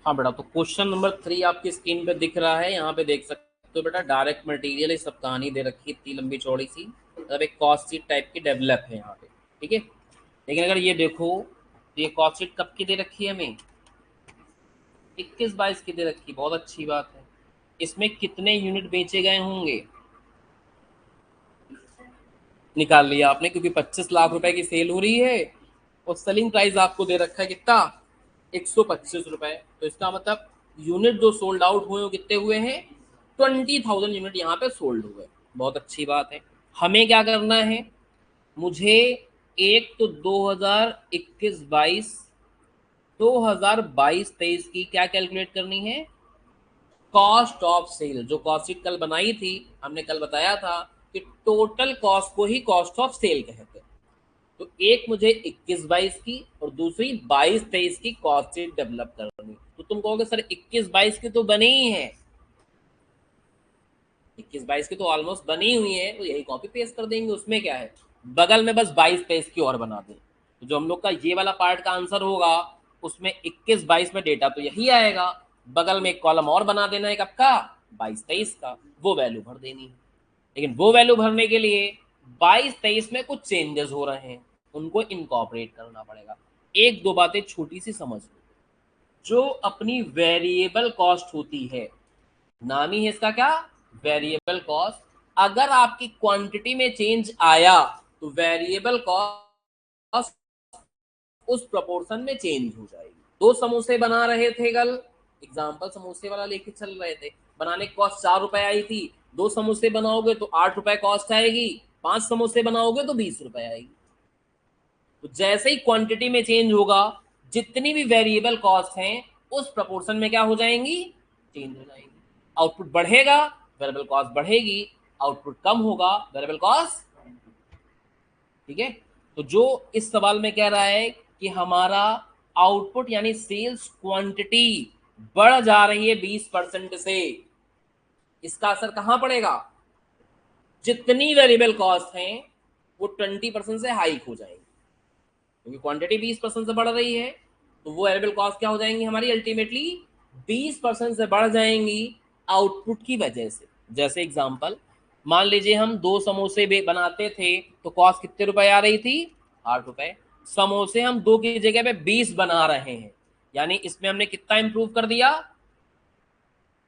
हाँ बेटा, तो क्वेश्चन नंबर 3 आपकी स्क्रीन पे दिख रहा है, यहाँ पे देख सकते हो बेटा। डायरेक्ट मटेरियल, ये सब कहानी दे रखी है इतनी लंबी चौड़ी सी, मतलब एक कॉस्ट शीट टाइप की डेवलप है यहाँ पे, ठीक है। लेकिन अगर ये देखो तो ये कॉस्ट शीट कब की दे रखी है हमें? 21-22 की दे रखी, बहुत अच्छी बात है। इसमें कितने यूनिट बेचे गए होंगे निकाल लिया आपने, क्योंकि 25 लाख रुपए की सेल हो रही है और सेलिंग प्राइस आपको दे रखा है कितना? 125 रुपए। तो इसका मतलब यूनिट जो सोल्ड आउट हुए वो कितने हुए हैं? 20,000 यूनिट यहाँ पे सोल्ड हुए। बहुत अच्छी बात है। हमें क्या करना है? मुझे एक तो 2021-22, 2022-23 की क्या कैलकुलेट करनी है? Cost of sale. जो कॉस्ट शीट कल बनाई थी, हमने कल बताया था कि टोटल कॉस्ट को ही कॉस्ट ऑफ सेल कहते हैं। तो एक मुझे 21-22 की और दूसरी 22-23 की कॉस्ट शीट डेवलप करनी। तो तुम कहोगे सर 21-22 की तो बनी ही है, 21-22 की तो ऑलमोस्ट बनी हुई है, तो यही कॉपी पेस्ट कर देंगे, उसमें क्या है। बगल में बस 22-23 की और बना दें, तो जो हम लोग का ये वाला पार्ट का आंसर होगा उसमें 21-22 में डेटा तो यही आएगा। बगल में एक कॉलम और बना देना है कब का? 22-23 का, वो वैल्यू भर देनी है। लेकिन वो वैल्यू भरने के लिए 22-23 में कुछ चेंजेस हो रहे हैं, उनको इनकॉर्पोरेट करना पड़ेगा। एक दो बातें छोटी सी समझ लो। जो अपनी वेरिएबल कॉस्ट होती है, नाम ही है इसका क्या? Variable cost. अगर आपकी क्वांटिटी में चेंज आया तो वेरिएबल कॉस्ट उस प्रोपोर्शन में चेंज हो जाएगी। दो समोसे बना रहे थे कल, एग्जाम्पल समोसे वाला लेके चल रहे थे, बनाने की कॉस्ट 4 रुपए आई थी। दो समोसे बनाओगे तो 8 रुपए कॉस्ट आएगी, 5 समोसे बनाओगे तो 20 रुपए आएगी। तो जैसे ही क्वांटिटी में चेंज होगा, जितनी भी वेरिएबल कॉस्ट हैं उस प्रपोर्शन में क्या हो जाएंगी? चेंज हो जाएंगी। आउटपुट बढ़ेगा, वेरिएबल कॉस्ट बढ़ेगी। आउटपुट कम होगा, वेरिएबल कॉस्ट, ठीक है। तो जो इस सवाल में कह रहा है कि हमारा आउटपुट यानी सेल्स क्वांटिटी बढ़ जा रही है 20% से, इसका असर कहां पड़ेगा? जितनी वेरिएबल कॉस्ट हैं वो 20% से हाइक हो जाएगी, क्योंकि क्वांटिटी 20% से बढ़ रही है। तो वो वेरिएबल कॉस्ट क्या हो जाएंगी हमारी? अल्टीमेटली 20% से बढ़ जाएंगी आउटपुट की वजह से। जैसे एग्जांपल, मान लीजिए हम दो समोसे बनाते थे तो कॉस्ट कितने रुपए आ रही थी? 8 रुपए। समोसे हम दो की जगह पे 20 बना रहे हैं, यानी इसमें हमने कितना इंप्रूव कर दिया?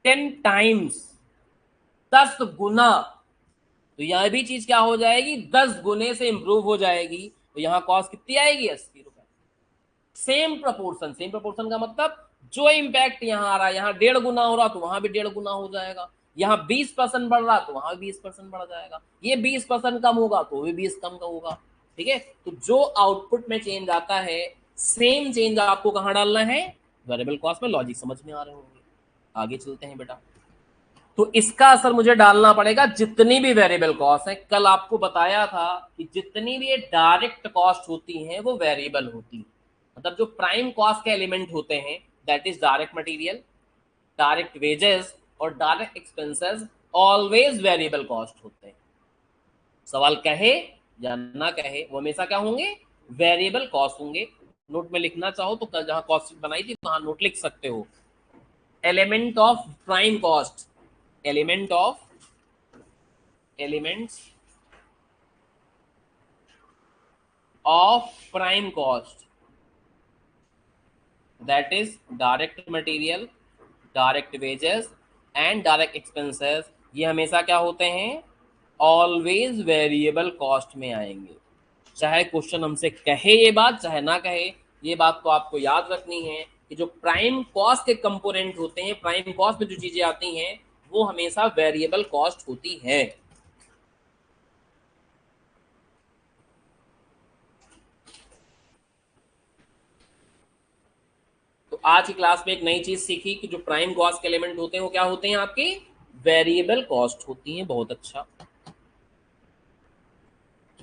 10 टाइम्स, 10 गुना। तो यह भी चीज क्या हो जाएगी? 10 गुने से इंप्रूव हो जाएगी। तो यहाँ कॉस्ट कितनी आएगी? 80 रुपए। सेम प्रोपोर्शन, सेम प्रोपोर्शन का मतलब जो इम्पैक्ट यहाँ आ रहा है, यहाँ 1.5 गुना हो रहा तो वहां भी 1.5 गुना हो जाएगा। यहाँ 20% बढ़ रहा तो वहां भी 20% बढ़ जाएगा। ये 20% कम होगा तो भी 20 कम का होगा, ठीक है। तो जो आउटपुट में चेंज आता है, सेम चेंज आपको कहाँ डालना है? वेरिएबल कॉस्ट में। लॉजिक समझ में आ रहे होंगे। आगे चलते हैं बेटा। तो इसका असर मुझे डालना पड़ेगा जितनी भी वेरिएबल कॉस्ट है। कल आपको बताया था कि जितनी भी ये डायरेक्ट कॉस्ट होती हैं वो वेरिएबल होती हैं। मतलब जो प्राइम कॉस्ट के एलिमेंट होते हैं, that is direct material, direct wages और direct expenses, always variable cost होते हैं। सवाल कहे या ना कहे, वो हमेशा क्या होंगे? वेरिएबल कॉस्ट होंगे। नोट में लिखना चाहो तो कल जहां कॉस्ट बनाई थी वहां नोट लिख सकते हो। Element of prime cost, element of elements of prime cost, that is direct material, direct wages and direct expenses, ये हमेशा क्या होते हैं? ऑलवेज वेरिएबल कॉस्ट में आएंगे। चाहे क्वेश्चन हमसे कहे ये बात, चाहे ना कहे, ये बात तो आपको याद रखनी है कि जो प्राइम कॉस्ट के कंपोनेंट होते हैं, प्राइम कॉस्ट में जो चीजें आती हैं वो हमेशा वेरिएबल कॉस्ट होती है। तो आज की क्लास में एक नई चीज सीखी कि जो प्राइम कॉस्ट के एलिमेंट होते हैं वो क्या होते हैं? आपके वेरिएबल कॉस्ट होती हैं। बहुत अच्छा।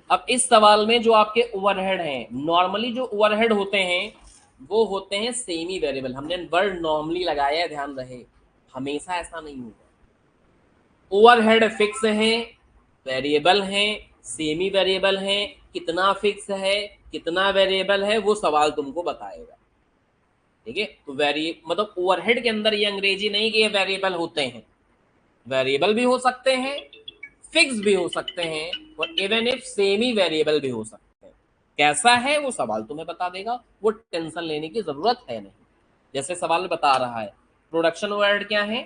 अब इस सवाल में जो आपके ओवरहेड हैं, नॉर्मली जो ओवरहेड होते हैं वो होते हैं सेमी वेरिएबल। हमने वर्ड नॉर्मली लगाया है, ध्यान रहे, हमेशा ऐसा नहीं होगा। ओवरहेड फिक्स है, वेरिएबल है, सेमी वेरिएबल है, कितना फिक्स है कितना वेरिएबल है वो सवाल तुमको बताएगा। ठीक है। तो मतलब ओवरहेड के अंदर ये अंग्रेजी नहीं कि ये वेरिएबल होते हैं, वेरिएबल भी हो सकते हैं, फिक्स भी हो सकते हैं, और इवन इफ सेमी वेरिएबल भी हो सकते हैं। कैसा है वो सवाल तुम्हें बता देगा, वो टेंशन लेने की जरूरत है नहीं। जैसे सवाल बता रहा है प्रोडक्शन ओवरहेड क्या है,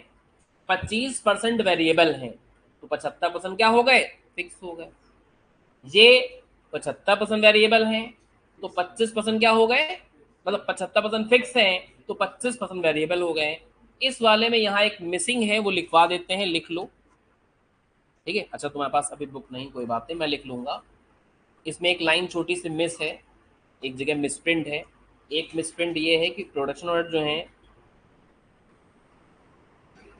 25% वेरिएबल है, तो 75% क्या हो गए, फिक्स हो गए। ये 75% वेरिएबल है तो 25% क्या हो गए, मतलब 75% फिक्स है तो 25% वेरिएबल हो गए। इस वाले में यहाँ एक मिसिंग है, वो लिखवा देते हैं, लिख लो। ठीक है, अच्छा तुम्हारे पास अभी बुक नहीं, कोई बात नहीं, मैं लिख लूंगा। इसमें एक लाइन छोटी सी मिस है, एक जगह मिसप्रिंट है। एक मिसप्रिंट ये है कि प्रोडक्शन ऑर्डर जो है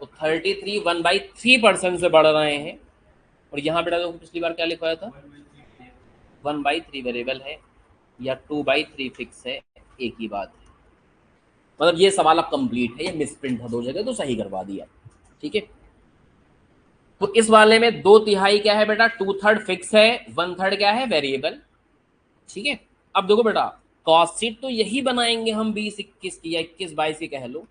वो 33 1/3% से बढ़ रहे हैं, और यहाँ बेटा देखो पिछली बार क्या लिखवाया था, 1/3 वेरिएबल है या 2/3 फिक्स है, एक ही बात है। मतलब ये सवाल अब कंप्लीट है, ये मिसप्रिंट है दो जगह, तो सही करवा दिया। ठीक है, तो इस वाले में 2/3 क्या है बेटा, 2/3 फिक्स है, 1/3 क्या है, वेरिएबल। ठीक है, अब देखो बेटा कॉस्ट शीट तो यही बनाएंगे हम 20-21 की या 21-22 की कह लो,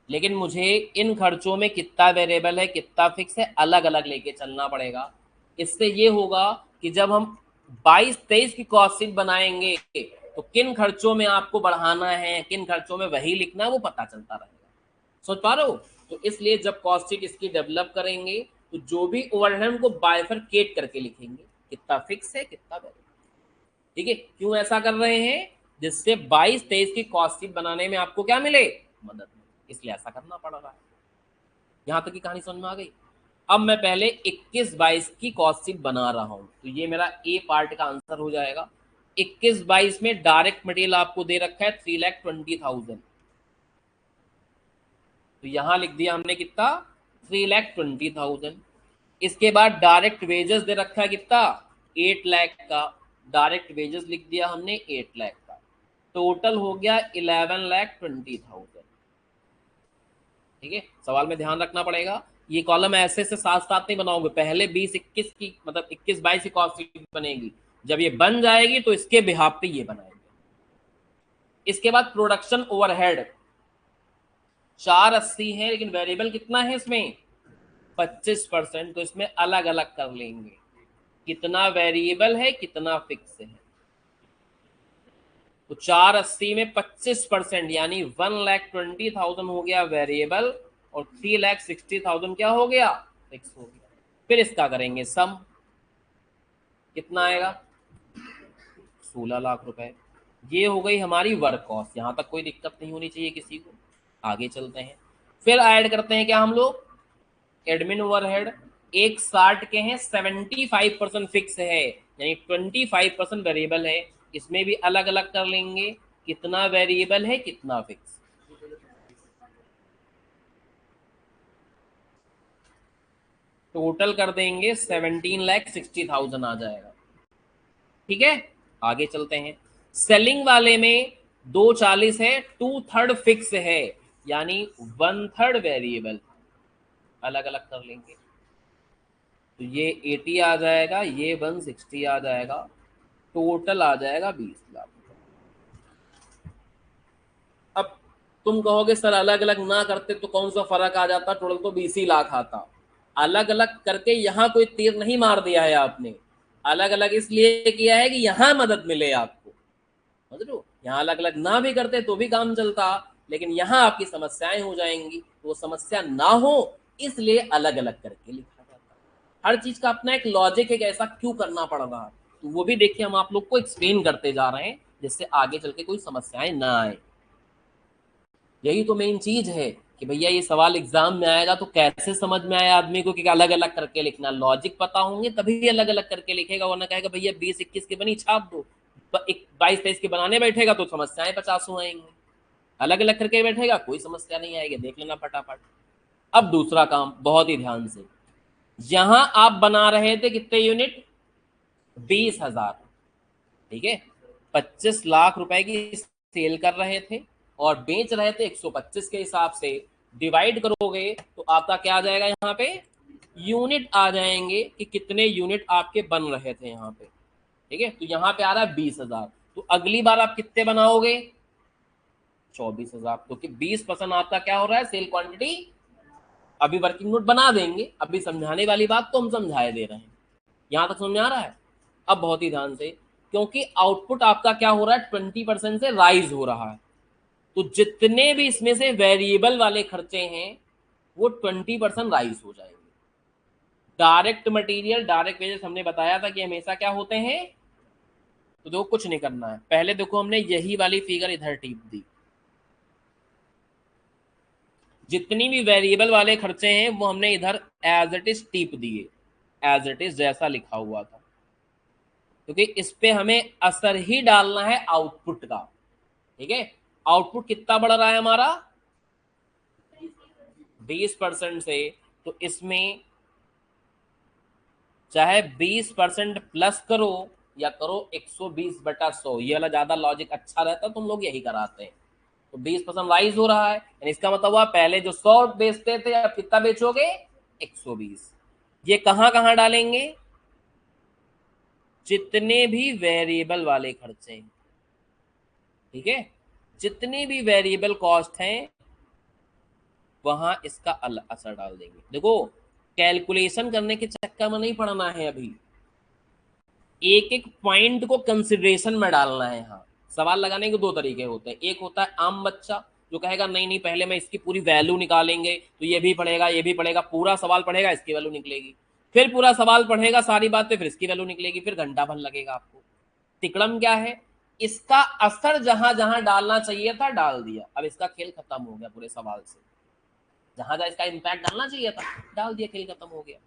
लेकिन मुझे इन खर्चों में कितना वेरिएबल है कितना फिक्स है अलग अलग लेके चलना पड़ेगा। इससे ये होगा कि जब हम 22-23 की कॉस्ट शीट बनाएंगे तो किन खर्चों में आपको बढ़ाना है, किन खर्चों में वही लिखना है, वो पता चलता रहेगा। सोच पा रहे हो? तो इसलिए जब कॉस्ट शीट इसकी डेवलप करेंगे तो जो भी ओवरहेड उनको बाइफरकेट करके लिखेंगे, कितना फिक्स है कितना वेरिएबल। ठीक है, क्यों ऐसा कर रहे हैं, जिससे 22-23 की कॉस्ट शीट बनाने में आपको क्या मिले, मदद मिले, इसलिए ऐसा करना पड़ रहा है। यहां तक की कहानी समझ में आ गई। अब मैं पहले 21-22 की कॉस्ट शीट बना रहा हूं, तो ये मेरा ए पार्ट का आंसर हो जाएगा। 21-22 में डायरेक्ट मटेरियल आपको दे रखा है 3,20,000, तो यहां लिख दिया हमने कितना, 3,20,000। इसके बाद डायरेक्ट वेजेस दे रखा है कितना, 8 लाख का, डायरेक्ट वेजेस लिख दिया हमने 8 लाख का, टोटल हो गया 11,20,000। ठीक है, सवाल में ध्यान रखना पड़ेगा, ये कॉलम ऐसे से साथ साथ नहीं बनाओगे, पहले 20-21 की मतलब 21-22 की कॉस्ट शीट बनेगी, जब ये बन जाएगी तो इसके बिहाफ पे ये बनाएंगे। इसके बाद प्रोडक्शन ओवरहेड 480 है, लेकिन वेरिएबल कितना है इसमें, 25%, तो इसमें अलग अलग कर लेंगे, कितना वेरिएबल है कितना फिक्स है। तो 480 में 25% यानी 1,20,000 हो गया वेरिएबल, और 3,60,000 क्या हो गया, फिक्स हो गया। फिर इसका करेंगे सम, कितना आएगा, 16 लाख रुपए। ये हो गई हमारी वर्क कॉस्ट, यहां तक कोई दिक्कत नहीं होनी चाहिए किसी को। आगे चलते हैं, फिर ऐड करते हैं क्या हम लोग, एडमिन ओवरहेड। एक 60 के हैं, 75% फिक्स है, यानी 25% वेरिएबल है, इसमें भी अलग अलग कर लेंगे, कितना वेरिएबल है कितना फिक्स। टोटल कर देंगे 17,60,000 आ जाएगा। ठीक है, आगे चलते हैं। सेलिंग वाले में 240 है, 2/3 फिक्स है, यानी 1/3 वेरिएबल, अलग अलग कर लेंगे, तो ये 80 आ जाएगा, ये 160 आ जाएगा, टोटल आ जाएगा 20 लाख। अब तुम कहोगे सर अलग अलग ना करते तो कौन सा फर्क आ जाता, टोटल तो 20 ही लाख आता। अलग अलग करके यहाँ कोई तीर नहीं मार दिया है आपने, अलग अलग इसलिए किया है कि यहाँ मदद मिले आपको, समझ लो। यहाँ अलग अलग ना भी करते तो भी काम चलता, लेकिन यहाँ आपकी समस्याएं हो जाएंगी, तो वो समस्या ना हो इसलिए अलग अलग करके लिखा जाता है। हर चीज का अपना एक लॉजिक है कि ऐसा क्यों करना पड़ रहा है, तो वो भी देखिए हम आप लोग को एक्सप्लेन करते जा रहे हैं, जिससे आगे चल के कोई समस्याएं ना आए। यही तो मेन चीज है कि भैया ये सवाल एग्जाम में आएगा तो कैसे समझ में आया आदमी को कि अलग अलग करके लिखना, लॉजिक पता होंगे तभी अलग अलग करके लिखेगा, वरना कहेगा भैया 20-21 की बनी छाप दो, 22-23 के बनाने बैठेगा तो समस्याएं 50 आएंगी, अलग अलग करके बैठेगा कोई समस्या नहीं आएगी, देख लेना फटाफट। अब दूसरा काम बहुत ही ध्यान से, यहां आप बना रहे थे कितने यूनिट, 20,000, ठीक है, 25 लाख रुपए की सेल कर रहे थे और बेच रहे थे 125 के हिसाब से, डिवाइड करोगे तो आपका क्या आ जाएगा, यहाँ पे यूनिट आ जाएंगे कि कितने यूनिट आपके बन रहे थे यहाँ पे। ठीक है, तो यहाँ पे आ रहा है 20,000, तो अगली बार आप कितने बनाओगे, 24,000, क्योंकि 20% आपका क्या हो रहा है, सेल क्वांटिटी। अभी वर्किंग नोट बना देंगे, अभी समझाने वाली बात तो हम समझाए दे रहे हैं। यहां तक समझ में आ रहा है? अब बहुत ही ध्यान से, क्योंकि आउटपुट आपका क्या हो रहा है, 20% से राइज हो रहा है, तो जितने भी इसमें से वेरिएबल वाले खर्चे हैं वो 20% राइज हो जाएंगे। डायरेक्ट मटेरियल, डायरेक्ट वेजेस हमने बताया था कि हमेशा क्या होते हैं, तो देखो कुछ नहीं करना है, पहले देखो हमने यही वाली फिगर इधर टीप दी, जितनी भी वेरिएबल वाले खर्चे हैं वो हमने इधर एज इट इज टीप दिए, एज इट इज जैसा लिखा हुआ था, क्योंकि इस पे हमें असर ही डालना है आउटपुट का। ठीक है, आउटपुट कितना बढ़ रहा है हमारा, 20% से, तो इसमें चाहे 20% प्लस करो या करो 120/100, ये वाला ज्यादा लॉजिक अच्छा रहता, तुम लोग यही कराते हैं। तो 20% राइज हो रहा है, यानी इसका मतलब हुआ पहले जो 100 बेचते थे अब कितना बेचोगे, 120। ये कहां कहां डालेंगे, जितने भी वेरिएबल वाले खर्चे हैं, ठीक है, जितने भी वेरिएबल कॉस्ट हैं वहां इसका असर डाल देंगे। देखो कैलकुलेशन करने के चक्कर में नहीं पड़ना है, अभी एक एक पॉइंट को कंसिडरेशन में डालना है। यहाँ सवाल लगाने के दो तरीके होते हैं, एक होता है आम बच्चा जो कहेगा नहीं नहीं पहले मैं इसकी पूरी वैल्यू निकालेंगे, तो ये भी पढ़ेगा ये भी पढ़ेगा, पूरा सवाल पढ़ेगा इसकी वैल्यू निकलेगी, फिर पूरा सवाल पढ़ेगा सारी बातें, फिर इसकी वैल्यू निकलेगी, फिर घंटा भर लगेगा आपको। तिकड़म क्या है, इसका असर जहां जहां डालना चाहिए था डाल दिया, अब इसका खेल खत्म हो गया पूरे सवाल से, जहां जहां इसका इम्पैक्ट डालना चाहिए था डाल दिया, खेल खत्म हो गया।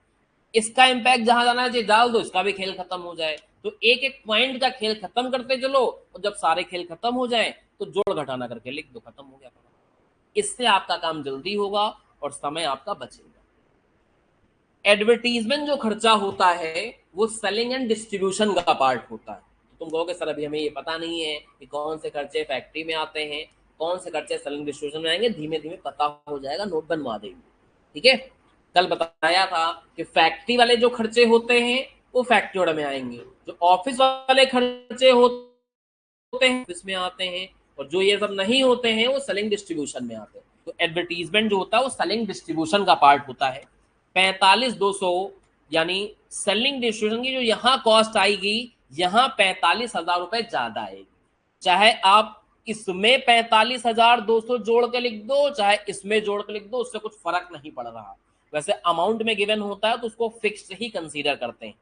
इसका इम्पैक्ट जहां जाना चाहिए डाल दो, इसका भी खेल खत्म हो जाए। तो एक एक पॉइंट का खेल खत्म करते चलो, और जब सारे खेल खत्म हो जाए तो जोड़ घटाना करके लिख दो, खत्म हो गया। इससे आपका काम जल्दी होगा और समय आपका बचेगा। एडवर्टीजमेंट जो खर्चा होता है वो सेलिंग एंड डिस्ट्रीब्यूशन का पार्ट होता है। तो तुम कहोगे सर अभी हमें ये पता नहीं है कि कौन से खर्चे फैक्ट्री में आते हैं, कौन से खर्चे सेलिंग डिस्ट्रीब्यूशन में आएंगे, धीमे धीमे पता हो जाएगा, नोट बनवा देंगे। ठीक है, कल बताया था कि फैक्ट्री वाले जो खर्चे होते हैं वो फैक्ट्री ऑर्डर में आएंगे, जो ऑफिस वाले खर्चे होते हैं ऑफिस में आते हैं, और जो ये सब नहीं होते हैं वो सेलिंग डिस्ट्रीब्यूशन में आते हैं। तो एडवर्टीजमेंट जो होता है वो सेलिंग डिस्ट्रीब्यूशन का पार्ट होता है। 45,200 यानी सेलिंग डिस्ट्रीब्यूशन की जो यहाँ कॉस्ट आएगी, यहाँ 45,000 रुपए ज्यादा आएगी। चाहे आप इसमें 45,200 जोड़ के लिख दो, चाहे इसमें जोड़ के लिख दो, उससे कुछ फर्क नहीं पड़ रहा। वैसे अमाउंट में गिवन होता है तो उसको फिक्स ही कंसीडर करते हैं,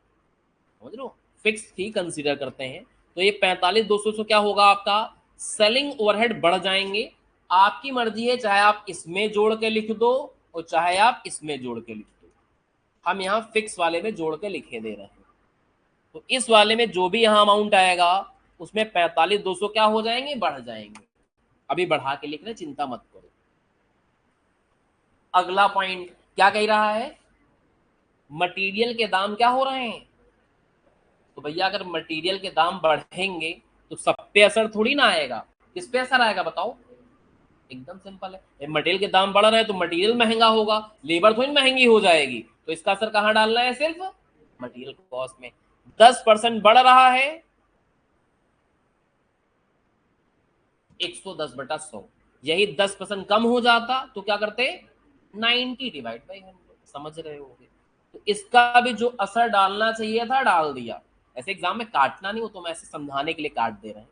समझ लो, फिक्स ही कंसीडर करते हैं। तो ये 45,200 से क्या होगा, आपका सेलिंग ओवरहेड बढ़ जाएंगे। आपकी मर्जी है, चाहे आप इसमें जोड़ के लिख दो और चाहे आप इसमें जोड़ के लिख दो, हम यहाँ फिक्स वाले में जोड़ के लिखे दे रहे हैं। तो इस वाले में जो भी यहाँ अमाउंट आएगा उसमें 45,200 क्या हो जाएंगे, बढ़ जाएंगे। अभी बढ़ा के लिख रहे, चिंता मत करो। अगला पॉइंट क्या कह रहा है, मटेरियल के दाम क्या हो रहे हैं। तो भैया अगर मटेरियल के दाम बढ़ेंगे तो सब पे असर थोड़ी ना आएगा, किस पे असर आएगा बताओ। एकदम सिंपल है, मटेरियल के दाम बढ़ रहे हैं तो मटेरियल महंगा होगा, लेबर थोड़ी महंगी हो जाएगी, तो इसका असर कहाँ डालना है, सिर्फ मटेरियल कॉस्ट में। 10% बढ़ रहा है, 110/100, यही 10% कम हो जाता तो क्या करते, 90/100, समझ रहे होगे। तो इसका भी जो असर डालना चाहिए था डाल दिया। ऐसे एग्जाम में काटना नहीं हो, तो मैं ऐसे समझाने के लिए काट दे रहे हैं।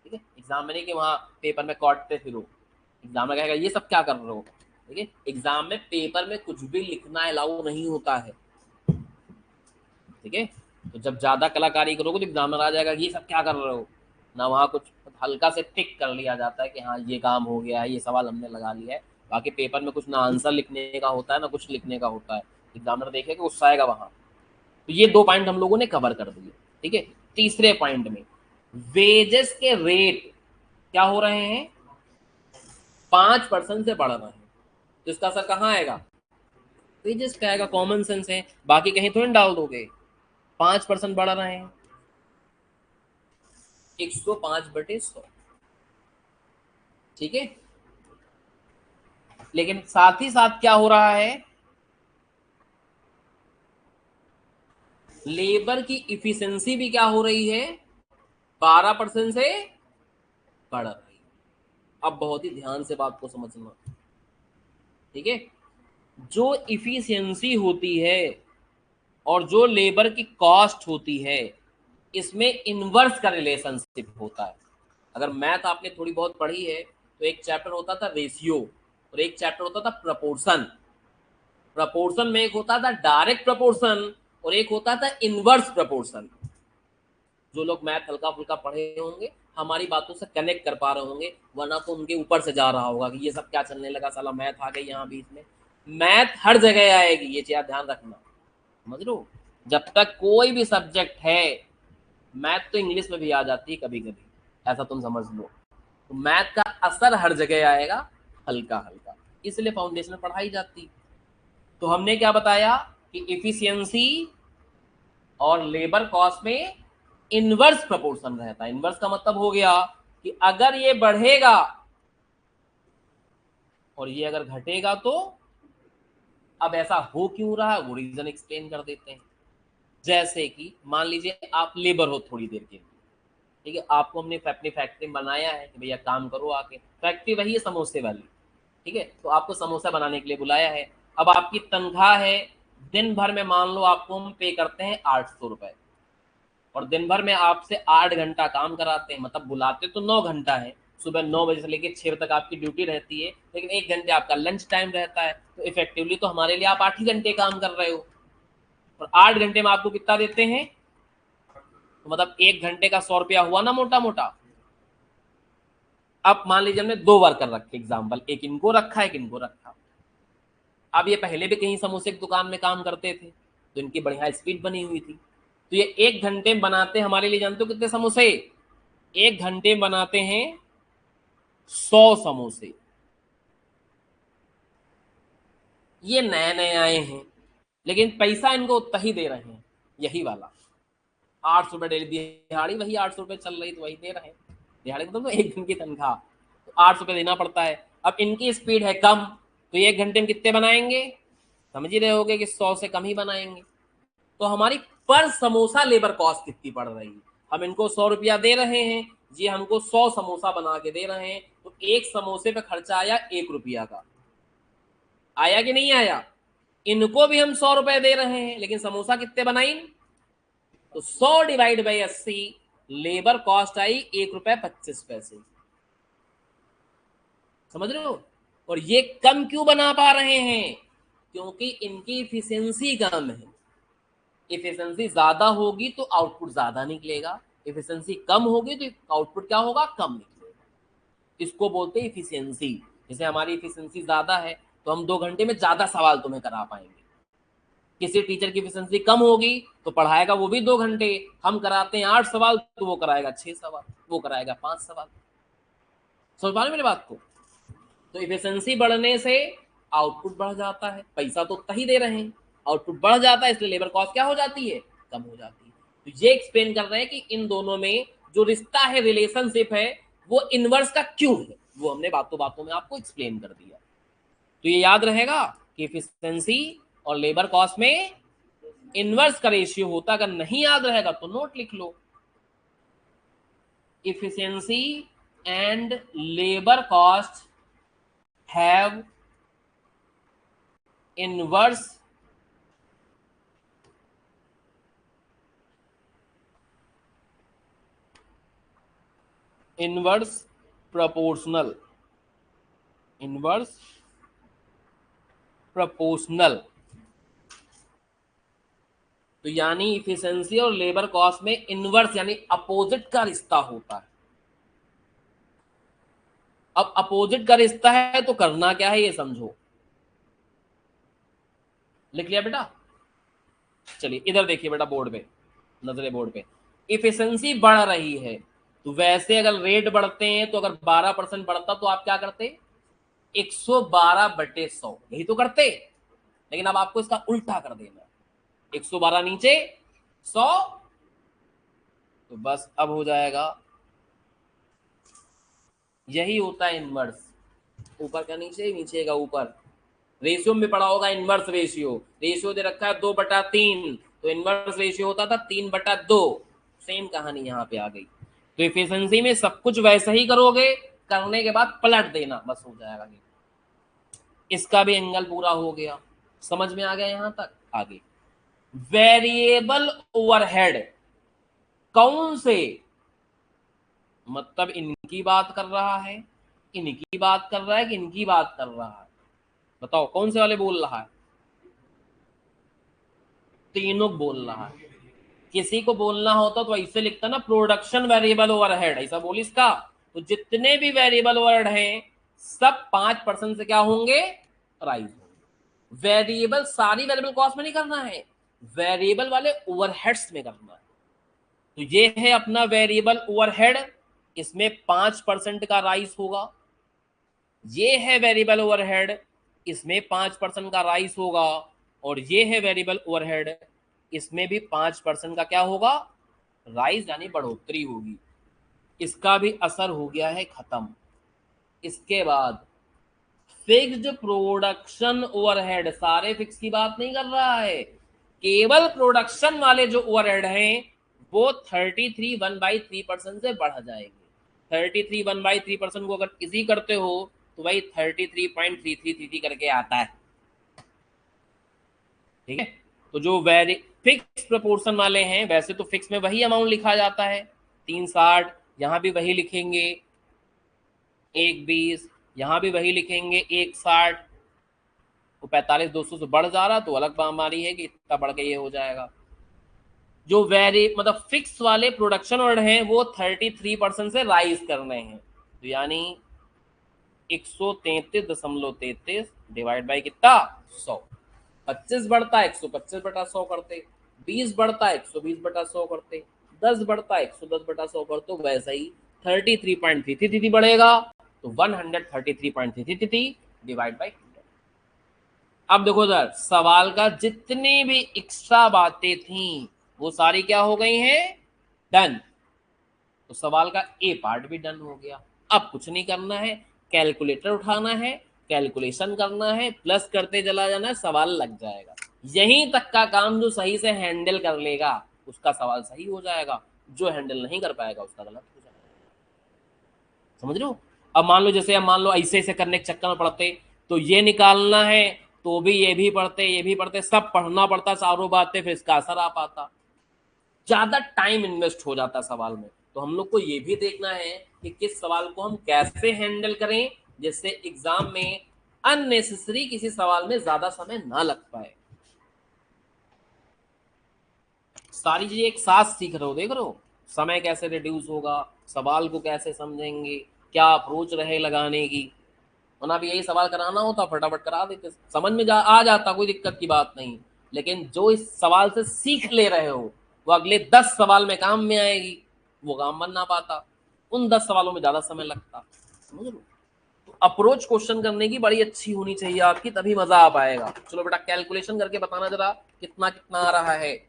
ठीक है, एग्जाम में नहीं कि वहां पेपर में काटते फिरो, एग्जाम में कहेगा ये सब क्या कर रहे हो। ठीक है, एग्जाम में पेपर में कुछ भी लिखना अलाउ नहीं होता है। ठीक है, तो जब ज्यादा कलाकारी करोगे तो एग्जाम में आ जाएगा ये सब क्या कर रहे हो ना, वहाँ कुछ हल्का से टिक कर लिया जाता है कि हाँ ये काम हो गया है, ये सवाल हमने लगा लिया है। बाकी पेपर में कुछ ना आंसर लिखने का होता है ना कुछ लिखने का होता है, एग्जामिनर देखेगा गुस्सा आएगा वहां। तो ये दो पॉइंट हम लोगों ने कवर कर दिए। ठीक है, तीसरे पॉइंट में वेजेस के रेट क्या हो रहे हैं, 5% से बढ़ रहे हैं, तो इसका असर कहाँ आएगा, वेजेस पे आएगा, कॉमन सेंस है, बाकी कहीं थोड़ी डाल दोगे। 5% बढ़ रहे हैं, 105/100। ठीक है, लेकिन साथ ही साथ क्या हो रहा है, लेबर की इफिशिएंसी भी क्या हो रही है, 12% से बढ़ रही है। अब बहुत ही ध्यान से बात को समझना, ठीक है। जो इफिशियंसी होती है और जो लेबर की कॉस्ट होती है, इसमें इनवर्स का रिलेशनशिप होता है। अगर मैथ आपने थोड़ी बहुत पढ़ी है तो एक चैप्टर होता था रेशियो और एक चैप्टर होता था प्रपोर्शन। प्रपोर्शन में एक होता था डायरेक्ट प्रपोर्शन और एक होता था इनवर्स प्रपोर्शन। जो लोग मैथ हल्का फुल्का पढ़े होंगे हमारी बातों से कनेक्ट कर पा रहे होंगे, वरना तो उनके ऊपर से जा रहा होगा कि ये सब क्या चलने लगा, साला मैथ आ गई यहाँ बीच में। मैथ हर जगह आएगी, ये चीज ध्यान रखना, समझ लो। जब तक कोई भी सब्जेक्ट है, मैथ तो इंग्लिश में भी आ जाती है कभी कभी, ऐसा तुम समझ लो। तो मैथ का असर हर जगह आएगा, हल्का हल्का, इसलिए फाउंडेशन में पढ़ाई जाती। तो हमने क्या बताया कि इफिशियंसी और लेबर कॉस्ट में इनवर्स प्रपोर्शन रहता है। इनवर्स का मतलब हो गया कि अगर ये बढ़ेगा और ये अगर घटेगा तो अब ऐसा हो क्यों रहा है वो रीजन एक्सप्लेन कर देते हैं। जैसे कि मान लीजिए आप लेबर हो थोड़ी देर के लिए, ठीक है, आपको हमने अपनी फैक्ट्री में बनाया है कि भैया काम करो आके, फैक्ट्री वही है समोसे वाली, ठीक है, तो आपको समोसा बनाने के लिए बुलाया है। अब आपकी तनख्वाह है, दिन भर में मान लो आपको हम पे करते हैं 800 रुपए, और दिन भर में आपसे 8 घंटा काम कराते हैं, मतलब बुलाते तो 9 घंटा है, सुबह 9 बजे से लेकर 6 बजे तक आपकी ड्यूटी रहती है, लेकिन 1 घंटे आपका लंच टाइम रहता है, तो इफेक्टिवली तो हमारे लिए आप 8 ही घंटे काम कर रहे हो, और 8 घंटे में आपको कितना देते हैं, तो मतलब 1 घंटे का 100 रुपया हुआ ना मोटा मोटा। अब मान लीजिए हमने 2 वर्कर रखे, एग्जाम्पल, एक इनको रखा एक इनको रखा। अब ये पहले भी कहीं समोसे की दुकान में काम करते थे तो इनकी बढ़िया स्पीड बनी हुई थी, तो ये 1 घंटे में बनाते हमारे लिए, जानते हो कितने समोसे, 1 घंटे में बनाते हैं 100 समोसे। ये नए नए आए हैं लेकिन पैसा इनको उतना ही दे रहे हैं, यही वाला 800 रुपये डेली दिहाड़ी, वही 800 रुपये चल रही तो वही दे रहे हैं। दिहाड़ी मतलब तो 1 दिन की तनख्वाह, तो 800 रुपये देना पड़ता है। अब इनकी स्पीड है कम, तो ये 1 घंटे में कितने बनाएंगे, समझ ही रहे होगे कि 100 से कम ही बनाएंगे। तो हमारी पर समोसा लेबर कॉस्ट कितनी पड़ रही है, हम इनको 100 रुपया दे रहे हैं, जी हमको 100 समोसा बना के दे रहे हैं, तो एक समोसे पे खर्चा आया 1 रुपया का, आया कि नहीं आया। इनको भी हम 100 रुपए दे रहे हैं लेकिन समोसा कितने बनाई, तो 100/80 लेबर कॉस्ट आई 1 रुपये 25 पैसे, समझ रहे हो। और ये कम क्यों बना पा रहे हैं, क्योंकि इनकी इफिशियंसी कम है। इफिशियंसी ज्यादा होगी तो आउटपुट ज्यादा निकलेगा, इफिशियंसी कम होगी तो आउटपुट क्या होगा, कम निकलेगा। इसको बोलते हैं इफिशियंसी। जैसे हमारी इफिशियंसी ज्यादा है तो हम 2 घंटे में ज्यादा सवाल तुम्हें करा पाएंगे। किसी टीचर की एफिशिएंसी कम होगी तो पढ़ाएगा वो भी 2 घंटे, हम कराते हैं 8 सवाल तो वो कराएगा 6 सवाल, वो कराएगा 5 सवाल। समझ पा रहे मेरी बात को। तो एफिशिएंसी बढ़ने से आउटपुट बढ़ जाता है, पैसा तो उतना ही दे रहे हैं, आउटपुट बढ़ जाता है, इसलिए लेबर कॉस्ट क्या हो जाती है, कम हो जाती है। तो ये एक्सप्लेन कर रहे हैं कि इन दोनों में जो रिश्ता है, रिलेशनशिप है, वो इनवर्स का क्यों है, वो हमने बातों बातों में आपको एक्सप्लेन कर दिया। तो ये याद रहेगा कि एफिशिएंसी और लेबर कॉस्ट में इनवर्स का रेशियो होता, अगर नहीं याद रहेगा तो नोट लिख लो। Efficiency and labour cost have inverse inverse proportional, inverse proportional. तो यानी इफिशिएंसी और लेबर कॉस्ट में इनवर्स यानी अपोजिट का रिश्ता होता है। अब अपोजिट का रिश्ता है तो करना क्या है ये समझो, लिख लिया बेटा। चलिए इधर देखिए बेटा, बोर्ड पे नजरे, बोर्ड पे इफिशिएंसी बढ़ रही है, तो वैसे अगर रेट बढ़ते हैं तो अगर 12% बढ़ता तो आप क्या करते, 112/100, यही तो करते। लेकिन अब आपको इसका उल्टा कर देना, 112 नीचे 100, तो बस अब हो जाएगा, यही होता है इनवर्स। ऊपर का नीचे, नीचे का ऊपर। रेशियो में पढ़ा होगा इनवर्स रेशियो, रेशियो दे रखा है 2/3, तो इनवर्स रेशियो होता था 3/2। सेम कहानी यहाँ पे आ गई। तो एफिशिएंसी में सब कुछ वैसा ही करोगे, करने के बाद पलट देना, बस हो जाएगा। इसका भी एंगल पूरा हो गया, समझ में आ गया यहां तक। आगे वेरिएबल ओवरहेड कौन से, मतलब इनकी बात कर रहा है, इनकी बात कर रहा है कि इनकी बात कर रहा है, बताओ कौन से वाले बोल रहा है? तीनों बोल रहा है। किसी को बोलना होता तो ऐसे लिखता ना, प्रोडक्शन वेरिएबल ओवरहेड, ऐसा बोल इसका। तो जितने भी वेरिएबल ओवरहेड हैं सब 5% से क्या होंगे, राइज होंगे। वेरिएबल सारी वेरिएबल कॉस्ट में नहीं करना है, वेरिएबल वाले ओवरहेड्स में करना है। तो ये है अपना वेरिएबल ओवरहेड, इसमें 5% का राइज होगा। ये है वेरिएबल ओवरहेड, इसमें 5% का राइज होगा। और ये है वेरिएबल ओवरहेड, इसमें भी 5% का क्या होगा, राइज यानी बढ़ोतरी होगी। इसका भी असर हो गया है खत्म। इसके बाद फिक्स्ड प्रोडक्शन ओवरहेड, सारे फिक्स की बात नहीं कर रहा है, केवल प्रोडक्शन वाले जो ओवरहेड हैं वो 33 1/3% से बढ़ जाएंगे। 33 1/3% को अगर इजी करते हो तो वही 33.3333 करके आता है, ठीक है। तो जो वेरी फिक्स प्रोपोर्शन वाले हैं, वैसे तो फिक्स में वही अमाउंट लिखा जाता है 360, यहां भी वही लिखेंगे 120, यहां भी वही लिखेंगे 160। तो 45 200 से बढ़ जा रहा तो अलग हमारी है कि इतना बढ़ के ये हो जाएगा। जो वेरी मतलब फिक्स वाले प्रोडक्शन वर्ड हैं वो 33% से राइज करने हैं, तो यानी 133.33 डिवाइड बाई कितना 100। 25 बढ़ता है 125/100 करते, 20 बढ़ता है 120/100 करते, 10 बढ़ता है 110/100 कर, तो वैसे ही 33.33 बढ़ेगा तो 133.33 डिवाइड बाई 100। अब देखो सर, सवाल का जितनी भी एक्स्ट्रा बातें थी वो सारी क्या हो गई हैं, डन। तो सवाल का ए पार्ट भी डन हो गया। अब कुछ नहीं करना है, कैलकुलेटर उठाना है, कैलकुलेशन करना है, प्लस करते चला जाना है, सवाल लग जाएगा। यहीं तक का काम जो सही से हैंडल कर लेगा उसका सवाल सही हो जाएगा, जो हैंडल नहीं कर पाएगा उसका गलत हो जाएगा। समझ रहे हो? अब मान लो जैसे, अब मान लो ऐसे ऐसे करने के चक्कर में पड़ते तो ये निकालना है तो भी ये भी पढ़ते, ये भी पढ़ते, सब पढ़ना पड़ता चारों बातें, फिर इसका असर आ पाता, ज्यादा टाइम इन्वेस्ट हो जाता सवाल में। तो हम लोग को ये भी देखना है कि किस सवाल को हम कैसे हैंडल करें जिससे एग्जाम में अननेसेसरी किसी सवाल में ज्यादा समय ना लग पाए। सारी चीजें एक साथ सीख रहे हो, देख रहे हो, समय कैसे रिड्यूस होगा, सवाल को कैसे समझेंगे, क्या अप्रोच रहे लगाने की। वरना भी यही सवाल कराना होता फटाफट करा देते, समझ में आ जाता, कोई दिक्कत की बात नहीं। लेकिन जो इस सवाल से सीख ले रहे हो वो अगले 10 सवाल में काम में आएगी, वो काम बन ना पाता, उन 10 सवालों में ज्यादा समय लगता। समझ लो, तो अप्रोच क्वेश्चन करने की बड़ी अच्छी होनी चाहिए आपकी, तभी मजा आ पाएगा। चलो बेटा कैलकुलेशन करके बताना जरा, कितना कितना आ रहा है।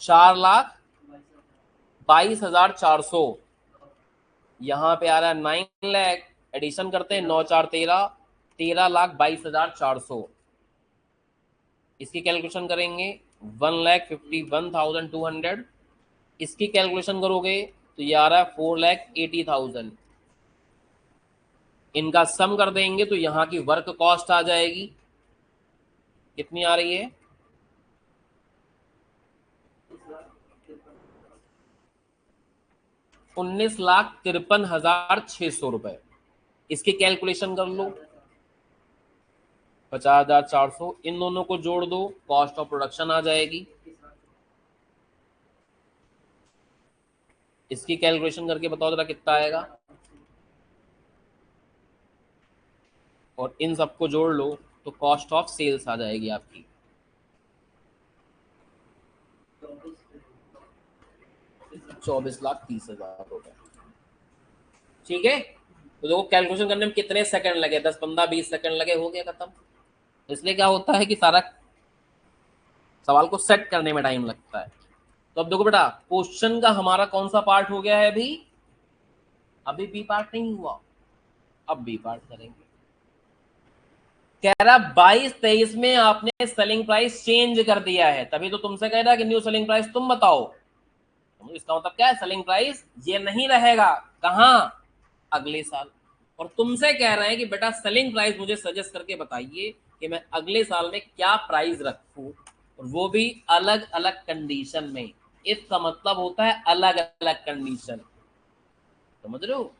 4,22,400, यहाँ पे आ रहा है 9 लाख, एडिशन करते हैं 9 4 13, 13,22,400। इसकी कैलकुलेशन करेंगे 1,51,200। इसकी कैलकुलेशन करोगे तो ये आ रहा है 4,80,000। इनका सम कर देंगे तो यहाँ की वर्क कॉस्ट आ जाएगी, कितनी आ रही है, 19,53,600 रुपए। इसकी कैलकुलेशन कर लो 50,400, इन दोनों को जोड़ दो, कॉस्ट ऑफ प्रोडक्शन आ जाएगी। इसकी कैलकुलेशन करके बताओ जरा कितना आएगा, और इन सबको जोड़ लो तो कॉस्ट ऑफ सेल्स आ जाएगी आपकी। ₹24,30,000 रुपए। ठीक है, तो देखो कैलकुलेशन करने में कितने सेकंड लगे, 10 15 20 सेकंड लगे, हो गया खत्म। तो इसलिए क्या होता है कि सारा सवाल को सेट करने में टाइम लगता है। तो अब देखो बेटा, क्वेश्चन का हमारा कौन सा पार्ट हो गया है अभी, अभी बी पार्ट नहीं हुआ, अब बी पार्ट करेंगे। कह रहा 22-23 में आपने सेलिंग प्राइस चेंज कर दिया है, तभी तो तुमसे कह रहा कि न्यू सेलिंग प्राइस तुम बताओ। तो इसका मतलब क्या है, सेलिंग प्राइस ये नहीं रहेगा, कहां, अगले साल। और तुमसे कह रहे हैं कि बेटा सेलिंग प्राइस मुझे सजेस्ट करके बताइए कि मैं अगले साल में क्या प्राइस रखूं, और वो भी अलग अलग कंडीशन में। इसका मतलब होता है अलग अलग कंडीशन, समझ रहे हो?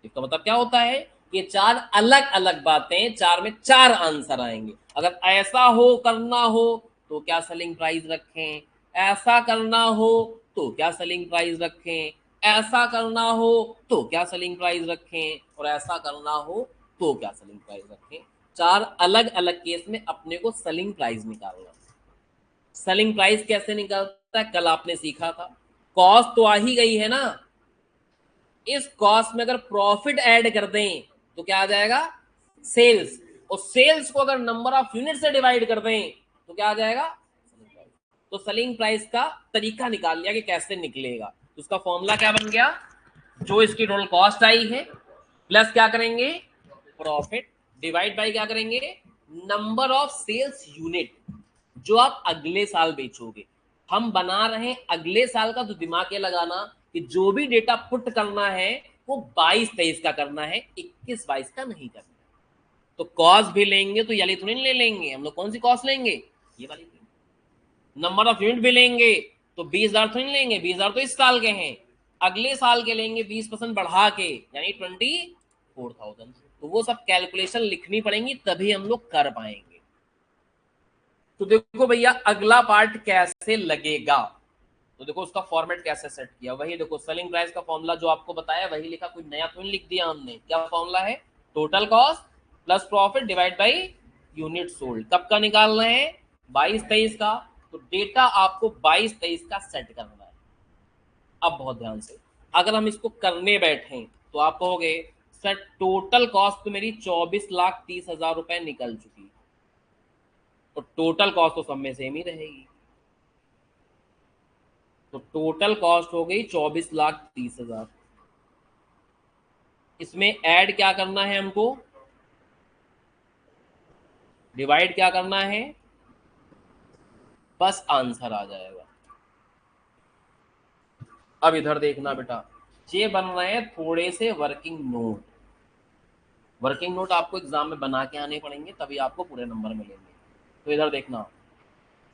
इसका मतलब क्या होता है कि चार अलग अलग बातें, चार में चार आंसर आएंगे। अगर ऐसा हो करना हो तो क्या सेलिंग प्राइस रखें, ऐसा करना हो तो क्या सेलिंग प्राइस रखें, ऐसा करना हो तो क्या सेलिंग प्राइस रखें, और ऐसा करना हो तो क्या सेलिंग प्राइस रखें। चार अलग अलग केस में अपने को सेलिंग प्राइस निकालना। सेलिंग प्राइस कैसे निकालता है कल आपने सीखा था। कॉस्ट तो आ ही गई है ना, इस कॉस्ट में अगर प्रॉफिट ऐड कर दें तो क्या आ जाएगा, सेल्स। और सेल्स को अगर नंबर ऑफ यूनिट से डिवाइड कर दें तो क्या आ जाएगा। तो सेलिंग प्राइस का तरीका निकाल लिया कि कैसे निकलेगा। तो उसका फॉर्मूला क्या बन गया, जो इसकी टोटल कॉस्ट आई है प्लस क्या करेंगे, प्रॉफिट, डिवाइड बाय क्या करेंगे, नंबर ऑफ सेल्स यूनिट जो आप अगले साल बेचोगे। हम बना रहे हैं अगले साल का, तो दिमाग ये लगाना कि जो भी डेटा पुट करना है वो 22-23 का करना है, 21-22 का नहीं करना है। तो कॉस्ट भी लेंगे तो ये थोड़ी ले लेंगे हम लोग, कौन सी कॉस्ट लेंगे, ये वाली। नंबर ऑफ यूनिट भी लेंगे तो 20,000 थोड़ी लेंगे, 20,000 तो इस साल के हैं, अगले साल के लेंगे 20% बढ़ा के, यानी 24,000। तो वो सब कैलकुलेशन लिखनी पड़ेंगी तभी हम लोग कर पाएंगे। तो देखो भैया अगला पार्ट कैसे लगेगा, तो देखो उसका फॉर्मेट कैसे सेट किया, वही देखो सेलिंग प्राइस का फॉर्मूला जो आपको बताया वही लिखा, कोई नया तो नहीं लिख दिया हमने। क्या फॉर्मूला है, total cost plus profit divide by unit sold. कब का निकालना है, 22-23 का। तो डेटा आपको 22-23 का सेट करना है। अब बहुत ध्यान से, अगर हम इसको करने बैठे तो आप कहोगे सर टोटल कॉस्ट तो मेरी 24,30,000 रुपए निकल चुकी है, तो टोटल कॉस्ट तो सब में सेम ही रहेगी। तो टोटल कॉस्ट हो गई 24,30,000। इसमें ऐड क्या करना है हमको, डिवाइड क्या करना है, बस आंसर आ जाएगा। अब इधर देखना बेटा, ये बन रहे हैं थोड़े से वर्किंग नोट। वर्किंग नोट आपको एग्जाम में बना के आने पड़ेंगे तभी आपको पूरे नंबर मिलेंगे। तो इधर देखना,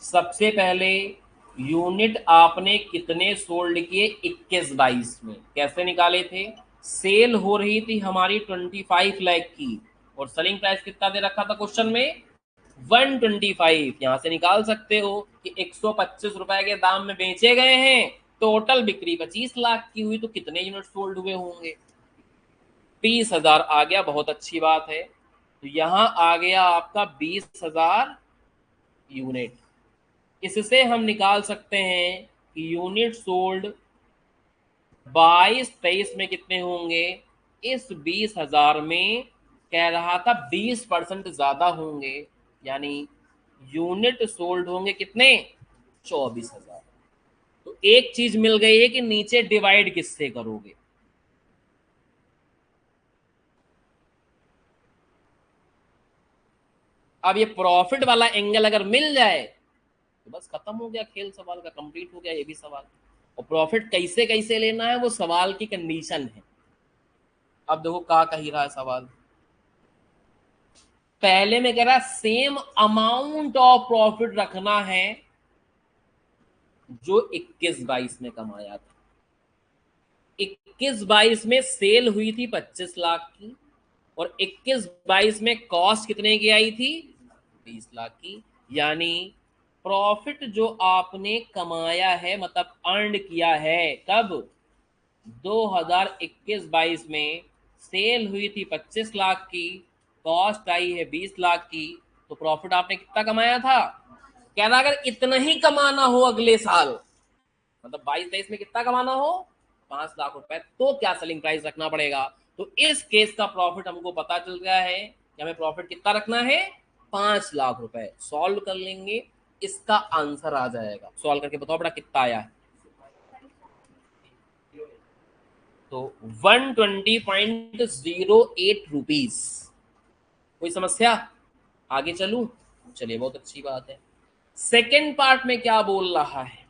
सबसे पहले यूनिट आपने कितने सोल्ड किए, 21-22 में। कैसे निकाले थे, सेल हो रही थी हमारी 25 लाख की, और सेलिंग प्राइस कितना दे रखा था क्वेश्चन में, 125। यहां से निकाल सकते हो कि 125 रुपए के दाम में बेचे गए हैं, टोटल बिक्री 25 लाख की हुई, तो कितने यूनिट सोल्ड हुए होंगे, 20,000 आ गया। बहुत अच्छी बात है, तो यहां आ गया आपका 20,000 यूनिट। इससे हम निकाल सकते हैं कि यूनिट सोल्ड 22-23 में कितने होंगे, इस 20,000 में कह रहा था 20% ज्यादा होंगे, यानी यूनिट सोल्ड होंगे कितने, 24,000। तो एक चीज मिल गई है कि नीचे डिवाइड किससे करोगे। अब ये प्रॉफिट वाला एंगल अगर मिल जाए तो बस खत्म हो गया खेल, सवाल का कंप्लीट हो गया ये भी सवाल। और प्रॉफिट कैसे कैसे लेना है वो सवाल की कंडीशन है। अब देखो क्या कही रहा है सवाल, पहले में कह रहा है सेम अमाउंट ऑफ प्रॉफिट रखना है जो 21-22 में कमाया था। 21-22 में सेल हुई थी 25 लाख की, और 21-22 में कॉस्ट कितने की आई थी, 20 लाख की। यानी प्रॉफिट जो आपने कमाया है, मतलब अर्न किया है, कब, 2021-22 में सेल हुई थी 25 लाख की, कॉस्ट आई है 20 लाख की, तो प्रॉफिट आपने कितना कमाया था। कह रहा अगर इतना ही कमाना हो अगले साल, मतलब 22-23 में कितना कमाना हो, 5 लाख रुपए, तो क्या सेलिंग प्राइस रखना पड़ेगा। तो इस केस का प्रॉफिट हमको पता चल गया है कि हमें प्रॉफिट कितना रखना है, 5 लाख रुपए। सॉल्व कर लेंगे, इसका आंसर आ जाएगा। सॉल्व करके बताओ बेटा कितना आया है। तो 120.08 रुपीज। कोई समस्या, आगे चलूं, चलिए बहुत अच्छी बात है। सेकेंड पार्ट में क्या बोल रहा है,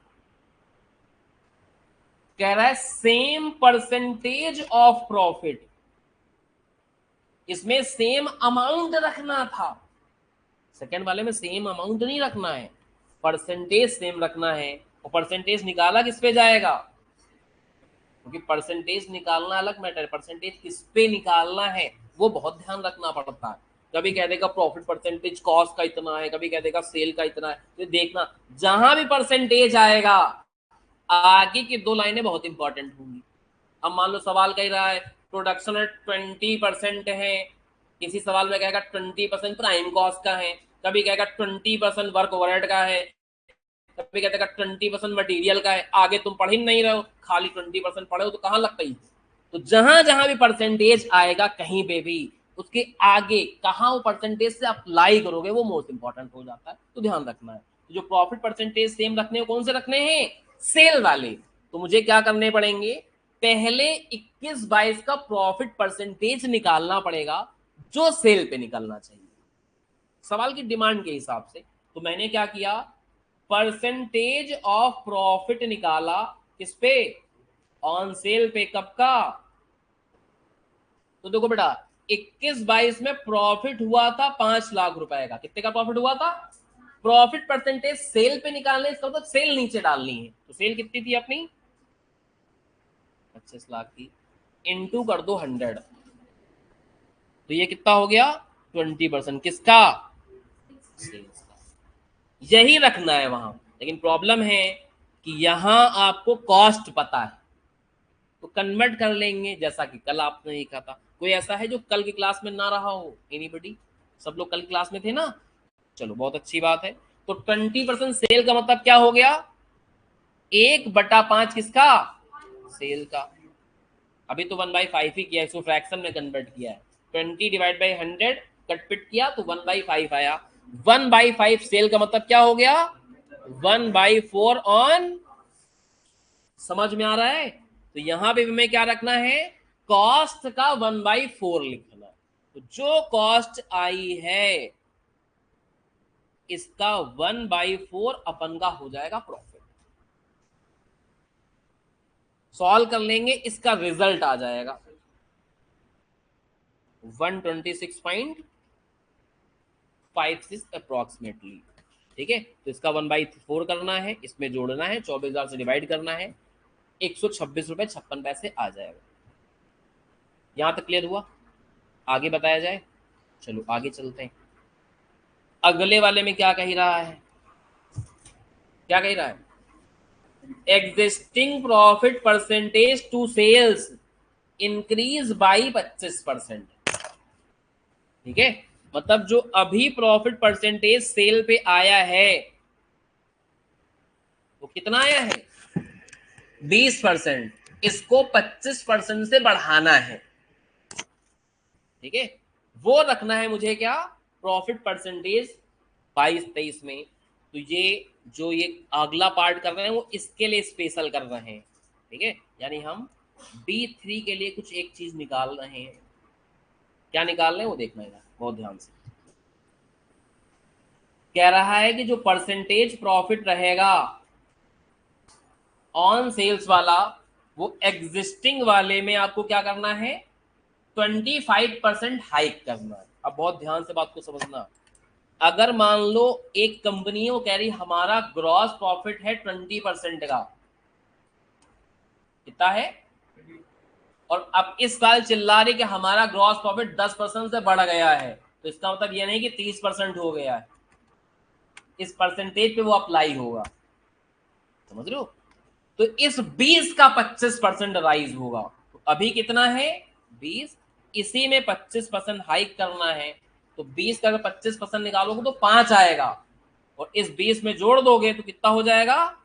कह रहा है सेम परसेंटेज ऑफ प्रॉफिट इसमें सेम अमाउंट रखना था, सेकंड वाले में सेम अमाउंट नहीं रखना है, परसेंटेज सेम रखना है। और परसेंटेज निकाला किस पे जाएगा, क्योंकि परसेंटेज निकालना अलग मैटर है, परसेंटेज किस पे निकालना है वो बहुत ध्यान रखना पड़ता है। कभी कह देगा प्रॉफिट परसेंटेज कॉस्ट का इतना है, कभी कह देगा सेल का इतना है, तो देखना जहां भी परसेंटेज आएगा आगे की दो लाइनें बहुत इंपॉर्टेंट होंगी। अब मान लो सवाल कह रहा है प्रोडक्शन में 20% है, किसी सवाल में कहेगा 20% प्राइम कॉस्ट का है, कभी कहेगा 20% वर्क ओवरहेड का है, कभी कहते हैं 20% मटीरियल का है। आगे तुम पढ़ ही नहीं रहे हो, खाली 20% पढ़े हो तो कहाँ लग गई। तो जहां जहां भी परसेंटेज आएगा कहीं पे भी उसके आगे कहाँ वो परसेंटेज से अप्लाई करोगे वो मोस्ट इंपॉर्टेंट हो जाता है, तो ध्यान रखना है। तो जो प्रॉफिट परसेंटेज सेम रखने हैं कौन से रखने हैं, सेल वाले। तो मुझे क्या करने पड़ेंगे, पहले 21-22 का प्रॉफिट परसेंटेज निकालना पड़ेगा जो सेल पे निकलना चाहिए सवाल की डिमांड के हिसाब से। तो मैंने क्या किया, परसेंटेज ऑफ प्रॉफिट निकाला किस पे, ऑन सेल पे। कब का, तो देखो बेटा 21-22 में प्रॉफिट हुआ था 5 लाख रुपए का। कितने का प्रॉफिट हुआ था, प्रॉफिट परसेंटेज सेल पे निकालने, इसका मतलब सेल नीचे डालनी है। तो सेल कितनी थी अपनी 25 लाख की, इनटू कर दो 100, तो ये कितना हो गया 20%। किसका, सेल्स का। यही रखना है वहां। लेकिन प्रॉब्लम है कि यहां आपको कॉस्ट पता है तो कन्वर्ट कर लेंगे, जैसा कि कल आपने लिखा था। कोई ऐसा है जो कल की क्लास में ना रहा हो, एनीबडी, सब लोग कल क्लास में थे ना, चलो बहुत अच्छी बात है। तो 20% सेल का मतलब क्या हो गया, 1/5 किसका, सेल का। अभी तो 1/5 ही किया, इसको फ्रैक्शन में कन्वर्ट किया है। 20/100 कटपिट किया तो 1/5 आया। 1/5 सेल का मतलब क्या हो गया, 1/4 ऑन। समझ में आ रहा है। तो यहां पे हमें क्या रखना है, कॉस्ट का 1/4 लिखना। तो जो कॉस्ट आई है इसका 1/4 अपन का हो जाएगा प्रॉफिट। सॉल्व कर लेंगे, इसका रिजल्ट आ जाएगा 126.56 अप्रोक्सीमेटली। ठीक है, तो इसका 1/4 करना है, इसमें जोड़ना है, 24,000 से डिवाइड करना है, 126 रुपए 56 पैसे आ जाएगा। यहां तक क्लियर हुआ, आगे बताया जाए। चलो आगे चलते हैं। अगले वाले में क्या कह रहा है, क्या कह रहा है, existing profit percentage to sales increase by 25%। ठीक है, मतलब जो अभी प्रॉफिट परसेंटेज सेल पे आया है वो कितना आया है 20%, इसको 25% से बढ़ाना है। ठीक है, वो रखना है मुझे क्या, प्रॉफिट परसेंटेज 22-23 में। तो ये जो ये अगला पार्ट कर रहे हैं वो इसके लिए स्पेशल कर रहे हैं। ठीक है, यानी हम B3 के लिए कुछ एक चीज निकाल रहे हैं। क्या निकाल रहे हैं वो देखना है बहुत ध्यान से। कह रहा है कि जो परसेंटेज प्रॉफिट रहेगा ऑन सेल्स वाला वो एग्जिस्टिंग वाले में आपको क्या करना है 25% हाइक करना है। अब बहुत ध्यान से बात को समझना। अगर मान लो एक कंपनी है वो कह रही हमारा ग्रॉस प्रॉफिट है 20% का, कितना है, और अब इस साल चिल्ला रही कि हमारा ग्रॉस प्रॉफिट 10% से बढ़ गया है, तो इसका मतलब यह नहीं कि 30% हो गया है, इस परसेंटेज पे वो अप्लाई होगा। समझ रहे हो, तो इस 20 का 25% राइज होगा। तो अभी कितना है 20, इसी में 25% हाइक करना है। तो 20 का अगर 25% निकालोगे तो 5 आएगा, और इस 20 में जोड़ दोगे तो कितना हो जाएगा।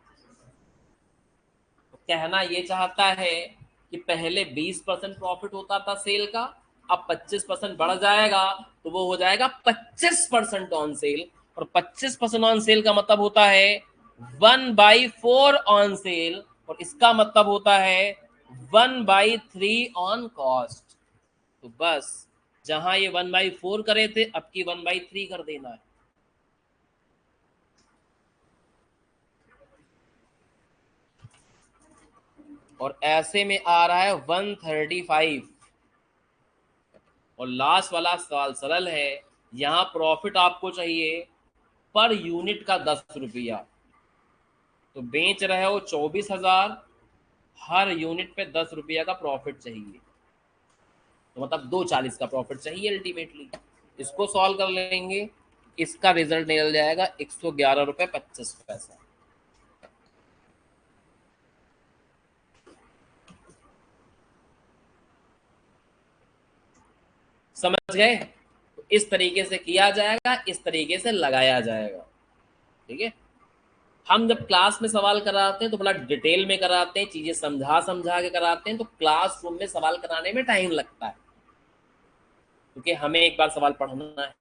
तो कहना ये चाहता है कि पहले 20% प्रॉफिट होता था सेल का, अब 25% बढ़ जाएगा तो वो हो जाएगा 25% ऑन सेल। और 25% ऑन सेल का मतलब होता है 1/4 ऑन सेल, और इसका मतलब होता है 1/3 ऑन कॉस्ट। तो बस जहां ये 1/4 करे थे अब की 1/3 कर देना है। और ऐसे में आ रहा है 135, और लास्ट वाला सवाल सरल है, यहाँ प्रॉफिट आपको चाहिए पर यूनिट का 10 रुपया। तो बेच रहे हो 24,000, हर यूनिट पे 10 रुपया का प्रॉफिट चाहिए, तो मतलब 240 का प्रॉफिट चाहिए अल्टीमेटली। इसको सॉल्व कर लेंगे, इसका रिजल्ट निकल जाएगा 111 रुपये 25 पैसा। समझ गए? तो इस तरीके से किया जाएगा, इस तरीके से लगाया जाएगा। ठीक है, हम जब क्लास में सवाल कराते हैं तो बड़ा डिटेल में कराते हैं, चीजें समझा समझा के कराते हैं, तो क्लासरूम में सवाल कराने में टाइम लगता है, क्योंकि हमें एक बार सवाल पढ़ना है,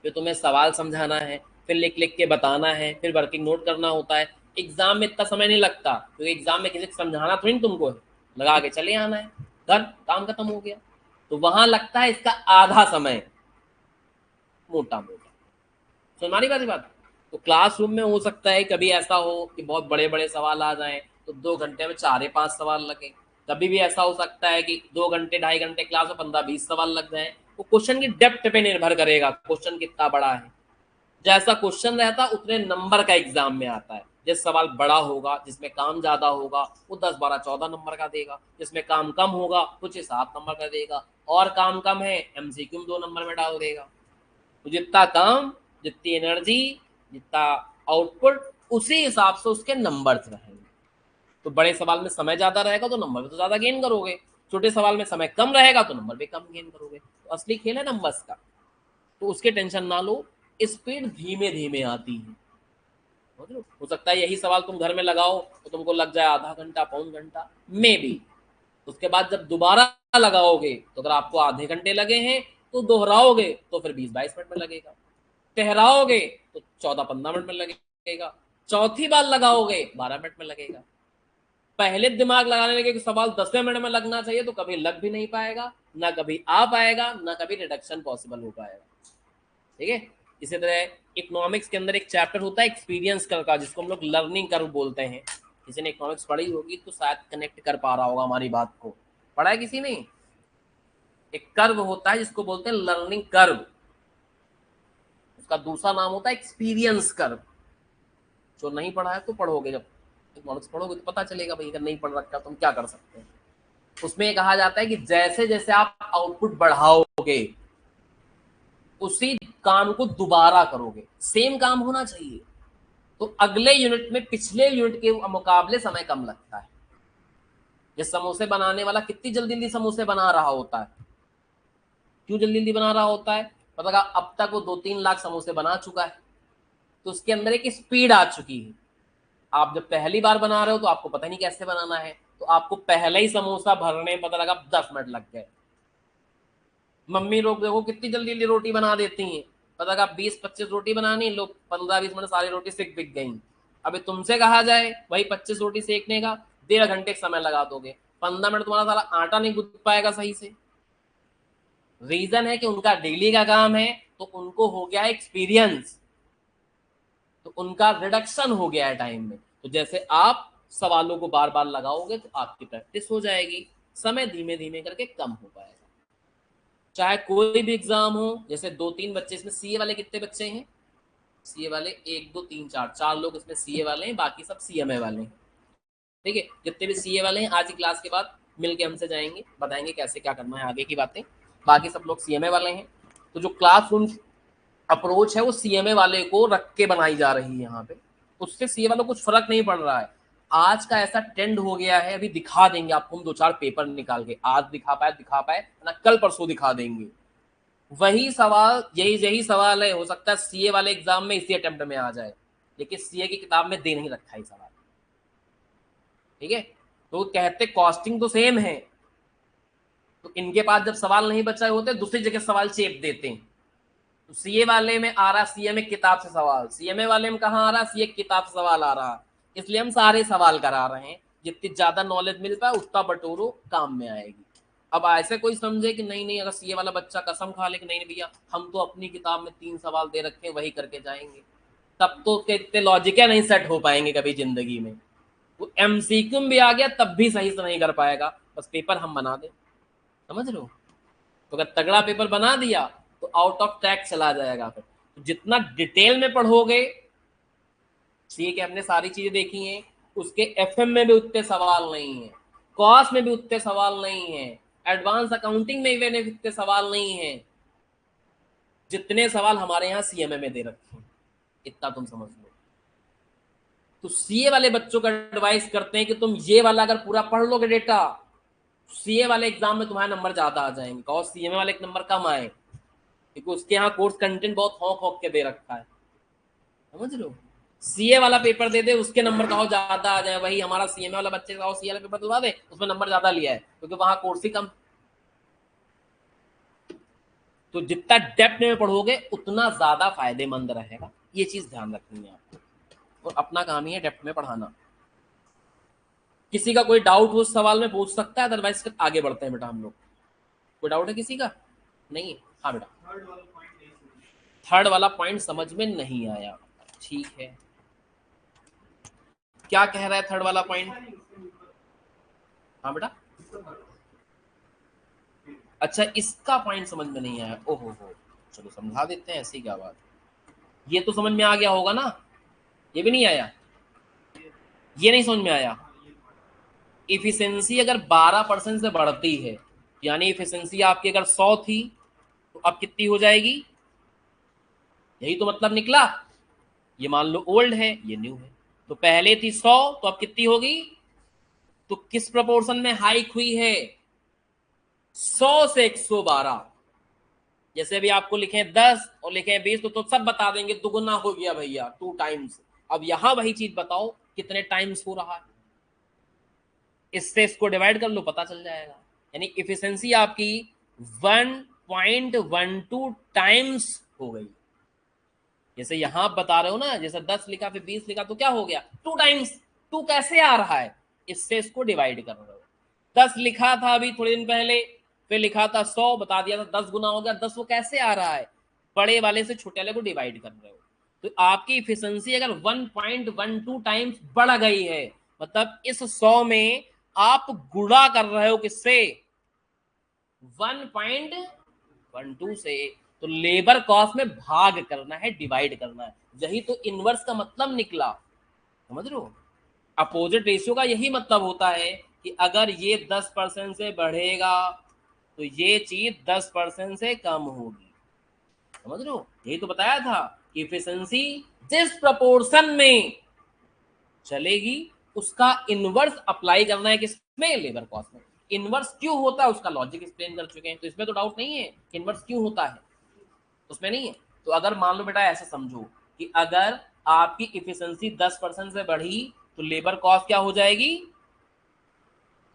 फिर तुम्हें सवाल समझाना है, फिर लिख लिख के बताना है, फिर वर्किंग नोट करना होता है। एग्जाम में इतना समय नहीं लगता, क्योंकि एग्जाम में किसी को समझाना थोड़ी तुमको है, लगा के चले आना है, घर काम खत्म हो गया। तो वहां लगता है इसका आधा समय, मोटा मोटा। सुनारी बात। तो क्लासरूम में हो सकता है कभी ऐसा हो कि बहुत बड़े बड़े सवाल आ जाएं, तो 2 घंटे में 4 5 सवाल लगे। कभी भी ऐसा हो सकता है कि 2 घंटे 2.5 घंटे क्लास में 15 20 सवाल लग जाए। वो क्वेश्चन की डेप्थ पे निर्भर करेगा, क्वेश्चन कितना बड़ा है। जैसा क्वेश्चन रहता उतने नंबर का एग्जाम में आता है। जिस सवाल बड़ा होगा, जिसमें काम ज्यादा होगा, वो 10 12 14 नंबर का देगा। जिसमें काम कम होगा, कुछ 7 नंबर का देगा। और काम कम है, एमसीक्यू 2 नंबर में डाल देगा। तो जितना काम, जितनी एनर्जी, जितना आउटपुट, उसी हिसाब से उसके नंबर्स रहेंगे। तो बड़े सवाल में समय ज्यादा रहेगा तो नंबर भी तो ज्यादा गेन करोगे, छोटे सवाल में समय कम रहेगा तो नंबर भी कम गेन करोगे। तो असली खेल है नंबर्स का, तो उसके टेंशन ना लो। स्पीड धीमे धीमे आती है। हो सकता है यही सवाल तुम घर में लगाओ तो तुमको लग जाए आधा घंटा पौन घंटा मे भी। उसके बाद जब दोबारा लगाओगे तो अगर आपको आधे घंटे लगे हैं तो दोहराओगे तो फिर 20 22 मिनट में लगेगा। ठहराओगे तो 14 15 मिनट में लगेगा। चौथी बार लगाओगे 12 मिनट में लगेगा। पहले दिमाग लगाने लगे कि सवाल 10वें मिनट में लगना चाहिए, तो कभी लग भी नहीं पाएगा, ना कभी आ पाएगा, ना कभी रिडक्शन पॉसिबल हो पाएगा। ठीक है, इसी तरह इकोनॉमिक्स के अंदर एक चैप्टर होता है एक्सपीरियंस कर्व का, जिसको हम लोग लर्निंग कर्व बोलते हैं। किसी ने इकोनॉमिक्स पढ़ी होगी तो शायद कनेक्ट कर पा रहा होगा हमारी बात को। पढ़ा है किसी ने? एक कर्व होता है जिसको बोलते हैं लर्निंग कर्व, उसका दूसरा नाम होता है एक्सपीरियंस कर्व। जो नहीं पढ़ा है तो पढ़ोगे, जब इकोनॉमिक्स पढ़ोगे तो पता चलेगा भाई, अगर नहीं पढ़ रखा तो हम क्या कर सकते हैं। उसमें कहा जाता है कि जैसे जैसे आप आउटपुट बढ़ाओगे उसी काम को दोबारा करोगे, सेम काम होना चाहिए, तो अगले यूनिट में पिछले यूनिट के मुकाबले समय कम लगता है। ये समोसे बनाने वाला कितनी जल्दी जल्दी समोसे बना रहा होता है, क्यों जल्दी जल्दी बना रहा होता है? पता, अब तक वो 2-3 लाख समोसे बना चुका है, तो उसके अंदर एक स्पीड आ चुकी है। आप जब पहली बार बना रहे हो तो आपको पता नहीं कैसे बनाना है, तो आपको पहले ही समोसा भरने में पता लगा 10 मिनट लग गए। मम्मी लोग देखो कितनी जल्दी जल्दी रोटी बना देती हैं, पता लगा 20-25 रोटी बनानी, लोग 15-20 मिनट सारी रोटी सिक बिक गई। अभी तुमसे कहा जाए वही 25 रोटी सेकने का, 1.5 घंटे समय लगा दोगे, 15 मिनट तुम्हारा सारा आटा नहीं गूंथ पाएगा सही से। रीजन है कि उनका डेली का काम है, तो उनको हो गया एक्सपीरियंस, तो उनका रिडक्शन हो गया है टाइम में। तो जैसे आप सवालों को बार बार लगाओगे तो आपकी प्रैक्टिस हो जाएगी, समय धीमे धीमे करके कम हो पाएगा। चाहे कोई भी एग्जाम हो, जैसे 2-3 बच्चे इसमें सीए वाले, कितने बच्चे हैं सीए वाले? 1 2 3 4 लोग इसमें सीए वाले हैं, बाकी सब सीएमए वाले हैं। ठीक है, जितने भी सीए वाले हैं आज की क्लास के बाद मिलके हमसे जाएंगे, बताएंगे कैसे क्या करना है आगे की बातें। बाकी सब लोग सीएमए वाले हैं। तो जो क्लासरूम अप्रोच है वो सीएमए वाले को रख के बनाई जा रही है यहाँ पे, उससे सीए वालों को कुछ फर्क नहीं पड़ रहा है। आज का ऐसा ट्रेंड हो गया है, अभी दिखा देंगे आपको हम 2-4 पेपर निकाल के, आज दिखा पाए ना, कल परसों दिखा देंगे। वही सवाल, यही यही सवाल है, हो सकता है सीए वाले एग्जाम में इसी अटेम्प्ट में आ जाए, लेकिन सीए की किताब में दे नहीं रखा है सवाल। ठीक है, तो कहते कॉस्टिंग तो सेम है, तो इनके पास जब सवाल नहीं बचाए होते दूसरी जगह सवाल चेप देते हैं। तो सीए वाले में आ रहा सीए में किताब से सवाल, सीएमए वाले में कहाँ आ रहा, सीए किताब से सवाल आ रहा, इसलिए हम सारे सवाल करा रहे हैं। जितनी ज्यादा नॉलेज मिल पाए उतना बटोरो, काम में आएगी। अब ऐसे कोई समझे कि नहीं नहीं, अगर सीए वाला बच्चा कसम खा ले कि नहीं भैया हम तो अपनी किताब में 3 सवाल दे रखे हैं वही करके जाएंगे, तब तो उसके इतने लॉजिक नहीं सेट हो पाएंगे कभी जिंदगी में। वो एमसीक्यू भी आ गया तब भी सही से नहीं कर पाएगा, बस पेपर हम बना दें। समझ लो, तो अगर तगड़ा पेपर बना दिया तो आउट ऑफ ट्रैक चला जाएगा। फिर तो जितना डिटेल में पढ़ोगे, सीए के हमने सारी चीजें देखी हैं, उसके एफएम में भी उतने सवाल नहीं है, कॉस्ट में भी उतने सवाल नहीं है, एडवांस अकाउंटिंग में भी उतने सवाल नहीं है जितने सवाल हमारे यहाँ सीएमए में दे रखे हैं। इतना तुम समझ लो। तो सीए वाले बच्चों का एडवाइस करते हैं कि तुम ये वाला अगर पूरा पढ़ लोगे डेटा, सीए वाले एग्जाम में तुम्हारे नंबर ज्यादा आ जाएंगे और सीएमए वाले के नंबर कम आए, क्योंकि उसके यहाँ कोर्स कंटेंट बहुत हॉक हॉक के दे रखा है। समझ लो, सीए वाला पेपर दे दे, उसके नंबर कहो ज्यादा आ जाए, वही हमारा सीएमए वाला बच्चे का सीए वाला पेपर दिलवा दे, उसमें नंबर ज्यादा लिया है क्योंकि वहां कोर्स ही कम। तो जितना डेप्थ में पढ़ोगे उतना ज्यादा फायदेमंद रहेगा, ये चीज ध्यान रखनी है आपको। और अपना काम ही है डेप्थ में पढ़ाना। किसी का कोई डाउट हो उस सवाल में पूछ सकता है, अदरवाइज फिर आगे बढ़ते हैं बेटा हम लोग। कोई डाउट है किसी का? नहीं है? हाँ बेटा, थर्ड वाला पॉइंट समझ में नहीं आया। ठीक है, क्या कह रहा है थर्ड वाला पॉइंट? हाँ बेटा, अच्छा इसका पॉइंट समझ में नहीं आया। ओहो हो, चलो समझा देते हैं, ऐसी क्या बात। ये तो समझ में आ गया होगा ना, ये भी नहीं आया? ये नहीं समझ में आया? इफिशिएंसी अगर 12% से बढ़ती है, यानी इफिशिएंसी आपकी अगर 100 थी तो अब कितनी हो जाएगी? यही तो मतलब निकला। ये मान लो ओल्ड है, ये न्यू है, तो पहले थी 100 तो अब कितनी होगी? तो किस प्रोपोर्शन में हाइक हुई है? 100 से 112। जैसे अभी आपको लिखे 10 और लिखे 20 तो सब बता देंगे दुगुना हो गया भैया, 2 टाइम्स। अब यहां वही चीज बताओ कितने टाइम्स हो रहा है, इससे इसको डिवाइड कर लो, पता चल जाएगा। यानी इफिशिएंसी आपकी 1.12 टाइम्स हो गई। जैसे यहां आप बता रहे हो ना, जैसे 10 लिखा फिर 20 लिखा तो क्या हो गया? 2 टाइम्स। 2 कैसे आ रहा है? इससे इसको डिवाइड कर रहे हो। 10 लिखा था अभी थोड़े दिन पहले, फिर लिखा था 100, बता दिया था 10 गुना हो गया। 10 वो कैसे आ रहा है? बड़े वाले से छोटे वाले को डिवाइड कर रहे हो। तो आपकी इफिशिएंसी अगर 1.12 टाइम्स बढ़ गई है, मतलब इस 100 में आप गुणा कर रहे हो किससे? 1.12 से। तो लेबर कॉस्ट में भाग करना है, डिवाइड करना है। यही तो इनवर्स का मतलब निकला। समझ लो, अपोजिट रेशियो का यही मतलब होता है कि अगर ये 10% से बढ़ेगा तो ये चीज 10% से कम होगी। समझ लो, यही तो बताया था कि इफिशिएंसी जिस प्रपोर्शन में चलेगी उसका इनवर्स अप्लाई करना है, किसमें? लेबर कॉस्ट में। इनवर्स क्यों होता है उसका लॉजिक एक्सप्लेन कर चुके हैं, तो इसमें तो डाउट नहीं है इनवर्स क्यों होता है, उसमें नहीं है। तो अगर मान लो बेटा ऐसा समझो कि अगर आपकी इफिशिएंसी 10% से बढ़ी तो लेबर कॉस्ट क्या हो जाएगी?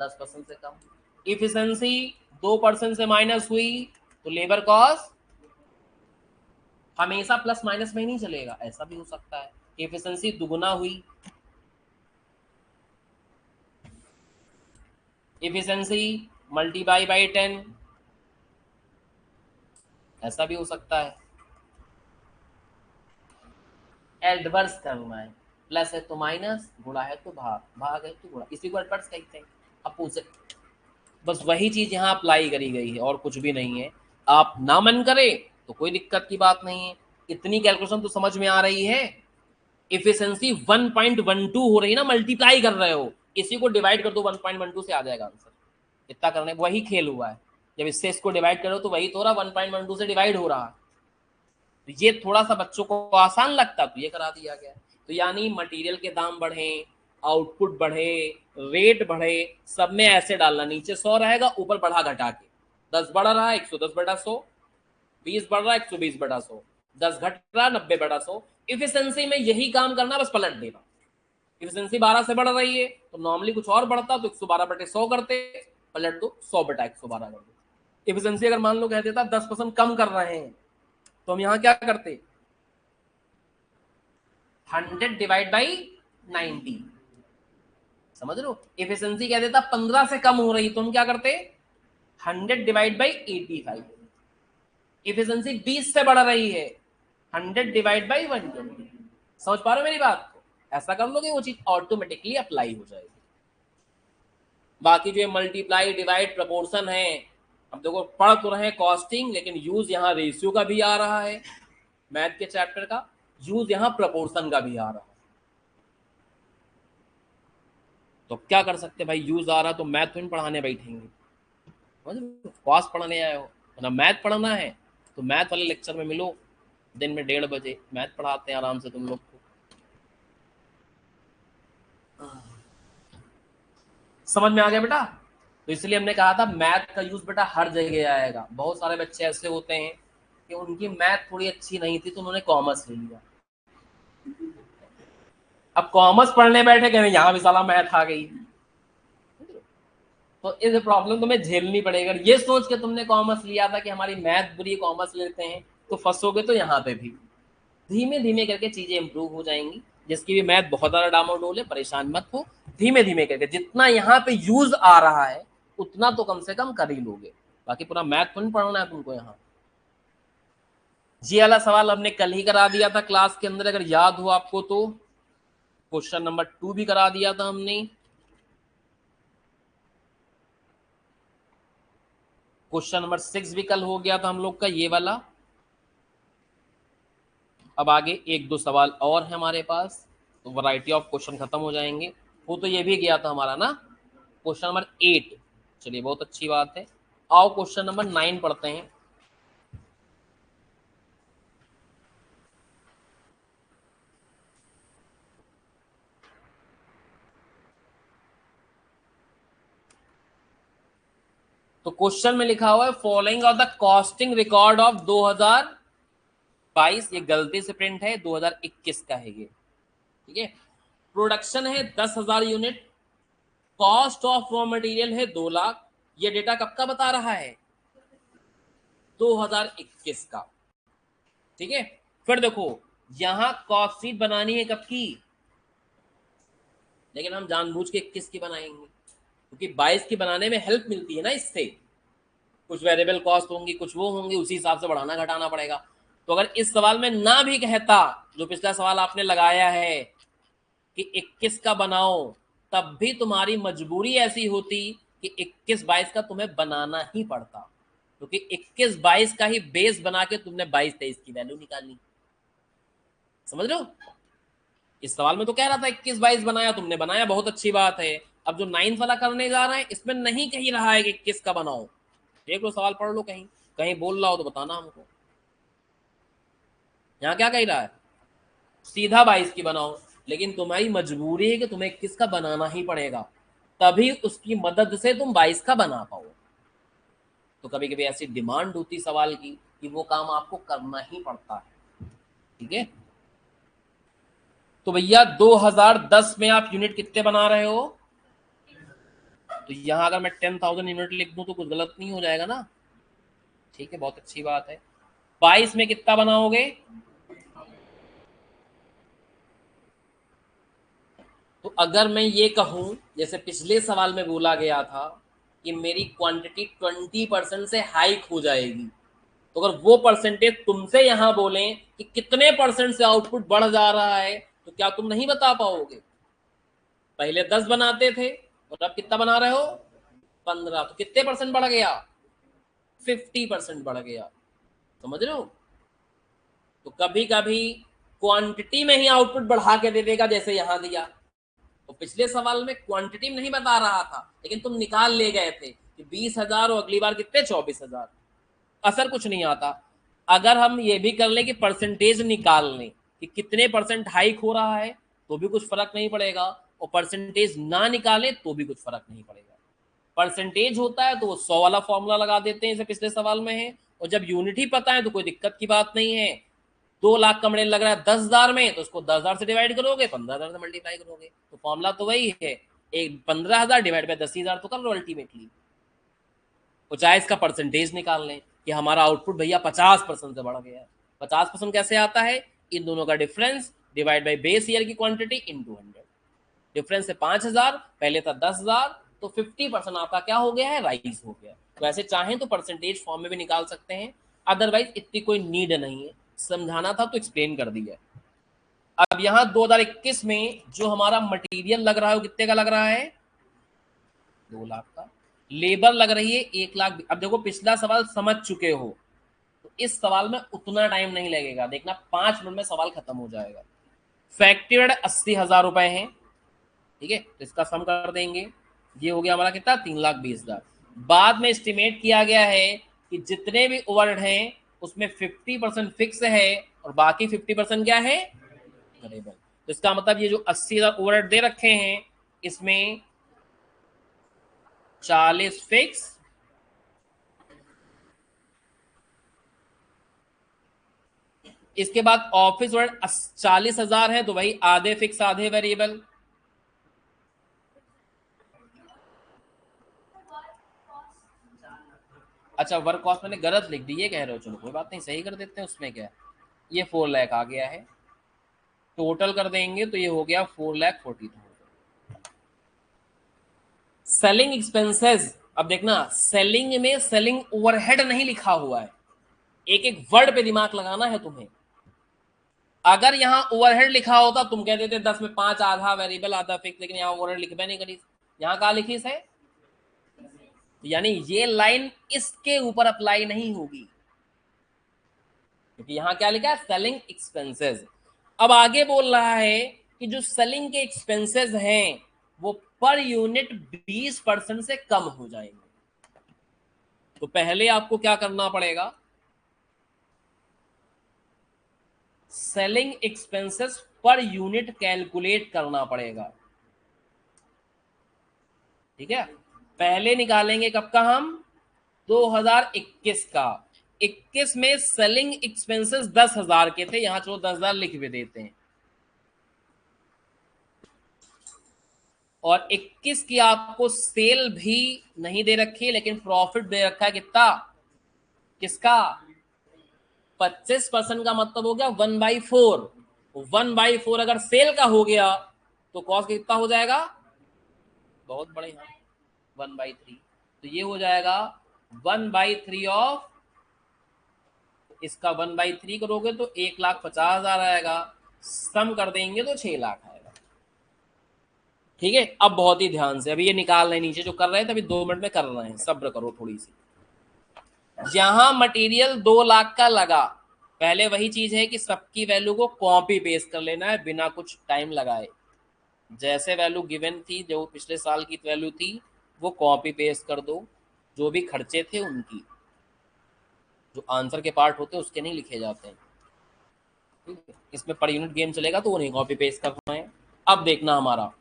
10% से कम। इफिशिएंसी 2% से माइनस हुई तो लेबर कॉस्ट हमेशा प्लस माइनस में ही नहीं चलेगा, ऐसा भी हो सकता है। इफिशिएंसी दुगुना हुई, इफिशिएंसी मल्टीप्लाई बाई 10, ऐसा भी हो सकता है। एडवर्स करना है, प्लस है तो माइनस, गुणा है तो भाग, भाग है तो गुणा, इसी को एडवर्स कहते हैं, अपोजिट। बस वही चीज यहाँ अप्लाई करी गई है और कुछ भी नहीं है। आप ना मन करे तो कोई दिक्कत की बात नहीं है, इतनी कैलकुलेशन तो समझ में आ रही है। इफिशिएंसी 1.12 हो रही है ना, मल्टीप्लाई कर रहे हो, इसी को डिवाइड कर दो 1.12 से आ जाएगा आंसर। इतना करने वही खेल हुआ है, जब इससे इसको डिवाइड करो तो वही तो रहा 1.12 से डिवाइड हो रहा। तो ये थोड़ा सा बच्चों को आसान लगता तो ये करा दिया गया। तो यानी मटेरियल के दाम बढ़े, आउटपुट बढ़े, रेट बढ़े, सब में ऐसे डालना, नीचे 100 रहेगा ऊपर बढ़ा घटा के, 10 बढ़ रहा है 110/100, 20 बढ़ रहा है 120/100, 10 घट रहा है 90/100। इफिशिएंसी में यही काम करना, बस पलट देना। इफिशिएंसी 12 से बढ़ रही है तो नॉर्मली कुछ और बढ़ता तो 112/100 करते, पलट दो 100/112 कर दो। इफिशिएंसी अगर मान लो कह देता 10% कम कर रहे हैं तो हम यहाँ क्या करते? 100/90। समझ लो, इफिशिएंसी कह देता 15 से कम हो रही तो हम क्या करते? 100/85। इफिशिएंसी 20 से बढ़ रही है, 100/120। समझ पा रहे हो मेरी बात को? ऐसा कर लोगे वो चीज ऑटोमेटिकली अप्लाई हो जाएगी। बाकी जो मल्टीप्लाई डिवाइड प्रपोर्शन है, अब देखो पढ़ तो रहे कॉस्टिंग, लेकिन यूज यहाँ रेशियो का भी आ रहा है, मैथ के चैप्टर का यूज यहाँ प्रपोर्शन का भी आ रहा है। तो क्या कर सकते भाई, यूज आ रहा तो मैथ तो पढ़ाने बैठेंगे, कॉस्ट पढ़ाने आए हो ना, मैथ पढ़ना है तो मैथ वाले लेक्चर में मिलो, दिन में 1:30 बजे मैथ पढ़ाते हैं आराम से तुम लोग को। समझ में आ गया बेटा? तो इसलिए हमने कहा था मैथ का यूज बेटा हर जगह आएगा। बहुत सारे बच्चे ऐसे होते हैं कि उनकी मैथ थोड़ी अच्छी नहीं थी तो उन्होंने कॉमर्स ले लिया, अब कॉमर्स पढ़ने बैठे कह रहे यहाँ भी साला मैथ आ गई, तो इस प्रॉब्लम तुम्हें झेलनी पड़ेगी। ये सोच के तुमने कॉमर्स लिया था कि हमारी मैथ बुरी, कॉमर्स लेते हैं तो फंसोगे। तो यहाँ पे भी धीमे धीमे करके चीजें इंप्रूव हो जाएंगी। जिसकी भी मैथ बहुत ज्यादा डामाडोल है परेशान मत हो, धीमे धीमे करके जितना यहाँ पे यूज आ रहा है उतना तो कम से कम कर ही लोगे। बाकी पूरा मैथ तो नहीं पढ़ना है तुमको यहाँ। ये वाला सवाल हमने कल ही करा दिया था क्लास के अंदर, अगर याद हो आपको तो। क्वेश्चन नंबर 2 भी करा दिया था हमने। क्वेश्चन नंबर 6 भी कल हो गया था हम लोग का ये वाला। अब आगे 1-2 सवाल और है हमारे पास, तो वैरायटी ऑफ क्वेश्चन खत्म हो जाएंगे। वो तो ये भी गया था हमारा ना, क्वेश्चन नंबर 8। चलिए बहुत अच्छी बात है। आओ क्वेश्चन नंबर 9 पढ़ते हैं। तो क्वेश्चन में लिखा हुआ है following of the costing record of 2022, ये गलती से प्रिंट है, 2021 का है ये, ठीक है। प्रोडक्शन है 10,000 unit, cost of raw material है 2 लाख। ये डेटा कब का बता रहा है? 2021 का, ठीक है। फिर देखो यहां कॉस्ट शीट बनानी है कब की, लेकिन हम जानबूझ के 21 की बनाएंगे क्योंकि 22 की बनाने में हेल्प मिलती है ना इससे। कुछ वेरिएबल कॉस्ट होंगी, कुछ वो होंगी, उसी हिसाब से बढ़ाना घटाना पड़ेगा। तो अगर इस सवाल में ना भी कहता, जो पिछला सवाल आपने लगाया है कि 21 का बनाओ, तब भी तुम्हारी मजबूरी ऐसी होती कि 21-22 का तुम्हें बनाना ही पड़ता, क्योंकि 21-22 का ही बेस बना के तुमने 22-23 की वैल्यू निकालनी। समझ रहे हो? इस सवाल में तो कह रहा था 21-22 बनाया, तुमने बनाया, बहुत अच्छी बात है। अब जो 9th वाला करने जा रहे हैं इसमें नहीं कही रहा है कि 21 का बनाओ। देख लो सवाल, पढ़ लो, कहीं कहीं बोल रहा हो तो बताना हमको। यहाँ क्या कह रहा है? सीधा 22 की बनाओ, लेकिन तुम्हारी मजबूरी है कि तुम्हें 21 का बनाना ही पड़ेगा, तभी उसकी मदद से तुम 22 का बना पाओ। तो कभी कभी ऐसी डिमांड होती सवाल की कि वो काम आपको करना ही पड़ता है, ठीक है। तो भैया 2010 में आप यूनिट कितने बना रहे हो? तो यहां अगर मैं 10,000 यूनिट लिख दूं तो कुछ गलत नहीं हो जाएगा ना? ठीक है, बहुत अच्छी बात है। 22 में कितना बनाओगे? तो अगर मैं ये कहूं, जैसे पिछले सवाल में बोला गया था कि मेरी क्वांटिटी 20% से हाइक हो जाएगी, तो अगर वो परसेंटेज तुमसे यहां बोलें कि कितने परसेंट से आउटपुट बढ़ जा रहा है, तो क्या तुम नहीं बता पाओगे? पहले 10 बनाते थे और अब कितना बना रहे हो? 15, तो कितने परसेंट बढ़ गया? 50% बढ़ गया। समझ रहे हो? तो कभी कभी क्वांटिटी में ही आउटपुट बढ़ा के दे देगा, जैसे यहां दिया। तो पिछले सवाल में क्वांटिटी में नहीं बता रहा था, लेकिन तुम निकाल ले गए थे कि 20,000 और अगली बार कितने? 24,000। असर कुछ नहीं आता। अगर हम ये भी कर ले कि परसेंटेज निकाल लें कि कितने परसेंट हाइक हो रहा है, तो भी कुछ फर्क नहीं पड़ेगा, और परसेंटेज ना निकाले तो भी कुछ फर्क नहीं पड़ेगा। परसेंटेज होता है तो वो 100 वाला फॉर्मूला लगा देते हैं, जैसे पिछले सवाल में है। और जब यूनिट ही पता है तो कोई दिक्कत की बात नहीं है। 2 लाख का मटेरियल लग रहा है 10,000 में, तो उसको 10,000 से डिवाइड करोगे, 15,000 से मल्टीप्लाई करोगे, तो फॉर्मूला तो वही है। एक 15,000 डिवाइड बाय 10,000 तो कर लो अल्टीमेटली। तो चाहे इसका परसेंटेज निकाल लें कि हमारा आउटपुट भैया 50% से बढ़ गया है। 50% कैसे आता है? इन दोनों का difference divide by base year की क्वांटिटी इनटू 100। डिफरेंस है 5,000, पहले था 10,000, तो 50% आपका क्या हो गया है? राइज हो गया। तो ऐसे चाहें तो परसेंटेज फॉर्म में भी निकाल सकते हैं, अदरवाइज इतनी कोई नीड नहीं है। समझाना था तो एक्सप्लेन कर दिया। अब यहाँ 2021 में जो हमारा मटेरियल लग रहा है वो कितने का लग रहा है? 2 लाख का। लेबर लग रही है 1 लाख। अब देखो पिछला सवाल समझ चुके हो, तो इस सवाल में उतना टाइम नहीं लगेगा, देखना 5 मिनट में सवाल खत्म हो जाएगा। फैक्टर्ड 80,000 रुपए हैं, ठीक है, तो इसका सम कर देंगे, ये हो गया हमारा कितना 3,20,000। बाद में एस्टिमेट किया गया है कि जितने भी ओवरहेड हैं उसमें 50% फिक्स है और बाकी 50% क्या है, वेरिएबल। तो इसका मतलब ये जो 80,000 ओवरहेड दे रखे हैं, इसमें 40 फिक्स, इसके बाद ऑफिस ओवरहेड 40,000 है, तो भाई आधे फिक्स आधे वेरिएबल। अच्छा वर्क कॉस्ट मैंने गलत लिख दी, ये कह रहे हो, चलो कोई बात नहीं, सही कर देते हैं, उसमें क्या है। ये 4 लाख आ गया है, टोटल कर देंगे तो ये हो गया 4,40,000। सेलिंग एक्सपेंसेस, अब देखना सेलिंग में सेलिंग ओवरहेड नहीं लिखा हुआ है, एक एक वर्ड पे दिमाग लगाना है तुम्हें। अगर यहाँ ओवरहेड लिखा होता तुम कह देते 10 में 5 आधा वेरिएबल आधा फिक्स, लेकिन यहाँ ओवरहेड लिखबे नहीं करी, यहाँ कहा लिखी है, यानी ये लाइन इसके ऊपर अप्लाई नहीं होगी, क्योंकि यहां क्या लिखा है, सेलिंग एक्सपेंसेस। अब आगे बोल रहा है कि जो सेलिंग के एक्सपेंसेस हैं वो पर यूनिट 20% से कम हो जाएंगे। तो पहले आपको क्या करना पड़ेगा, selling expenses per unit calculate करना पड़ेगा, ठीक है। पहले निकालेंगे कब का हम, 2021 का। 21 में सेलिंग एक्सपेंसेस 10,000 के थे, यहां चलो 10,000 लिख भी देते हैं, और 21 की आपको सेल भी नहीं दे रखी है, लेकिन प्रॉफिट दे रखा है कितना, किसका, 25% का मतलब हो गया 1/4। 1/4 अगर सेल का हो गया तो कॉस्ट कितना हो जाएगा, बहुत बड़े हैं, 1/3, तो ये हो जाएगा 1/3 ऑफ, इसका 1/3 करोगे तो 1,50,000 आएगा, सम कर देंगे तो 6 लाख आएगा, ठीक है। अब बहुत ही ध्यान से, अभी ये निकाल रहे हैं नीचे जो कर रहे थे, अभी 2 मिनट में कर रहे हैं, सब्र करो थोड़ी सी। जहां मटेरियल 2 लाख का लगा, पहले वही चीज है कि सबकी वैल्यू को कॉपी पेस्ट कर लेना है बिना कुछ टाइम लगाए, जैसे वैल्यू गिवन थी जो पिछले साल की वैल्यू थी वो कॉपी पेस्ट कर दो, जो भी खर्चे थे उनकी, जो आंसर के पार्ट होते हैं उसके नहीं लिखे जाते हैं, ठीक है। इसमें पर यूनिट गेम चलेगा तो वो नहीं कॉपी पेस्ट करना है। अब देखना हमारा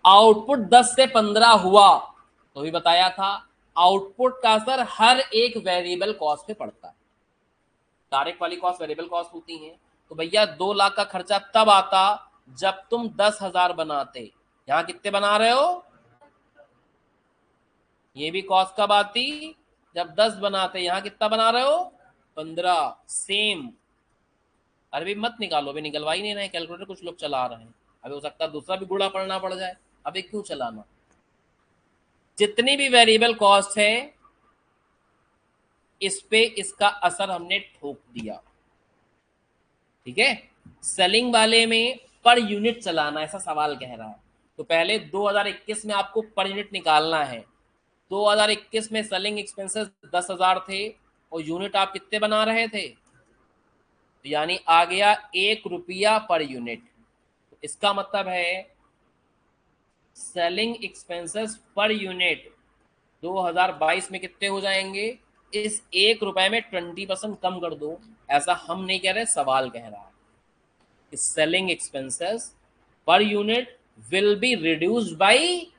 आउटपुट 10 से 15 हुआ, तो भी बताया था आउटपुट का असर हर एक वेरिएबल कॉस्ट पे पड़ता है, डायरेक्ट वाली कॉस्ट वेरिएबल कॉस्ट होती है। तो भैया 2 लाख का खर्चा तब आता जब तुम 10,000 बनाते, यहां कितने बना रहे हो, ये भी कॉस्ट कब आती, जब 10 बनाते, यहां कितना बना रहे हो, 15, सेम। अरे भी मत निकालो, अभी निकलवा ही नहीं रहे कैलकुलेटर, कुछ लोग चला रहे हैं, अभी हो सकता है दूसरा भी गुड़ा पड़ना पड़ जाए, अभी क्यों चलाना। जितनी भी वेरिएबल कॉस्ट है इस पे इसका असर हमने ठोक दिया, ठीक है। सेलिंग वाले में पर यूनिट चलाना, ऐसा सवाल कह रहा है, तो पहले 2021 में आपको पर यूनिट निकालना है। 2021 में सेलिंग एक्सपेंसेस 10,000 थे और यूनिट आप कितने बना रहे थे, तो यानी आ गया 1 रुपया पर यूनिट। तो इसका मतलब है सेलिंग एक्सपेंसेस पर यूनिट 2022 में कितने हो जाएंगे, इस 1 रुपए में 20% कम कर दो, ऐसा हम नहीं कह रहे, सवाल कह रहा है कि selling expenses per unit will be reduced by,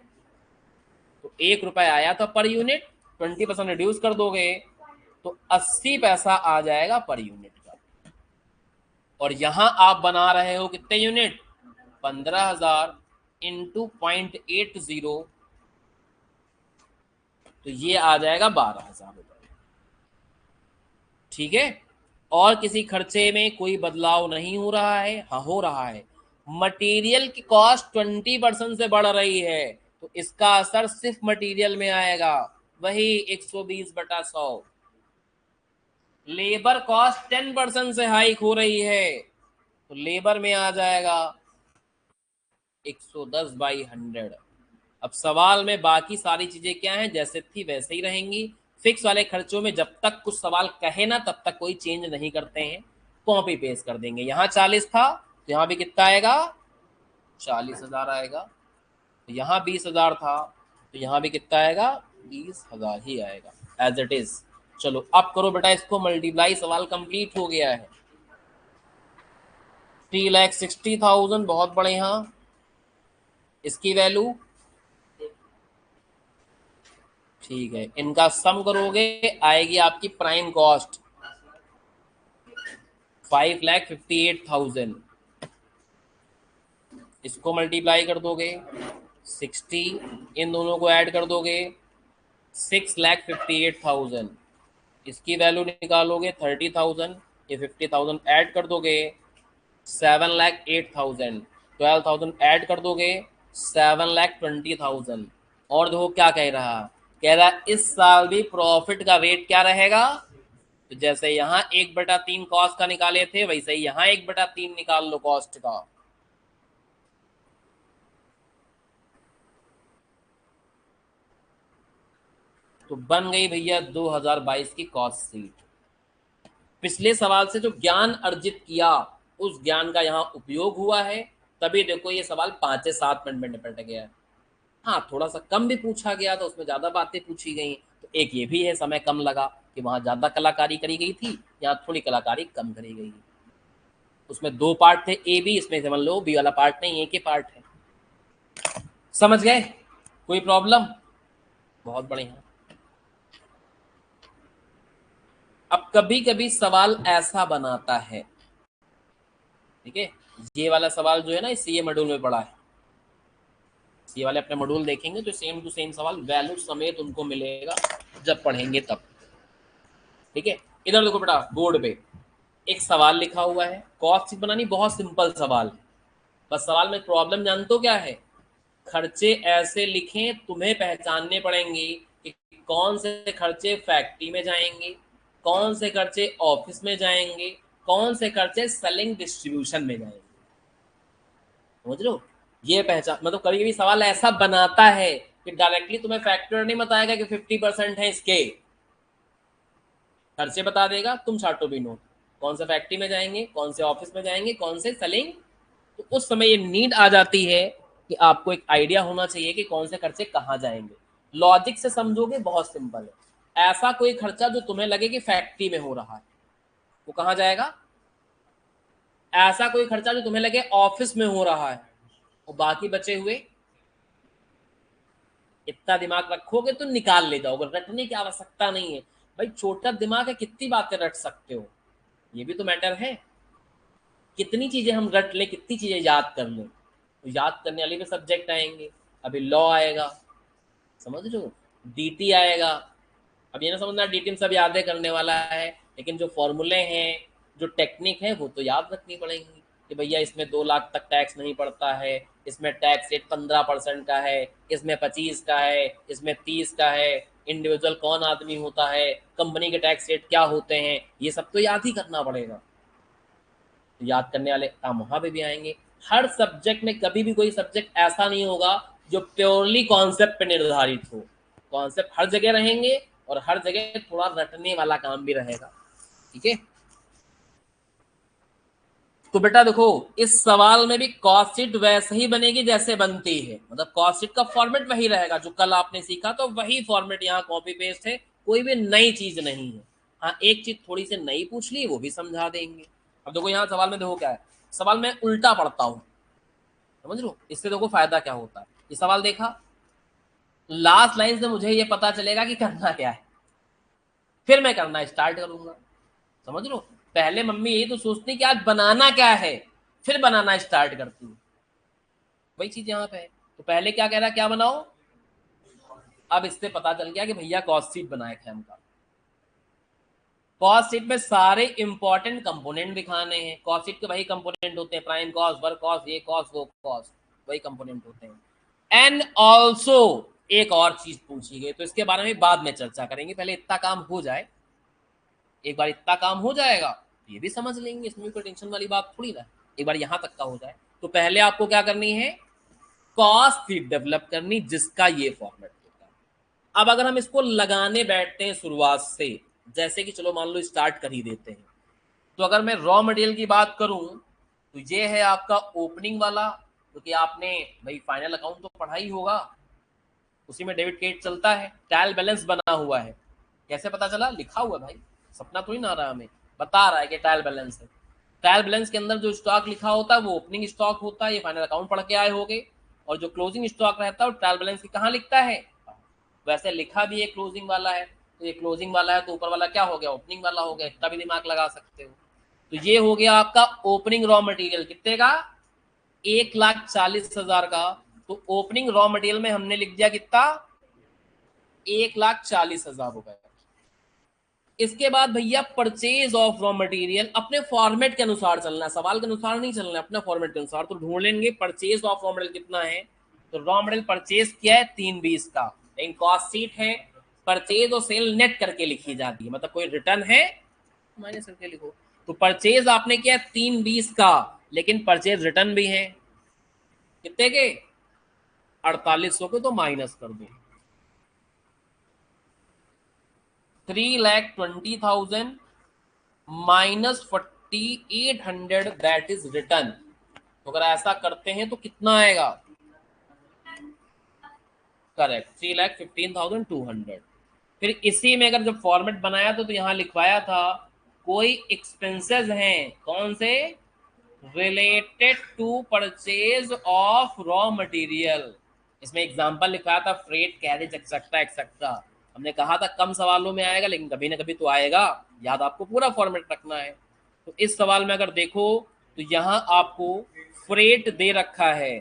तो 1 रुपए आया था पर यूनिट, 20% रिड्यूस कर दोगे तो 80 पैसा आ जाएगा पर यूनिट का। और यहां आप बना रहे हो कितने यूनिट, 15,000 इंटू 0.80, तो ये आ जाएगा 12,000 रुपए, ठीक है। और किसी खर्चे में कोई बदलाव नहीं हो रहा है, हाँ हो रहा है, मटेरियल की कॉस्ट 20% से बढ़ रही है, तो इसका असर सिर्फ मटेरियल में आएगा, वही 120/100। लेबर कॉस्ट 10% से हाइक हो रही है, तो लेबर में आ जाएगा 110/100। अब सवाल में बाकी सारी चीजें क्या हैं, जैसे थी वैसे ही रहेंगी। फिक्स वाले खर्चों में जब तक कुछ सवाल कहे ना तब तक कोई चेंज नहीं करते हैं, कॉपी पेस्ट कर देंगे। यहाँ 40 था तो यहाँ भी कितना आएगा, 40,000 आएगा। तो यहाँ 20,000 था तो यहाँ भी कितना आएगा, 20,000 ही आएगा एज इट इज। चलो अब करो बेटा इसको मल्टीप्लाई, सवाल कंप्लीट हो गया है। 3,60,000 बहुत बढ़िया, इसकी वैल्यू ठीक है, इनका सम करोगे आएगी आपकी प्राइम कॉस्ट 5,58,000। इसको मल्टीप्लाई कर दोगे 60, इन दोनों को ऐड कर दोगे 6,58,000। इसकी वैल्यू निकालोगे 30,000, ये 50,000 ऐड कर दोगे 7,08,000। 12,000 ऐड कर दोगे 7,20,000। और देखो क्या कह रहा, कह रहा इस साल भी प्रॉफिट का वेट क्या रहेगा, तो जैसे यहाँ 1/3 कॉस्ट का निकाले थे वैसे ही यहाँ 1/3 निकाल लो कॉस्ट का। तो बन गई भैया 2022 की कॉस्ट शीट। पिछले सवाल से जो ज्ञान अर्जित किया उस ज्ञान का यहाँ उपयोग हुआ है, तभी देखो ये सवाल 5 से 7 मिनट में निपट गया है। हाँ थोड़ा सा कम भी पूछा गया तो उसमें ज्यादा बातें पूछी गई, तो एक ये भी है समय कम लगा कि वहां ज्यादा कलाकारी करी गई थी, यहाँ थोड़ी कलाकारी कम करी गई। उसमें 2 पार्ट थे ए बी, इसमें समझ लो बी वाला पार्ट नहीं एक ही पार्ट है। समझ गए, कोई प्रॉब्लम, बहुत बढ़िया। अब कभी कभी सवाल ऐसा बनाता है, ठीक है, ये वाला सवाल जो है ना सीए मॉड्यूल में पड़ा है, सीए वाले अपने मॉड्यूल देखेंगे तो सेम टू सेम सवाल वैल्यू समेत उनको मिलेगा जब पढ़ेंगे तब, ठीक है। इधर देखो बेटा बोर्ड पे एक सवाल लिखा हुआ है, कॉस्ट शीट बनानी बहुत सिंपल सवाल है, बस सवाल में प्रॉब्लम जानते हो क्या है, खर्चे ऐसे लिखें तुम्हें पहचानने पड़ेंगे कि कौन से खर्चे फैक्ट्री में जाएंगे, कौन से खर्चे ऑफिस में जाएंगे, कौन से खर्चे सेलिंग डिस्ट्रीब्यूशन में जाएंगे। समझ लो, ये पहचान, मतलब कभी कभी सवाल ऐसा बनाता है कि डायरेक्टली तुम्हें फैक्टर नहीं बताएगा कि 50% है इसके, खर्चे बता देगा, तुम छाटो भी नोट, कौन से फैक्ट्री में जाएंगे, कौन से ऑफिस में जाएंगे, कौन से सेलिंग। तो उस समय ये नीड आ जाती है कि आपको एक आइडिया होना चाहिए कि कौन से खर्चे कहाँ जाएंगे। लॉजिक से समझोगे बहुत सिंपल है, ऐसा कोई खर्चा जो तुम्हें लगे कि फैक्ट्री में हो रहा है वो कहाँ जाएगा, ऐसा कोई खर्चा जो तुम्हें लगे ऑफिस में हो रहा है, और बाकी बचे हुए इतना दिमाग रखोगे तो निकाल ले जाओगे, रटने की आवश्यकता नहीं है भाई, छोटा दिमाग है कितनी बातें रट सकते हो, ये भी तो मैटर है, कितनी चीजें हम रट लें, कितनी चीजें याद कर लें। तो याद करने वाले भी सब्जेक्ट आएंगे, अभी लॉ आएगा, समझ रहे हो, डीटी आएगा। अब ये ना समझना डीटी में सब यादें करने वाला है, लेकिन जो फॉर्मूले हैं, जो टेक्निक है वो तो याद रखनी पड़ेंगी कि भैया इसमें 2 लाख तक टैक्स नहीं पड़ता है, इसमें टैक्स रेट 15% का है, इसमें 25 का है, इसमें 30 का है, इंडिविजुअल कौन आदमी होता है, कंपनी के टैक्स रेट क्या होते हैं, ये सब तो याद ही करना पड़ेगा। तो याद करने वाले काम वहां पे भी आएंगे। हर सब्जेक्ट में कभी भी कोई सब्जेक्ट ऐसा नहीं होगा जो प्योरली कॉन्सेप्ट पे निर्धारित हो, कॉन्सेप्ट हर जगह रहेंगे और हर जगह थोड़ा रटने वाला काम भी रहेगा, ठीक है। तो बेटा देखो इस सवाल में भी कॉस्ट शीट वैसे ही बनेगी जैसे बनती है, मतलब कॉस्ट शीट का फॉर्मेट वही रहेगा जो कल आपने सीखा, तो वही फॉर्मेट यहाँ कॉपी पेस्ट है, कोई भी नई चीज नहीं है। हाँ एक चीज थोड़ी सी नई पूछ ली वो भी समझा देंगे। अब देखो यहाँ सवाल में देखो क्या है, सवाल में उल्टा पढ़ता हूँ, समझ लो इससे देखो फायदा क्या होता है। ये सवाल देखा, लास्ट लाइन से मुझे ये पता चलेगा कि करना क्या है, फिर मैं करना स्टार्ट करूंगा। समझ लो, पहले मम्मी यही तो सोचती कि आज बनाना क्या है, फिर बनाना स्टार्ट करती हूँ, वही चीज यहाँ पे है। तो पहले क्या कह रहा है, क्या बनाओ, अब इससे पता चल गया कि भैया कॉस्ट शीट बनाए खैम का। कॉस्ट शीट में सारे इंपॉर्टेंट कंपोनेंट दिखाने हैं, कॉस्ट शीट के वही कंपोनेंट होते हैं, प्राइम कॉस्ट, वर्क कॉस्ट, ये कॉस्ट वो कॉस्ट, वही कंपोनेंट होते हैं। एंड ऑल्सो एक और चीज पूछी गई, तो इसके बारे में बाद में चर्चा करेंगे, पहले इतना काम हो जाए, एक बार इतना काम हो जाएगा तो ये भी समझ लेंगे, इसमें कोई टेंशन वाली बात थोड़ी ना, एक बार यहाँ तक का हो जाए। तो पहले आपको क्या करनी है, कॉस्ट शीट डेवलप करनी जिसका ये फॉर्मेट होता है। अब अगर हम इसको लगाने बैठते हैं शुरुआत से, जैसे कि चलो मान लो स्टार्ट कर ही देते हैं, तो अगर मैं रॉ मटेरियल की बात करूं तो ये है आपका ओपनिंग वाला, क्योंकि आपने भाई फाइनल अकाउंट तो पढ़ा ही होगा, उसी में डेबिट क्रेडिट चलता है। ट्रायल बैलेंस बना हुआ है, कैसे पता चला? लिखा हुआ भाई, सपना तो ही ना आ रहा, हमें बता रहा है कि ट्रायल बैलेंस है। ट्रायल बैलेंस के अंदर जो स्टॉक लिखा होता है वो ओपनिंग स्टॉक होता है, ये फाइनल अकाउंट पढ़ के आए होगे। और जो क्लोजिंग स्टॉक रहता है वो ट्रायल बैलेंस की कहाँ लिखता है, वैसे लिखा भी है क्लोजिंग वाला है, तो ये क्लोजिंग वाला है तो ऊपर वाला क्या हो गया, ओपनिंग वाला हो गया, इतना भी दिमाग लगा सकते हो। तो ये हो गया आपका ओपनिंग रॉ मटेरियल, कितने का, 1,40,000 का। तो ओपनिंग रॉ मटेरियल में हमने लिख दिया कितना, 1,40,000 रुपए। इसके बाद भैया परचेज ऑफ रॉ मटेरियल, अपने फॉर्मेट के अनुसार चलना है, सवाल के अनुसार नहीं चलना है, अपने फॉर्मेट के अनुसार। तो ढूंढ लेंगे परचेज ऑफ रॉ मटेरियल कितना है, तो रॉ मटेरियल परचेज किया है 320 का, लेकिन कॉस्ट शीट है परचेज और सेल नेट करके लिखी जाती है, मतलब कोई रिटर्न है माइनस करके लिखो। तो परचेज आपने किया 320 का, लेकिन परचेज रिटर्न भी है कितने के, 4800 के, तो माइनस कर दो। 3,20,000 माइनस 4,800 दैट इज रिटर्न। तो अगर ऐसा करते हैं तो कितना आएगा, करेक्ट 3,15,200। फिर इसी में अगर जब फॉर्मेट बनाया तो यहाँ लिखवाया था कोई एक्सपेंसेस हैं, कौन से, related to purchase of raw material. इसमें एग्जांपल लिखा था फ्रेट, कैरेज, एक्सेट्रा एक्सेट्रा। हमने कहा था कम सवालों में आएगा, लेकिन कभी ना कभी तो आएगा, याद आपको पूरा फॉर्मेट रखना है। तो इस सवाल में अगर देखो तो यहाँ आपको फ्रेट दे रखा है,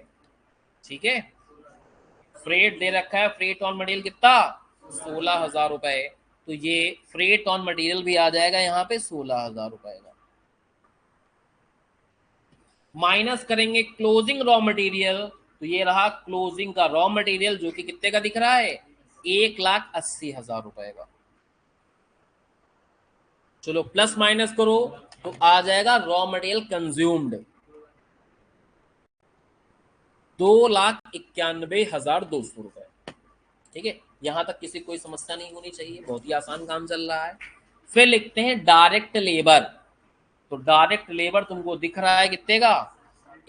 ठीक है, फ्रेट दे रखा है, फ्रेट ऑन मटेरियल कितना, 16,000 रुपए। तो ये फ्रेट ऑन मटेरियल भी आ जाएगा यहाँ पे 16,000 रुपए का। माइनस करेंगे क्लोजिंग रॉ मटेरियल, तो ये रहा क्लोजिंग का रॉ मटेरियल जो कि कितने का दिख रहा है, 1,80,000 रुपए का। चलो प्लस माइनस करो तो आ जाएगा रॉ मटेरियल कंज्यूम्ड 2,91,200 रुपए। ठीक है, यहां तक किसी कोई समस्या नहीं होनी चाहिए, बहुत ही आसान काम चल रहा है। फिर लिखते हैं डायरेक्ट लेबर। तो डायरेक्ट लेबर तुमको दिख रहा है कितने का,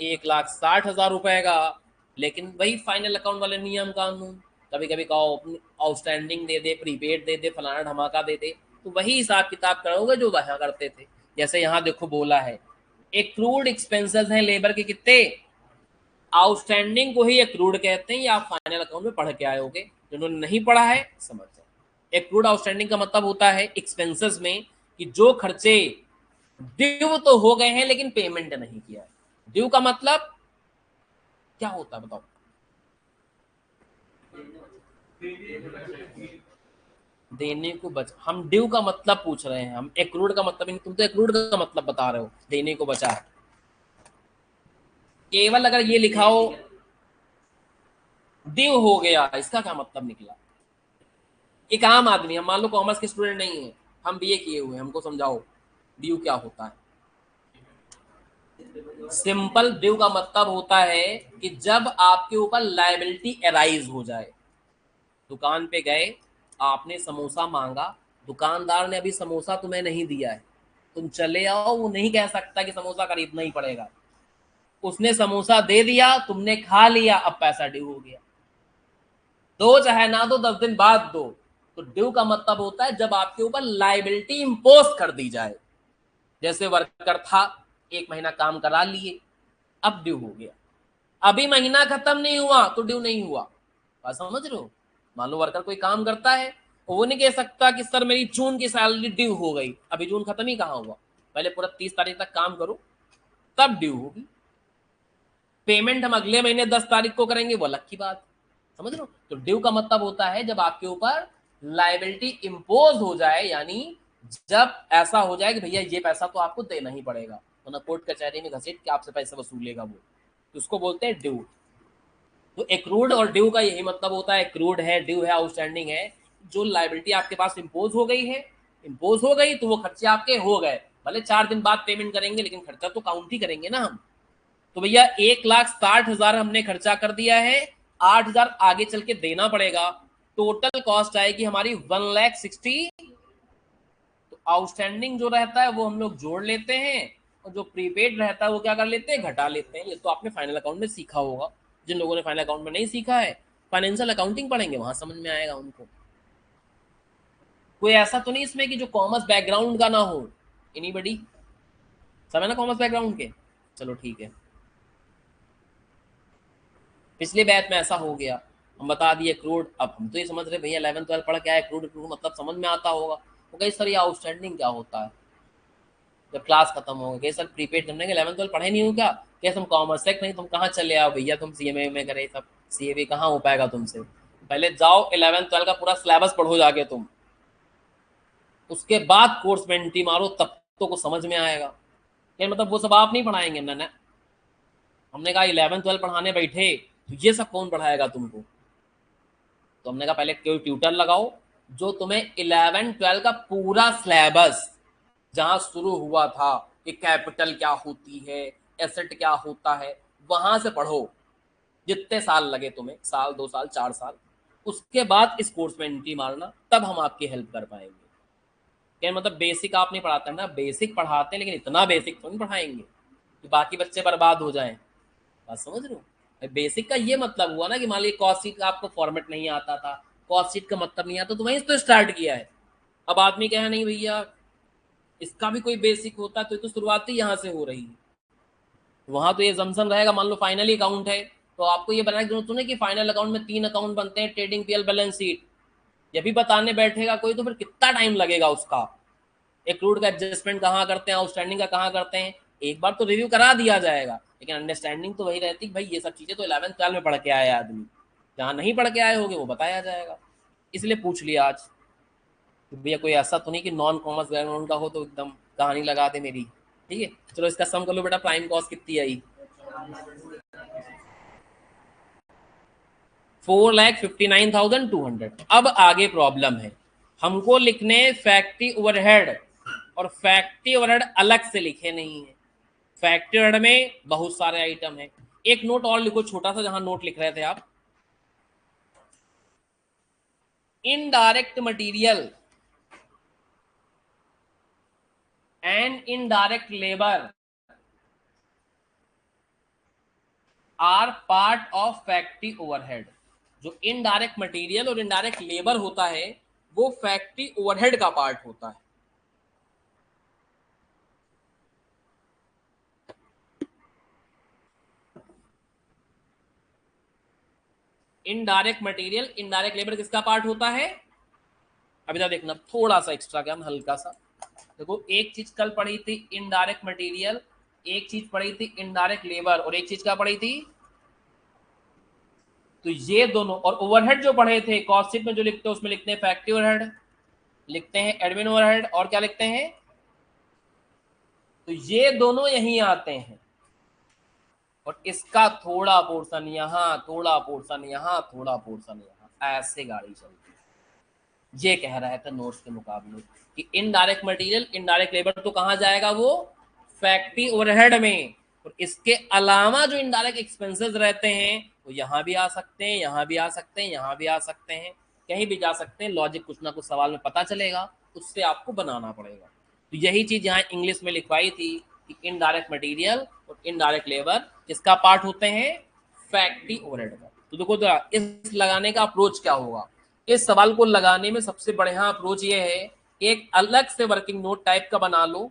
1,60,000 रुपए का। लेकिन वही फाइनल अकाउंट वाले नियम कानून, कभी कभी कहो आउटस्टैंडिंग दे दे, प्रीपेड दे दे, फलाना धमाका दे दे, तो वही हिसाब किताब करोगे जो वहां करते थे। जैसे यहाँ देखो बोला है एक्रूड एक्सपेंसेस हैं लेबर के कितने, आउटस्टैंडिंग को ही एक्रूड कहते हैं, या आप फाइनल अकाउंट में पढ़ के आए होगे, जिन्होंने नहीं पढ़ा है समझ जाए। एक्रूड आउटस्टैंडिंग का मतलब होता है एक्सपेंसेस में कि जो खर्चे ड्यू तो हो गए हैं लेकिन पेमेंट नहीं किया है। ड्यू का मतलब क्या होता है बताओ, देने को बच, हम ड्यू का मतलब पूछ रहे हैं, हम एक्रूड का मतलब नहीं, तुम तो एक्रूड का मतलब बता रहे हो, देने को बचा है। केवल अगर ये लिखा हो ड्यू हो गया, इसका क्या मतलब निकला। एक आम आदमी, हम मान लो कॉमर्स के स्टूडेंट नहीं है, हम बीए किए हुए, हमको समझाओ ड्यू क्या होता है। सिंपल ड्यू का मतलब होता है कि जब आपके ऊपर लायबिलिटी अराइज हो जाए। दुकान पे गए, आपने समोसा मांगा, दुकानदार ने अभी समोसा तुम्हें नहीं दिया है, तुम चले आओ, वो नहीं कह सकता कि समोसा खरीदना ही पड़ेगा। उसने समोसा दे दिया, तुमने खा लिया, अब पैसा ड्यू हो गया। दो चाहे ना दो, 10 दिन बाद दो। तो ड्यू का मतलब होता है जब आपके ऊपर लायबिलिटी इंपोज कर दी जाए। जैसे वर्कर था, 1 महीना काम करा लिए, अब ड्यू हो गया, अभी महीना खत्म नहीं हुआ तो ड्यू नहीं हुआ। बात समझ रहे हो। मान लो वर्कर कोई काम करता है, वो नहीं कह सकता कि सर मेरी जून की सैलरी ड्यू हो गई, अभी जून खत्म ही कहाँ हुआ, पहले पूरा 30 तारीख तक काम करो तब ड्यू होगी। पेमेंट हम अगले महीने 10 तारीख को करेंगे, वो अलग की बात, समझ लो। तो ड्यू का मतलब होता है जब आपके ऊपर लायबिलिटी इंपोज हो जाए, यानी जब ऐसा हो जाए कि भैया ये पैसा तो आपको देना ही पड़ेगा, वरना कोर्ट कचहरी में घसीट के आपसे पैसा वसूलेगा वो, तो उसको बोलते हैं ड्यू। तो एक्रूड और ड्यू का यही मतलब होता है, एक्रूड है, ड्यू है, आउटस्टैंडिंग है, जो लायबिलिटी आपके पास इंपोज हो गई है, इंपोज हो गई तो वो खर्चे आपके हो गए, भले 4 दिन बाद पेमेंट करेंगे लेकिन खर्चा तो काउंट ही करेंगे ना हम। तो भैया 1,60,000 हमने खर्चा कर दिया है, 8,000 आगे चल के देना पड़ेगा, टोटल कॉस्ट आएगी हमारी 1,60,000। तो आउटस्टैंडिंग जो रहता है वो हम लोग जोड़ लेते हैं, और जो प्रीपेड रहता है वो क्या कर लेते हैं, घटा लेते हैं। ये तो आपने फाइनल अकाउंट में सीखा होगा। जिन लोगों ने फाइनल अकाउंट में नहीं सीखा है, फाइनेंशियल अकाउंटिंग पढ़ेंगे वहां समझ में आएगा उनको। कोई ऐसा तो नहीं इसमें कि जो कॉमर्स बैकग्राउंड का ना हो, एनीबॉडी समझ ना कॉमर्स बैकग्राउंड के? चलो ठीक है। पिछले बैच में ऐसा हो गया, हम बता दिए क्रूड। अब हम तो ये समझ रहे भैया 11th 12 पढ़ क्या है, क्रूड क्रूड मतलब समझ में आता होगा। तो कई सर ये आउटस्टैंडिंग क्या होता है, जब क्लास खत्म हो गई सर प्रीपेड करने के 11th 12 पढ़े नहीं हो क्या? कैसे हम कॉमर्स सेक्ट नहीं, तुम कहाँ चले आओ भैया, तुम सीएमए में करे सब, सीएबी कहाँ हो पाएगा तुमसे। पहले जाओ 11th 12 का पूरा सिलेबस पढ़ो जाके तुम, उसके बाद कोर्स में एंट्री मारो, तब तो कुछ समझ में आएगा। क्या मतलब वो सब आप नहीं पढ़ाएंगे मैंने, हमने कहा 11th 12 पढ़ाने बैठे तो ये सब कौन पढ़ाएगा तुमको? तो हमने कहा पहले कोई ट्यूटर लगाओ जो तुम्हें 11 12 का पूरा सिलेबस, जहां शुरू हुआ था कि कैपिटल क्या होती है, एसेट क्या होता है, वहां से पढ़ो, जितने साल लगे तुम्हें, साल 2 साल 4 साल, उसके बाद इस कोर्स में एंट्री मारना, तब हम आपकी हेल्प कर पाएंगे। क्या मतलब बेसिक आप नहीं पढ़ाते ना, बेसिक पढ़ाते हैं लेकिन इतना बेसिक तो नहीं पढ़ाएंगे कि बाकी बच्चे बर्बाद हो जाएं। बात समझ रहे हो? बेसिक का ये मतलब हुआ ना कि मान लीजिए कॉस्ट शीट का आपको फॉर्मेट नहीं आता था, कॉस्ट शीट का मतलब नहीं आता, तो वहीं तो स्टार्ट किया है। अब आदमी कहे नहीं भैया इसका भी कोई बेसिक होता है, तो शुरुआत ही यहाँ से हो रही है। वहां तो ये जमसम रहेगा। मान लो फाइनल अकाउंट है, तो आपको ये बनाने की जरूरत नहीं कि फाइनल अकाउंट में 3 अकाउंट बनते हैं, ट्रेडिंग, पीएल, बैलेंस शीट। जब भी बताने बैठेगा कोई तो फिर कितना टाइम लगेगा उसका। एक्रूड का एडजस्टमेंट कहाँ करते हैं, आउटस्टैंडिंग का कहाँ करते हैं, एक बार तो रिव्यू करा दिया जाएगा, लेकिन अंडरस्टैंडिंग तो वही रहती है भाई ये सब चीजें तो 11th 12 में पढ़ के आए आदमी, जहाँ नहीं पढ़ के आए होंगे वो बताया जाएगा। इसलिए पूछ लिया आज कि भैया कोई ऐसा तो नहीं कि नॉन कॉमर्स बैकग्राउंड का हो तो एकदम कहानी लगा दे मेरी। ठीक है, चलो इसका सम कर लो बेटा, प्राइम कॉस्ट कितनी आई? 4,59,200। अब आगे प्रॉब्लम है, हमको लिखने फैक्ट्री ओवरहेड, और फैक्ट्री ओवरहेड अलग से लिखे नहीं है। फैक्ट्री ओवरहेड में बहुत सारे आइटम है। एक नोट और लिखो छोटा सा, जहां नोट लिख रहे थे आप, indirect material and indirect labour are part of factory overhead. जो इनडायरेक्ट मटेरियल और इनडायरेक्ट लेबर होता है वो फैक्ट्री ओवरहेड का पार्ट होता है। इनडायरेक्ट मटेरियल इनडायरेक्ट लेबर किसका पार्ट होता है? अभी तक देखना, थोड़ा सा एक्स्ट्रा क्या, हल्का सा देखो। एक चीज कल पढ़ी थी इनडायरेक्ट मटेरियल, एक चीज पढ़ी थी इनडायरेक्ट लेबर, और एक चीज क्या पढ़ी थी? तो ये दोनों, और ओवरहेड जो पढ़े थे कॉस्ट शीट में जो लिखते हैं उसमें लिखते हैं फैक्ट्री ओवरहेड, लिखते हैं एडमिन ओवरहेड, और क्या लिखते हैं? तो ये दोनों यहीं आते हैं, और इसका थोड़ा पोर्शन यहाँ, थोड़ा पोर्शन यहाँ, थोड़ा पोर्शन यहाँ, ऐसे गाड़ी चलती है। ये कह रहा था नोट्स के मुकाबले कि इनडायरेक्ट मटेरियल इनडायरेक्ट लेबर तो कहाँ जाएगा, वो फैक्ट्री ओवरहेड में, और इसके अलावा जो इनडायरेक्ट एक्सपेंसेस रहते हैं वो यहाँ भी आ सकते हैं, यहाँ भी आ सकते हैं, यहाँ भी आ सकते हैं, कहीं भी जा सकते हैं। लॉजिक कुछ ना कुछ सवाल में पता चलेगा, उससे आपको बनाना पड़ेगा। तो यही चीज यहाँ इंग्लिश में लिखवाई थी कि इनडायरेक्ट मटेरियल और इनडायरेक्ट लेबर किसका पार्ट होते हैं? फैक्ट्री ओवरहेड का। तो देखो जरा इस लगाने का अप्रोच क्या होगा। इस सवाल को लगाने में सबसे बढ़िया अप्रोच ये है, एक अलग से वर्किंग नोट टाइप का बना लो,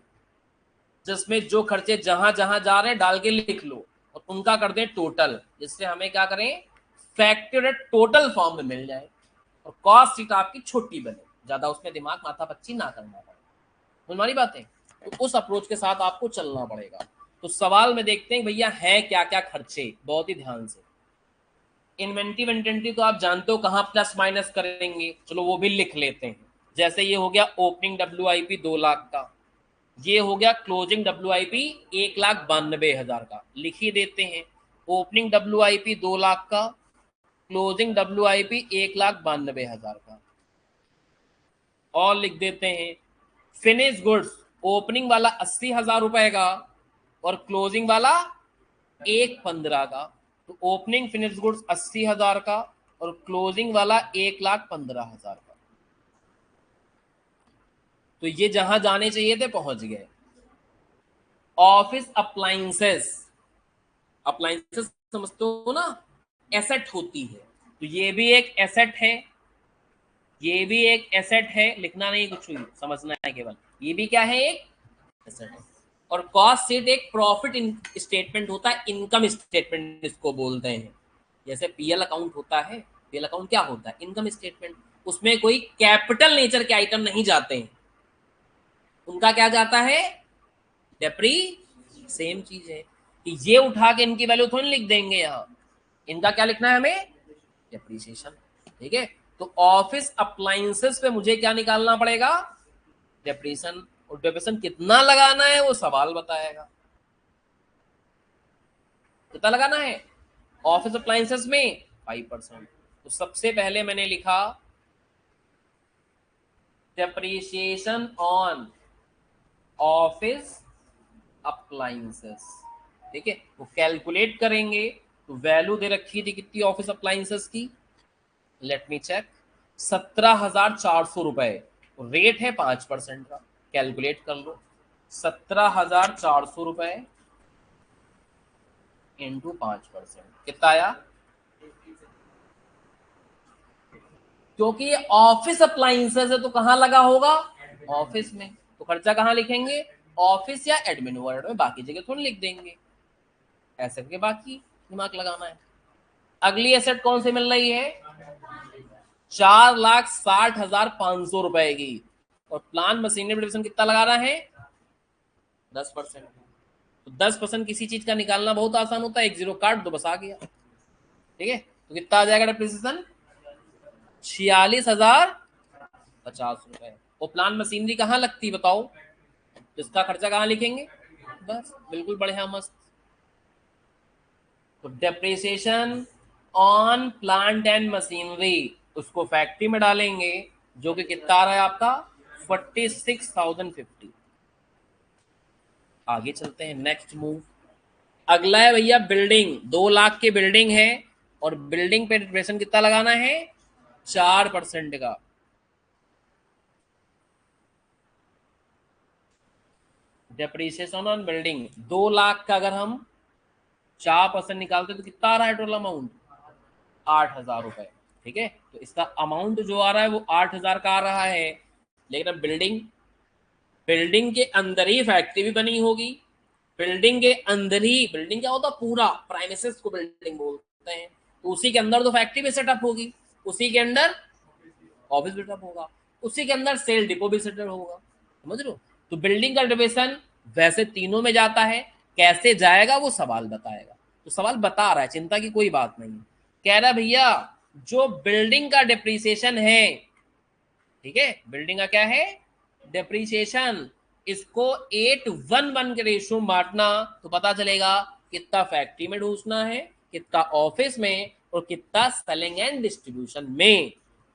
जिसमें जो खर्चे जहां जहां जा रहे हैं डाल के लिख लो, और उनका कर दें टोटल, जिससे हमें क्या करें, फैक्टर टोटल फॉर्म में मिल जाए, और कॉस्ट शीट आपकी छोटी बने, ज्यादा उसमें दिमाग माथा पच्ची ना करना पड़े। हमारी बातें, तो उस अप्रोच के साथ आपको चलना पड़ेगा। तो सवाल में देखते हैं भैया है क्या क्या खर्चे, बहुत ही ध्यान से। इन्वेंटिव इंवेंटरी तो आप जानते हो कहाँ प्लस माइनस करेंगे, चलो वो भी लिख लेते हैं। जैसे ये हो गया ओपनिंग WIP 2 लाख का, ये हो गया क्लोजिंग WIP 1,92,000 का, लिख ही देते हैं। ओपनिंग WIP 2 लाख का, क्लोजिंग WIP 1,92,000 का, और लिख देते हैं फिनिश गुड्स, ओपनिंग वाला 80,000 रुपए का, और क्लोजिंग वाला एक 15 का, तो ओपनिंग फिनिश गुड्स 80,000 का और क्लोजिंग वाला 1,15,000 का। तो ये जहां जाने चाहिए थे पहुंच गए। ऑफिस अप्लायंसेस, अप्लायंसेस समझते हो ना, एसेट होती है, तो ये भी एक एसेट है, ये भी एक एसेट है, लिखना नहीं कुछ भी, समझना है केवल, ये भी क्या है, एक एसेट है। और कॉस्ट शीट एक प्रॉफिट स्टेटमेंट होता है, इनकम स्टेटमेंट इसको बोलते हैं। जैसे पीएल अकाउंट होता है, पीएल अकाउंट क्या होता है, इनकम स्टेटमेंट। उसमें कोई कैपिटल नेचर के आइटम नहीं जाते हैं, उनका क्या जाता है, डेप्री। सेम चीज है कि ये उठा के इनकी वैल्यू थोड़ी लिख देंगे यहाँ, इनका क्या लिखना है हमें, डेप्रीसिएशन। ठीक है, तो ऑफिस अप्लायंसेस पे मुझे क्या निकालना पड़ेगा, डेप्रीसिएशन। और डेप्रीसिएशन कितना लगाना है वो सवाल बताएगा, कितना लगाना है ऑफिस अप्लायंसेस में, 5%। तो सबसे पहले मैंने लिखा डेप्रीसिएशन ऑन ऑफिस अप्लायंसेस। ठीक है, वो कैलकुलेट करेंगे, तो वैल्यू दे रखी थी कितनी ऑफिस अप्लायंसेस की, लेट मी चेक, 17,400 रुपए। रेट है 5% का, कैलकुलेट कर लो, 17,400 रुपए इंटू 5%, कितना आया। क्योंकि ये ऑफिस अप्लायंसेस है तो कहां लगा होगा, ऑफिस में, तो खर्चा कहां लिखेंगे, ऑफिस या एडमिन वर्ड में, बाकी जगह थोड़ी लिख देंगे, ऐसे करके बाकी दिमाग लगाना है। अगली एसेट कौन सी मिल रही है, 4,60,500 रुपए की, और प्लांट मशीनरी डिविजन कितना लगा रहा है, 10%। तो 10% किसी चीज का निकालना बहुत आसान होता है, एक जीरो काट दो बस आ गया। ठीक है, तो कितना आ जाएगा डिप्रिसिएशन, 46,050 रुपए। और प्लांट मशीनरी कहाँ लगती बताओ, जिसका खर्चा कहाँ लिखेंगे, बस बिल्कुल बढ़िया मस्त। तो depreciation on plant and machinery उसको फैक्ट्री में डालेंगे, जो कि कितना आ रहा है आपका, 46,050। आगे चलते हैं, नेक्स्ट मूव। अगला है भैया बिल्डिंग, 2 लाख की बिल्डिंग है, और बिल्डिंग पे डिप्रेशन कितना लगाना है, 4% का। डेप्रिसिएशन ऑन बिल्डिंग 2 लाख का, अगर हम 4% निकालते तो कितना आ रहा है टोटल अमाउंट, 8,000 रुपए। ठीक है, तो इसका अमाउंट जो आ रहा है वो 8,000 का आ रहा है। लेकिन अब बिल्डिंग, बिल्डिंग के अंदर ही फैक्ट्री भी बनी होगी, बिल्डिंग के अंदर ही, बिल्डिंग क्या होता है, पूरा प्राइमिसेस को बिल्डिंग बोलते हैं, तो उसी के अंदर तो फैक्ट्री भी सेटअप होगी, उसी के अंदर ऑफिस भी सेटअप होगा, उसी के अंदर सेल डिपो भी सेटअप होगा, समझ लो। तो बिल्डिंग का डिविजन वैसे तीनों में जाता है, कैसे जाएगा वो सवाल बताएगा, तो सवाल बता रहा है, चिंता की कोई बात नहीं। कह रहा भैया जो बिल्डिंग का डिप्रीसिएशन है, ठीक है, बिल्डिंग का क्या है, डेप्रीसिएशन, इसको 8:1 के रेशियो में बांटना, तो पता चलेगा कितना फैक्ट्री में ढूंसना है, कितना ऑफिस में, और कितना सेलिंग एंड डिस्ट्रीब्यूशन में।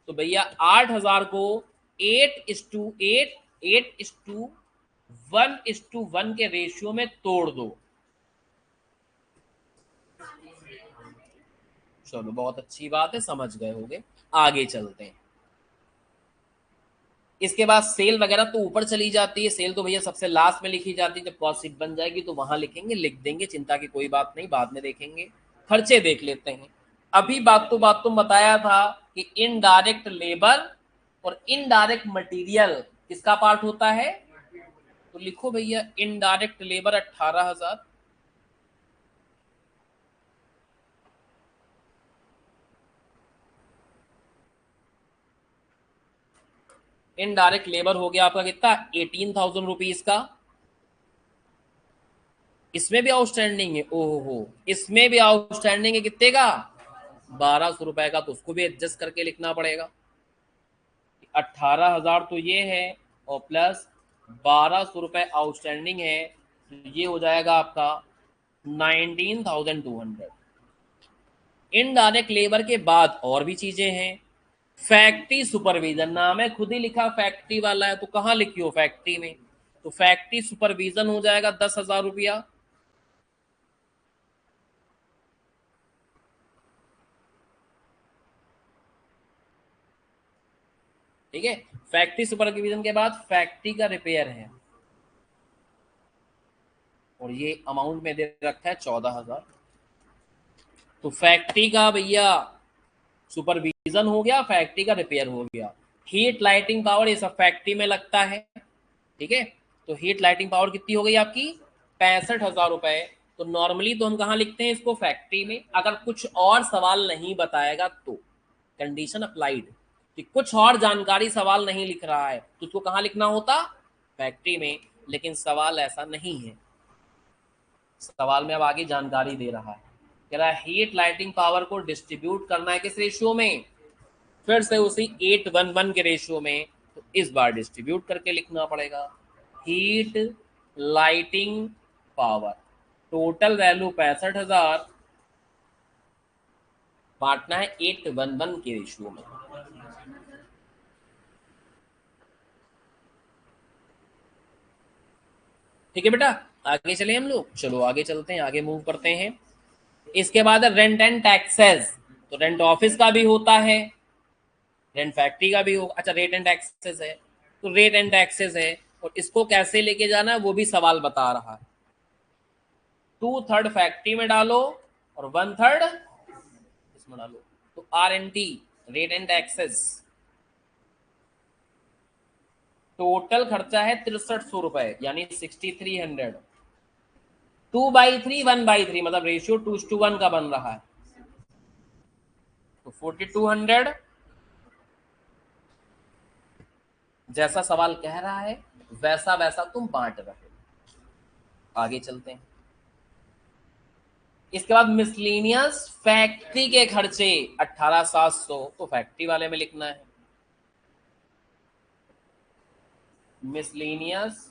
तो भैया 8,000 को 8:8, 8:1 के रेशियो में तोड़ दो। चलो बहुत अच्छी बात है, समझ गए होगे। आगे चलते हैं। इसके बाद सेल वगैरह तो ऊपर चली जाती है, सेल तो भैया सबसे लास्ट में लिखी जाती है, जब कॉस्ट शीट बन जाएगी तो वहां लिखेंगे, लिख देंगे, चिंता की कोई बात नहीं, बाद में देखेंगे। खर्चे देख लेते हैं। अभी बात तुम बताया था कि इनडायरेक्ट लेबर और इनडायरेक्ट मटेरियल किसका पार्ट होता है, तो लिखो भैया इनडायरेक्ट लेबर 18,000, इनडायरेक्ट लेबर हो गया आपका कितना, 18,000 रुपीज का। इसमें भी आउटस्टैंडिंग है, ओहो, इसमें भी आउटस्टैंडिंग है कितने का, 1,200 रुपए का, तो उसको भी एडजस्ट करके लिखना पड़ेगा। 18,000 तो ये है, और प्लस 1,200 रुपए आउटस्टैंडिंग है, तो ये हो जाएगा आपका 19,200। इनडायरेक्ट लेबर के बाद और भी चीजें हैं। फैक्ट्री सुपरविजन, नाम है खुद ही लिखा फैक्ट्री वाला है, तो कहाँ लिखी हो फैक्ट्री में, तो फैक्ट्री सुपरविजन हो जाएगा 10,000 रुपया। ठीक है। फैक्ट्री सुपरविजन के बाद फैक्ट्री का रिपेयर है, और ये अमाउंट में दे रखा है 14,000। तो फैक्ट्री का भैया सुपरविजन हो गया, फैक्ट्री का रिपेयर हो गया। हीट लाइटिंग पावर ये सब फैक्ट्री में लगता है, ठीक है। तो हीट लाइटिंग पावर कितनी हो गई आपकी, 65,000 रुपए। तो नॉर्मली तो हम कहाँ लिखते हैं इसको, फैक्ट्री में। अगर कुछ और सवाल नहीं बताएगा तो कंडीशन अप्लाइड, कि कुछ और जानकारी सवाल नहीं लिख रहा है तो उसको कहाँ लिखना होता, फैक्ट्री में। लेकिन सवाल ऐसा नहीं है, सवाल में अब आगे जानकारी दे रहा है, कह रहा है हीट लाइटिंग पावर को डिस्ट्रीब्यूट करना है किस रेशियो में, फिर से उसी 8:1 के रेशियो में। तो इस बार डिस्ट्रीब्यूट करके लिखना पड़ेगा। Heat lighting power total value 65,000, बांटना है 8:1 के रेशियो में। ठीक है बेटा, आगे चले हम लोग, चलो आगे चलते हैं, आगे मूव करते हैं। इसके बाद रेंट एंड टैक्सेस। तो रेंट ऑफिस का भी होता है, रेंट फैक्ट्री का भी होगा। अच्छा, रेट एंड टैक्सेस है, तो रेट एंड टैक्सेस है, और इसको कैसे लेके जाना है वो भी सवाल बता रहा है। 2/3 फैक्ट्री में डालो और 1/3 इसमें डालो। तो RNT, rate and taxes, total खर्चा है 6300 रुपए, यानी 6300। 2/3 1/3 मतलब रेशियो 2:1 का बन रहा है, तो 4200। जैसा सवाल कह रहा है वैसा वैसा तुम बांट रहे हो। आगे चलते हैं। इसके बाद मिसलेनियस फैक्ट्री के खर्चे 18,700, तो फैक्ट्री वाले में लिखना है। मिसलेनियस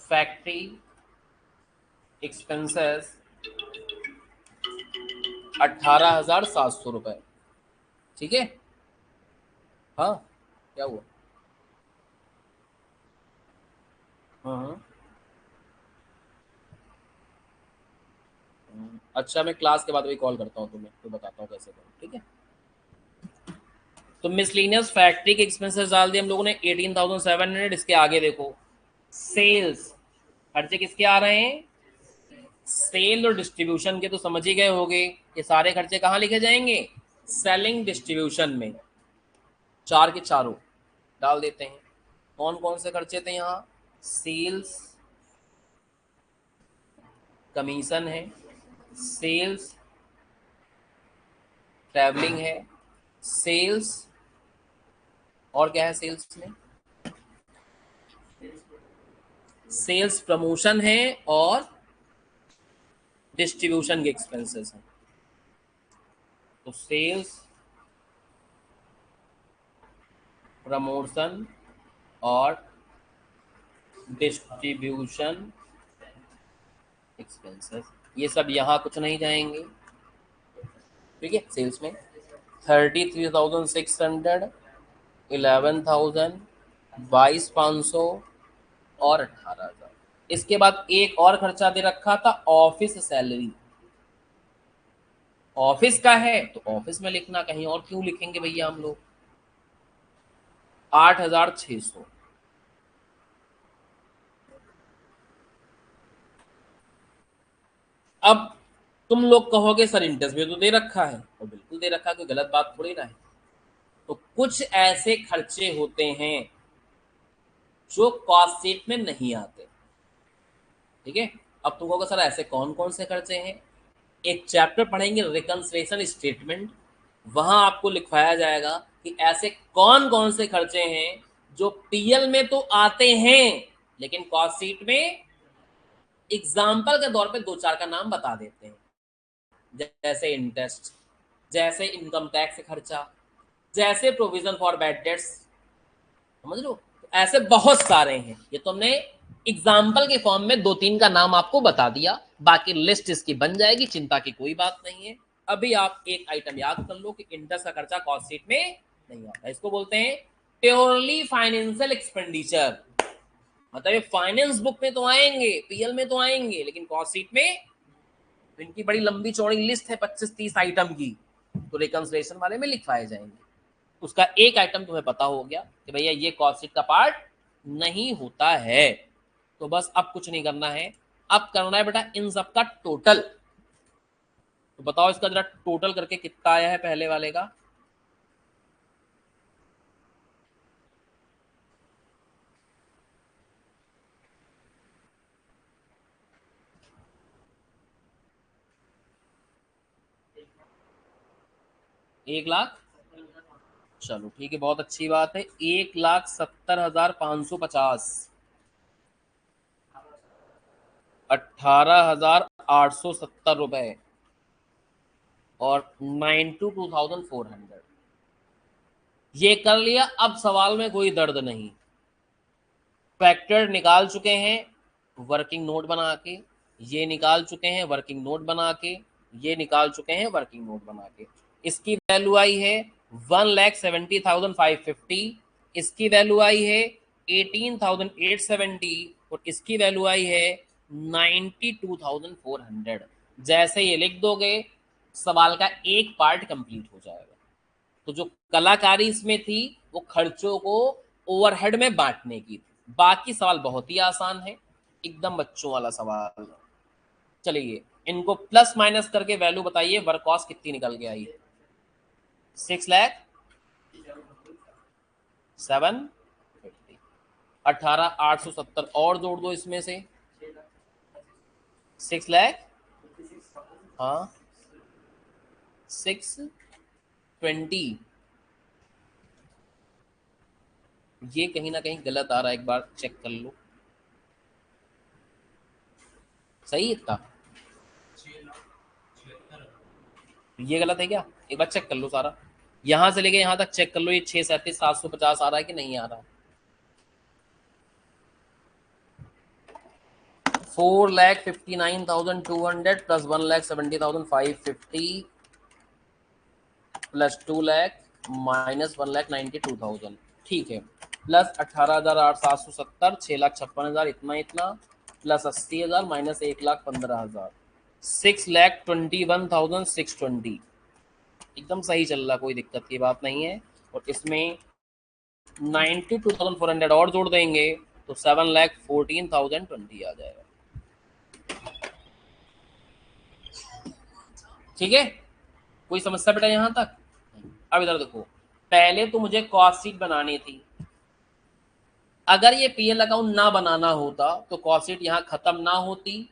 फैक्ट्री एक्सपेंसेस 18,700 रुपए, ठीक है। हाँ, क्या हुआ? हाँ, अच्छा, मैं क्लास के बाद वही कॉल करता हूँ तुम्हें, तो बताता हूँ कैसे करूँ, ठीक है। तो मिसलेनियस फैक्ट्री के एक्सपेंसेस डाल दिए हम लोगों ने 18,700। इसके आगे देखो, सेल्स खर्चे किसके आ रहे हैं, सेल और डिस्ट्रीब्यूशन के, तो समझ ही गए होंगे। ये सारे खर्चे कहाँ लिखे जाएंगे, सेलिंग डिस्ट्रीब्यूशन में। चार के चारों डाल देते हैं। कौन कौन से खर्चे थे यहाँ, सेल्स कमीशन है, सेल्स ट्रैवलिंग है, सेल्स और क्या है सेल्स में, सेल्स प्रमोशन है, और डिस्ट्रीब्यूशन के एक्सपेंसेस हैं। तो सेल्स प्रमोशन और डिस्ट्रीब्यूशन एक्सपेंसेस, ये सब यहाँ कुछ नहीं जाएंगे, ठीक है। सेल्स में 33,600, 11,000, 22,500 और 18,000। इसके बाद एक और खर्चा दे रखा था, ऑफिस सैलरी। ऑफिस का है तो ऑफिस में लिखना, कहीं और क्यों लिखेंगे भैया हम लोग। 8,600। अब तुम लोग कहोगे सर इंटरेस्ट भी तो दे रखा है, और बिल्कुल दे रखा है, कोई गलत बात थोड़ी ना है। तो कुछ ऐसे खर्चे होते हैं जो कॉस्ट शीट में नहीं आते, ठीक है। अब तुम कहोगे सर ऐसे कौन कौन से खर्चे हैं, एक चैप्टर पढ़ेंगे रिकंसिलिएशन स्टेटमेंट, वहां आपको लिखवाया जाएगा कि ऐसे कौन कौन से खर्चे हैं जो पीएल में तो आते हैं लेकिन कॉस्ट शीट में एग्जाम्पल के तौर पे दो चार का नाम बता देते हैं, जैसे इंटरेस्ट, जैसे इनकम टैक्स खर्चा, जैसे प्रोविजन फॉर बैड डेट्स, समझ लो। तो ऐसे बहुत सारे हैं, ये तुमने एग्जाम्पल के फॉर्म में दो तीन का नाम आपको बता दिया, बाकी लिस्ट इसकी बन जाएगी, चिंता की कोई बात नहीं है। अभी आप एक आइटम याद कर लो कि इंटरेस्ट का खर्चा कॉस्ट शीट में नहीं आता, इसको बोलते हैं प्योरली फाइनेंशियल एक्सपेंडिचर। मतलब ये फाइनेंस बुक में तो आएंगे, पीएल में तो आएंगे, लेकिन कॉस्ट शीट में इनकी बड़ी लंबी चौड़ी लिस्ट है 25-30 आइटम की, तो रिकंसिलिएशन वाले में लिखवाए जाएंगे। उसका एक आइटम तुम्हें पता हो गया कि भैया ये कॉस्ट शीट का पार्ट नहीं होता है। तो बस अब कुछ नहीं करना है, अब करना है बेटा इन सब का टोटल। तो बताओ इसका जरा टोटल करके कितना आया है पहले वाले का। एक लाख, चलो ठीक है, बहुत अच्छी बात है। 1,70,550, 18,870 रुपए और 92,400 ये कर लिया। अब सवाल में कोई दर्द नहीं, फैक्टर निकाल चुके हैं वर्किंग नोट बना के, ये निकाल चुके हैं वर्किंग नोट बना के, ये निकाल चुके हैं वर्किंग नोट बना के। इसकी वैल्यू आई है 1,70,550, इसकी वैल्यू आई है 18,870 और इसकी वैल्यू आई है 92,400। जैसे ये लिख दोगे सवाल का एक पार्ट कंप्लीट हो जाएगा। तो जो कलाकारी इसमें थी वो खर्चों को ओवरहेड में बांटने की थी। बाकी सवाल बहुत ही आसान है, एकदम बच्चों वाला सवाल। चलिए इनको प्लस माइनस करके वैल्यू बताइए, वर्क कॉस्ट कितनी निकल के आई। 6,07,50, 18,870 और जोड़ दो इसमें से 6,00,000, हाँ 620। ये कहीं ना कहीं गलत आ रहा है, एक बार चेक कर लो। सही इतना, ये गलत है क्या, एक बार चेक कर लो सारा, यहां से लेके यहां तक चेक कर लो, ये 6,37,750 आ रहा है कि नहीं आ रहा। 4,59,200 प्लस 1,70,550 प्लस 2,00,000 माइनस 1,92,000, ठीक है, प्लस 18,770, 6,56,000 इतना इतना, प्लस 80,000 माइनस 1,15,000, 6,21,620। एकदम सही चल रहा, कोई दिक्कत की बात नहीं है। और इसमें 92,400 और जोड़ देंगे तो 7,14,020 आ जाएगा। ठीक है, कोई समस्या बेटा यहां तक। अब इधर देखो, पहले तो मुझे कॉस्ट शीट बनानी थी। अगर ये पीएल अकाउंट ना बनाना होता तो कॉस्ट शीट यहां खत्म ना होती,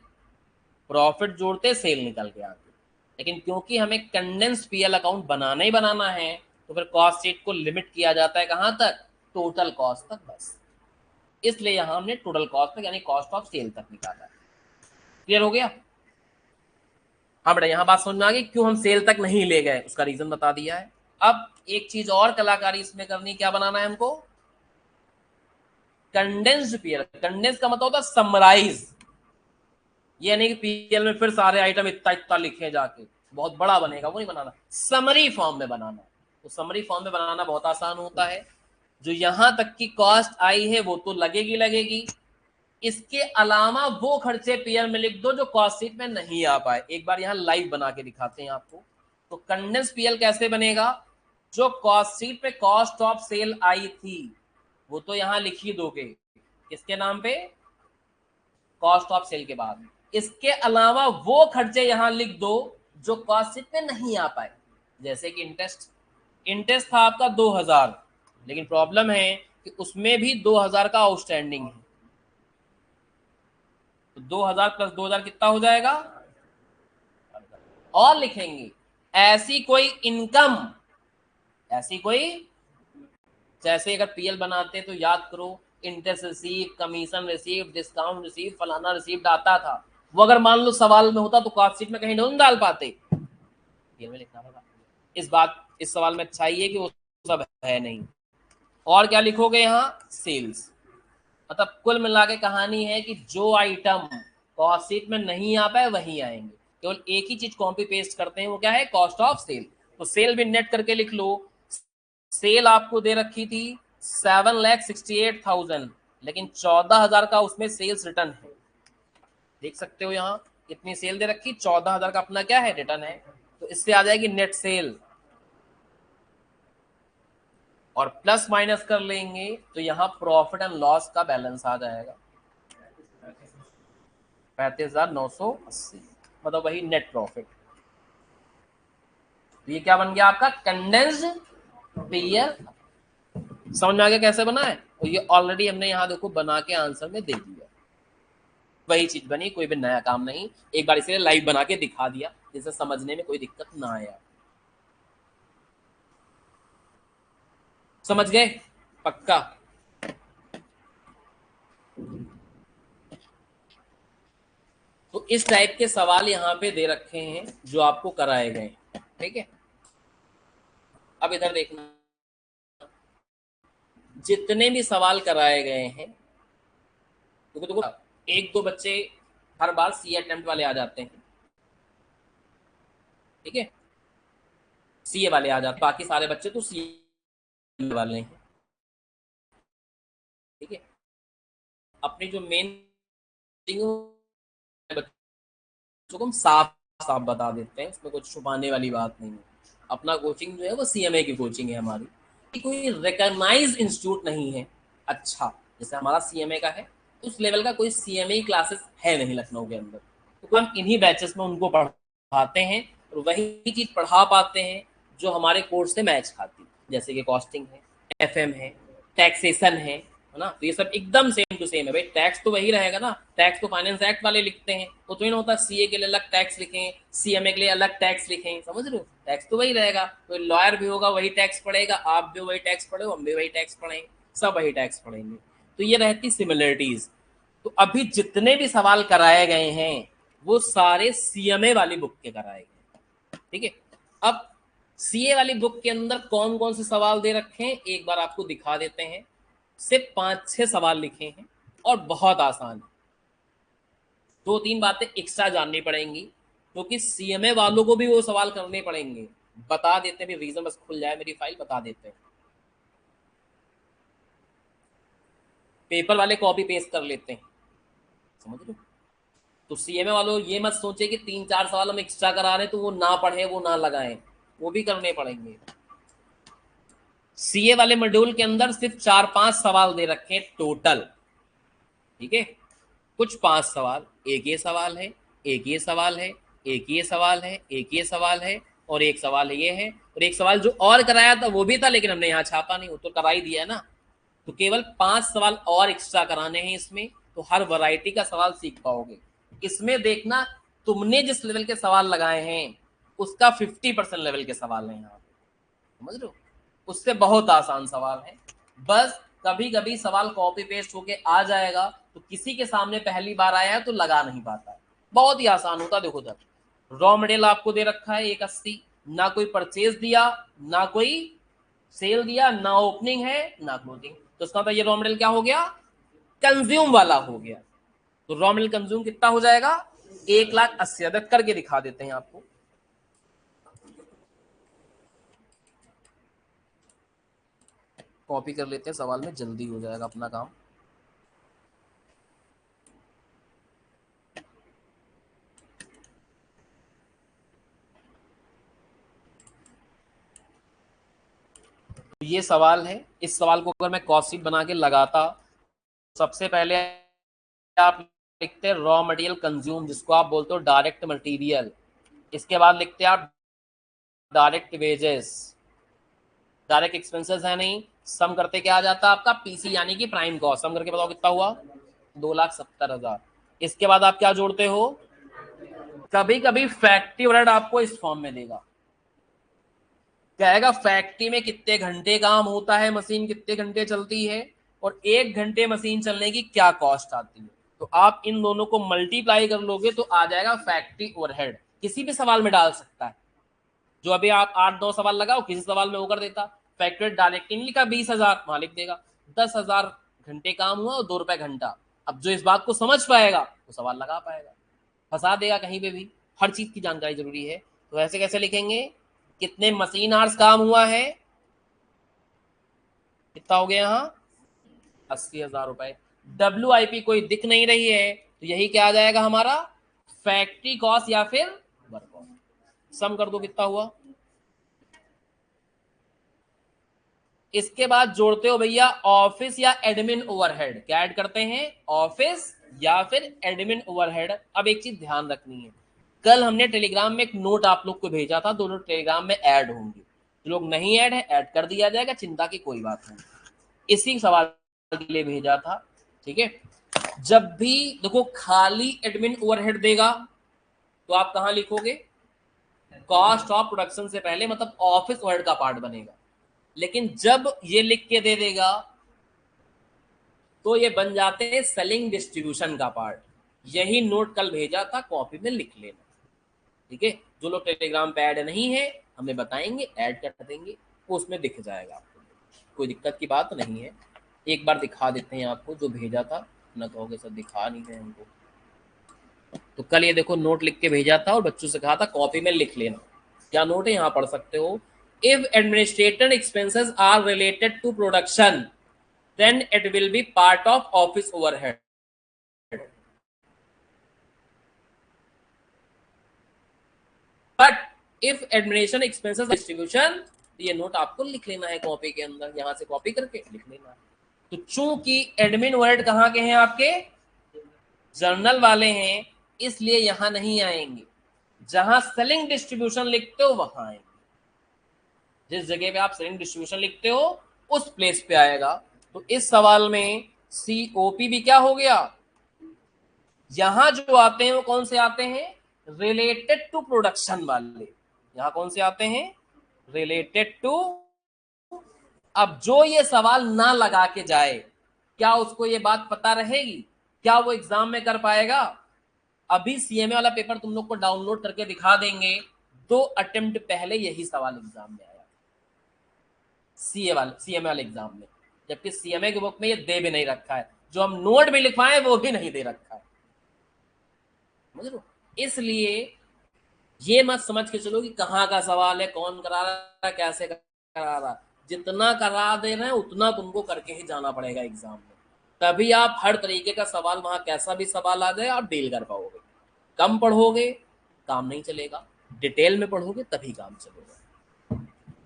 प्रॉफिट जोड़ते सेल निकल के आती। लेकिन क्योंकि हमें कंडेंस्ड पीएल अकाउंट बनाना ही बनाना है तो फिर कॉस्ट शीट को लिमिट किया जाता है कहां तक, टोटल कॉस्ट तक बस। इसलिए यहां हमने टोटल कॉस्ट तक यानी कॉस्ट ऑफ सेल तक निकाला। क्लियर हो गया। हाँ बेटा यहां बात समझ में आ गई क्यों हम सेल तक नहीं ले गए, उसका रीजन बता दिया है। अब एक चीज और कलाकारी इसमें करनी, क्या बनाना है हमको, कंडेंस्ड पीएल। कंडेंस का मतलब होता है समराइज, ये नहीं कि पीएल में फिर सारे आइटम इतना इतना लिखे जाके बहुत बड़ा बनेगा, वो नहीं बनाना, समरी फॉर्म में बनाना। तो समरी फॉर्म में बनाना बहुत आसान होता है। जो यहां तक की कॉस्ट आई है वो तो लगेगी लगेगी, इसके अलावा वो खर्चे पीएल में लिख दो जो कॉस्ट शीट में नहीं आ पाए। एक बार यहां लाइव बना के दिखाते हैं आपको। तो कंडेंस पीएल कैसे बनेगा, जो कॉस्ट शीट पे कॉस्ट ऑफ सेल आई थी वो तो यहां लिख ही दोगे, किसके नाम पे, कॉस्ट ऑफ सेल के बाद। इसके अलावा वो खर्चे यहां लिख दो जो कॉस्ट शीट में नहीं आ पाए। जैसे कि इंटरेस्ट, इंटरेस्ट था आपका 2,000, लेकिन प्रॉब्लम है कि उसमें भी 2,000 का आउटस्टैंडिंग है। तो 2,000 प्लस 2,000 कितना हो जाएगा, और लिखेंगे ऐसी कोई इनकम, ऐसी कोई, जैसे अगर पीएल बनाते तो याद करो interest receive, commission receive, discount receive, फलाना रिसीव आता था। वो अगर मान लो सवाल में होता तो कॉस्ट शीट में कहीं नहीं डाल पाते, पीएल में लिखना पड़ा। इस सवाल में अच्छा ही है कि वो सब है नहीं। और क्या लिखोगे यहाँ, सेल्स। मतलब कुल मिला के कहानी है कि जो आइटम कॉस्ट शीट में नहीं आ पाए वही आएंगे, केवल एक ही चीज कॉपी पेस्ट करते हैं, वो क्या है, कॉस्ट ऑफ सेल। तो सेल भी नेट करके लिख लो। सेल आपको दे रखी थी 7,68,000, लेकिन 14,000 का उसमें सेल्स रिटर्न है। देख सकते हो यहाँ कितनी सेल दे रखी, 14,000 का अपना क्या है, रिटर्न है। तो इससे आ जाएगी नेट सेल। और प्लस माइनस कर लेंगे तो यहाँ प्रॉफिट एंड लॉस का बैलेंस आ जाएगा 35,980, मतलब वही नेट प्रॉफिट। तो ये क्या बन गया आपका कंडेंस्ड पीएल। समझ में आ गया कैसे बना है? और ये ऑलरेडी हमने यहाँ देखो बना के आंसर में दे दिया, वही चीज बनी, कोई भी नया काम नहीं, एक बार इसे लाइव बना के दिखा दिया जिससे समझने में कोई दिक्कत ना आया। समझ गए? पक्का? तो इस टाइप के सवाल यहाँ पे दे रखे हैं जो आपको कराए गए, ठीक है। अब इधर देखना, जितने भी सवाल कराए गए हैं, देखो देखो, एक दो बच्चे हर बार सी अटेम्प्ट वाले आ जाते हैं, ठीक है, सीए वाले आ जाते, बाकी सारे बच्चे तो सी वाले हैं, ठीक है। अपनी जो मेन बच्चों को हम साफ साफ बता देते हैं, इसमें कुछ छुपाने वाली बात नहीं है। अपना कोचिंग जो है वो सीएमए की कोचिंग है हमारी, कोई रिकॉग्नाइज्ड इंस्टीट्यूट नहीं है। अच्छा, जैसे हमारा सीएमए का है, उस लेवल का कोई सीएमए क्लासेस है नहीं लखनऊ के अंदर, तो हम इन्हीं बैचेस में उनको पढ़ाते हैं और वही चीज पढ़ा पाते हैं जो हमारे कोर्स से मैच खाती है, जैसे कि कॉस्टिंग है, एफएम है, टैक्सेशन है ना। तो ये सब एकदम सेम टू सेम है भाई। टैक्स तो वही रहेगा ना, टैक्स तो फाइनेंस एक्ट वाले लिखते हैं, वो तो नहीं होता सीए के लिए अलग टैक्स लिखें, सीएमए के लिए अलग टैक्स लिखें, समझ रहे हो? टैक्स तो वही रहेगा, कोई लॉयर भी होगा वही टैक्स पड़ेगा, आप भी वही टैक्स पढ़े, हम भी वही टैक्स पढ़ेंगे, सब वही टैक्स पढ़ेंगे। तो ये रहती सिमिलरिटीज। तो अभी जितने भी सवाल कराए गए हैं वो सारे सीएमए वाली बुक के कराए गए, ठीक है। अब सीए वाली बुक के अंदर कौन कौन से सवाल दे रखे हैं एक बार आपको दिखा देते हैं। सिर्फ 5-6 सवाल लिखे हैं और बहुत आसान है। दो तीन बातें एक्स्ट्रा जाननी पड़ेंगी क्योंकि सीएमए वालों को भी वो सवाल करने पड़ेंगे। बता देते हैं, रीजन बस खुल जाए मेरी फाइल, बता देते हैं। पेपर वाले कॉपी पेस्ट कर लेते हैं, समझ लो। तो सीएमए वालों ये मत सोचे कि 3-4 सवाल हम एक्स्ट्रा करा रहे हैं तो वो ना पढ़े, वो ना लगाएं, वो भी करने पड़ेंगे। सीए वाले मॉड्यूल के अंदर सिर्फ 4-5 सवाल दे रखे हैं टोटल, ठीक है। कुछ 5 सवाल, एक ये सवाल है, एक ये सवाल है, एक ये सवाल है, एक ये सवाल है, और एक सवाल ये है, और एक सवाल जो और कराया था वो भी था लेकिन हमने यहाँ छापा नहीं, वो तो करा ही दिया है ना। तो केवल 5 सवाल और एक्स्ट्रा कराने हैं इसमें, तो हर वैरायटी का सवाल सीख पाओगे। इसमें देखना, तुमने जिस लेवल के सवाल लगाए हैं उसका 50% लेवल के सवाल हैं यहाँ पे, समझ रहे हो? उससे बहुत आसान सवाल है। बस कभी कभी सवाल कॉपी पेस्ट होके आ जाएगा तो किसी के सामने पहली बार आया है तो लगा नहीं पाता है, बहुत ही आसान होता है। देखो जब रॉ मटेरियल आपको दे रखा है 180, ना कोई परचेज दिया, ना कोई सेल दिया, ना ओपनिंग है ना क्लोजिंग, तो इसका मतलब ये रॉ मटेरियल क्या हो गया? कंज्यूम वाला हो गया। तो रॉ मटेरियल कंज्यूम कितना हो जाएगा? 1,80,000 करके दिखा देते हैं आपको। कॉपी कर लेते हैं, सवाल में जल्दी हो जाएगा अपना काम। ये सवाल है, इस सवाल को अगर मैं कॉस्ट शीट बना के लगाता, सबसे पहले आप लिखते हैं रॉ मटेरियल कंज्यूम, जिसको आप बोलते हो डायरेक्ट मटेरियल। इसके बाद लिखते हैं आप डायरेक्ट वेजेस, डायरेक्ट एक्सपेंसेस है नहीं, सम करते क्या आ जाता है आपका पीसी यानी कि प्राइम कॉस्ट, सम करके बताओ कितना हुआ? 2,70,000। इसके बाद आप क्या जोड़ते हो? कभी कभी फैक्ट्री ओवरहेड आपको इस फॉर्म में देगा, कहेगा फैक्ट्री में कितने घंटे काम होता है, मशीन कितने घंटे चलती है, और 1 घंटे मशीन चलने की क्या कॉस्ट आती है। तो आप इन दोनों को मल्टीप्लाई कर लोगे तो आ जाएगा फैक्ट्री ओवरहेड। किसी भी सवाल में डाल सकता है, जो अभी आप 8-9 सवाल लगाओ किसी सवाल में वो कर देता। फैक्ट्री डायरेक्ट नहीं लिखा 20,000, वहां लिख देगा 10,000 घंटे काम हुआ और 2 रुपए घंटा। अब जो इस बात को समझ पाएगा वो सवाल लगा पाएगा, फंसा देगा कहीं पे भी। हर चीज की जानकारी जरूरी है। तो ऐसे कैसे लिखेंगे? कितने मशीन आवर्स काम हुआ है, कितना हो गया यहाँ? 80,000 रुपए। WIP कोई दिख नहीं रही है तो यही क्या आ जाएगा हमारा? फैक्ट्री कॉस्ट या फिर वर्क कॉस्ट। सम कर दो कितना हुआ? इसके बाद जोड़ते हो भैया ऑफिस या एडमिन ओवरहेड। क्या ऐड करते हैं? ऑफिस या फिर एडमिन ओवरहेड। अब एक चीज ध्यान रखनी है, कल हमने टेलीग्राम में एक नोट आप लोग को भेजा था, दोनों टेलीग्राम में ऐड होंगे। जो लोग नहीं ऐड है ऐड कर दिया जाएगा, चिंता की कोई बात नहीं। इसी सवाल के लिए भेजा था, ठीक है। जब भी देखो खाली एडमिन ओवरहेड देगा तो आप कहां लिखोगे? कॉस्ट ऑफ प्रोडक्शन से पहले, मतलब ऑफिस ओवरहेड का पार्ट बनेगा। लेकिन जब ये लिख के दे देगा तो ये बन जाते हैं सेलिंग डिस्ट्रीब्यूशन का पार्ट। यही नोट कल भेजा था, कॉपी में लिख लेना, ठीक है। जो लोग टेलीग्राम पे ऐड नहीं है हमें बताएंगे, ऐड कर देंगे, वो उसमें दिख जाएगा आपको, कोई दिक्कत की बात नहीं है। एक बार दिखा देते हैं आपको जो भेजा था, ना कहोगे सर दिखा नहीं है हमको। तो कल ये देखो नोट लिख के भेजा था और बच्चों से कहा था कॉपी में लिख लेना। क्या नोट है यहाँ पढ़ सकते हो। If administrative expenses are related to production then it will be part of office overhead. But if administration expenses distribution, ये नोट आपको लिख लेना है कॉपी के अंदर, यहां से कॉपी करके लिख लेना है। तो चूंकि एडमिन ओवरहेड कहाँ के हैं आपके? जर्नल वाले हैं, इसलिए यहां नहीं आएंगे। जहां सेलिंग डिस्ट्रीब्यूशन लिखते हो वहां आएंगे। जिस जगह पे आप सेलिंग डिस्ट्रीब्यूशन लिखते हो उस प्लेस पे आएगा। तो इस सवाल में सीओपी भी क्या हो गया? यहां जो आते हैं वो कौन से आते हैं? रिलेटेड टू प्रोडक्शन वाले। यहां कौन से आते हैं? Related to. अब जो ये सवाल ना लगा के जाए, क्या उसको ये बात पता रहेगी? क्या वो एग्जाम में कर पाएगा? अभी सीएमए वाला पेपर तुम लोग को डाउनलोड करके दिखा देंगे, 2 अटेम्प्ट पहले यही सवाल एग्जाम में आया, सीएमए वाले एग्जाम में। जबकि सीएमए की बुक में ये दे भी नहीं रखा है, जो हम नोट भी लिखवाए वो भी नहीं दे रखा है, समझ लो। इसलिए ये मत समझ के चलो कि कहाँ का सवाल है, कौन करा रहा है, कैसे करा रहा है। जितना करा दे रहे हैं उतना तुमको करके ही जाना पड़ेगा एग्जाम में, तभी आप हर तरीके का सवाल, वहां कैसा भी सवाल आ जाए आप डील कर पाओगे। कम पढ़ोगे काम नहीं चलेगा, डिटेल में पढ़ोगे तभी काम चलेगा,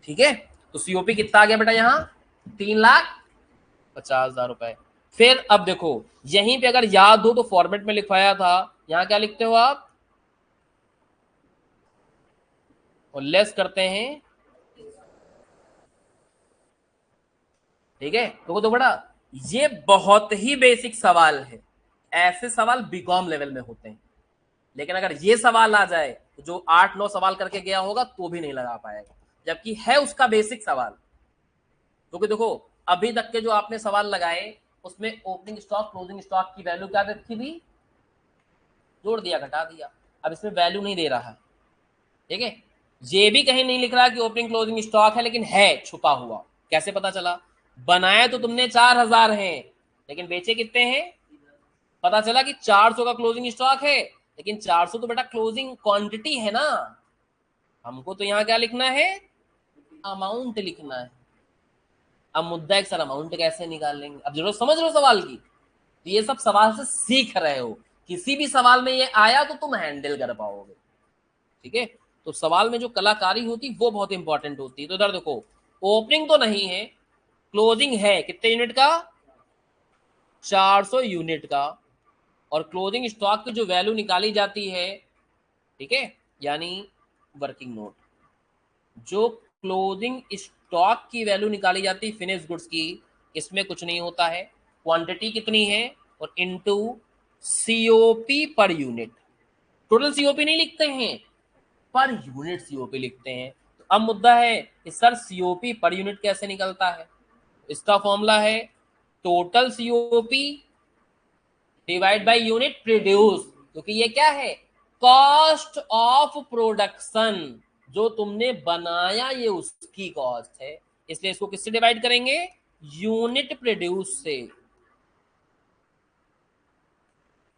ठीक है। तो सीओपी कितना आ गया बेटा यहाँ? 3,50,000 रुपए। फिर अब देखो यहीं पे अगर याद हो तो फॉर्मेट में लिखवाया था, यहाँ क्या लिखते हो आप? और लेस करते हैं, ठीक है। तो बेटा ये बहुत ही बेसिक सवाल है, ऐसे सवाल बीकॉम लेवल में होते हैं। लेकिन अगर ये सवाल आ जाए तो जो 8-9 सवाल करके गया होगा तो भी नहीं लगा पाएगा, जबकि है उसका बेसिक सवाल। क्योंकि देखो अभी तक के जो आपने सवाल लगाए उसमें ओपनिंग स्टॉक क्लोजिंग स्टॉक की वैल्यू क्या रखी थी? जोड़ दिया घटा दिया। अब इसमें वैल्यू नहीं दे रहा है, ठीक है। ये भी कहीं नहीं लिख रहा कि ओपनिंग क्लोजिंग स्टॉक है, लेकिन है छुपा हुआ। कैसे पता चला? बनाया तो तुमने 4,000 है, लेकिन बेचे कितने हैं? पता चला कि 400 का क्लोजिंग स्टॉक है, लेकिन 400 तो बेटा क्लोजिंग क्वांटिटी है ना। हमको तो यहाँ क्या लिखना है? अमाउंट लिखना है। अब मुद्दा एक सर अमाउंट कैसे निकाल लेंगे? अब जरूरत समझ रहे हो सवाल की, तो ये सब सवाल से सीख रहे हो, किसी भी सवाल में ये आया तो तुम हैंडल कर पाओगे, ठीक है। तो सवाल में जो कलाकारी होती वो बहुत इंपॉर्टेंट होती है। तो इधर देखो ओपनिंग तो नहीं है, क्लोजिंग है, कितने यूनिट का? 400 यूनिट का। और क्लोजिंग स्टॉक की जो वैल्यू निकाली जाती है, ठीक है, यानी वर्किंग नोट, जो क्लोजिंग स्टॉक की वैल्यू निकाली जाती है फिनिश गुड्स की, इसमें कुछ नहीं होता है, क्वांटिटी कितनी है और into COP per unit. Total COP नहीं लिखते हैं, पर यूनिट सीओपी लिखते हैं। तो अब मुद्दा है कि सर सीओपी पर यूनिट कैसे निकलता है? इसका फॉर्मूला है total COP divide by unit produce, क्योंकि ये क्या है? कॉस्ट ऑफ प्रोडक्शन, जो तुमने बनाया ये उसकी कॉस्ट है, इसलिए इसको किससे डिवाइड करेंगे? यूनिट प्रोड्यूस से।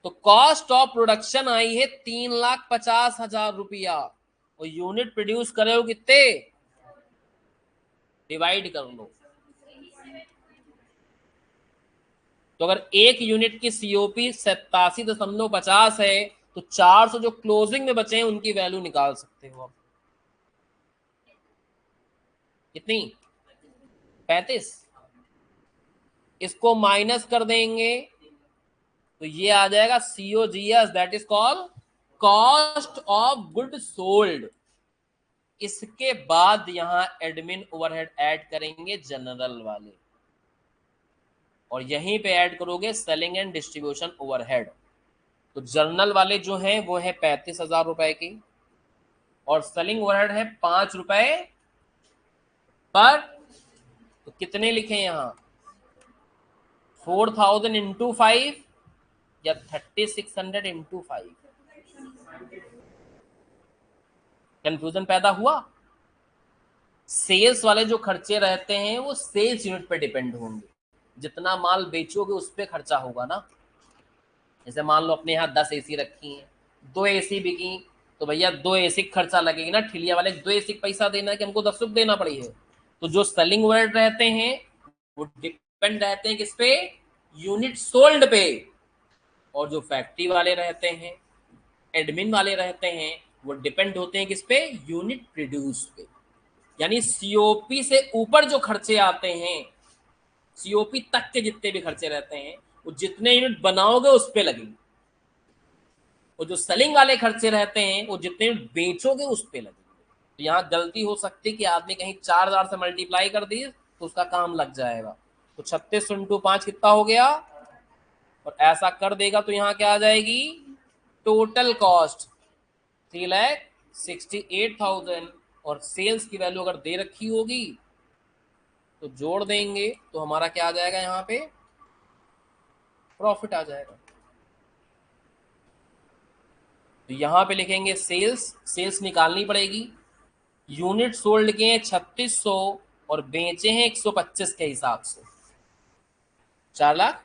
तो कॉस्ट ऑफ प्रोडक्शन आई है 3,50,000 रुपया, और यूनिट प्रोड्यूस करे हो कितने? डिवाइड कर लो। तो अगर एक यूनिट की सीओपी 87.50 है तो 400 जो क्लोजिंग में बचे हैं उनकी वैल्यू निकाल सकते हो आप। कितनी? 35, इसको माइनस कर देंगे तो ये आ जाएगा COGS, that is called cost of good sold. इसके बाद यहां एडमिन ओवरहेड ऐड करेंगे जनरल वाले, और यहीं पे ऐड करोगे सेलिंग एंड डिस्ट्रीब्यूशन ओवरहेड। तो जनरल वाले जो हैं वो है 35,000 रुपए की, और सेलिंग ओवरहेड है 5 रुपए पर। तो कितने लिखे यहां, 4,000 इंटू 5 या 3,600 इंटू 5। कंफ्यूजन पैदा हुआ। सेल्स वाले जो खर्चे रहते हैं वो सेल्स यूनिट पे डिपेंड होंगे, जितना माल बेचोगे उस पर खर्चा होगा ना। जैसे मान लो अपने यहाँ 10 एसी रखी हैं, 2 एसी बिकी, तो भैया 2 एसी खर्चा लगेगी ना, ठिलिया वाले 2 एसी पैसा देना है कि हमको 10 रुपये देना पड़ी है। तो जो सेलिंग वर्ड रहते हैं वो डिपेंड रहते हैं किस पे, यूनिट सोल्ड पे। और जो फैक्ट्री वाले रहते हैं, एडमिन वाले रहते हैं, वो डिपेंड होते हैं किस पे, यूनिट प्रोड्यूस पे। यानी सीओपी से ऊपर जो खर्चे आते हैं, सीओपी तक के जितने भी खर्चे रहते हैं, वो जितने यूनिट बनाओगे उस पे लगेंगे। और जो सेलिंग वाले खर्चे रहते हैं वो जितने यूनिट बेचोगे उस पे लगेंगे। तो यहाँ गलती हो सकती है कि आदमी कहीं 4,000 से मल्टीप्लाई कर दी तो उसका काम लग जाएगा। तो 36 इंटू 5 कितना हो गया, और ऐसा कर देगा तो यहाँ क्या आ जाएगी, टोटल कॉस्ट 3,68,000, और सेल्स की वैल्यू अगर दे रखी होगी तो जोड़ देंगे तो हमारा क्या आ जाएगा, यहाँ पे प्रॉफिट आ जाएगा। तो यहाँ पे लिखेंगे सेल्स, सेल्स निकालनी पड़ेगी। यूनिट सोल्ड के हैं 3,600 और बेचे हैं 125 के हिसाब से 4 लाख।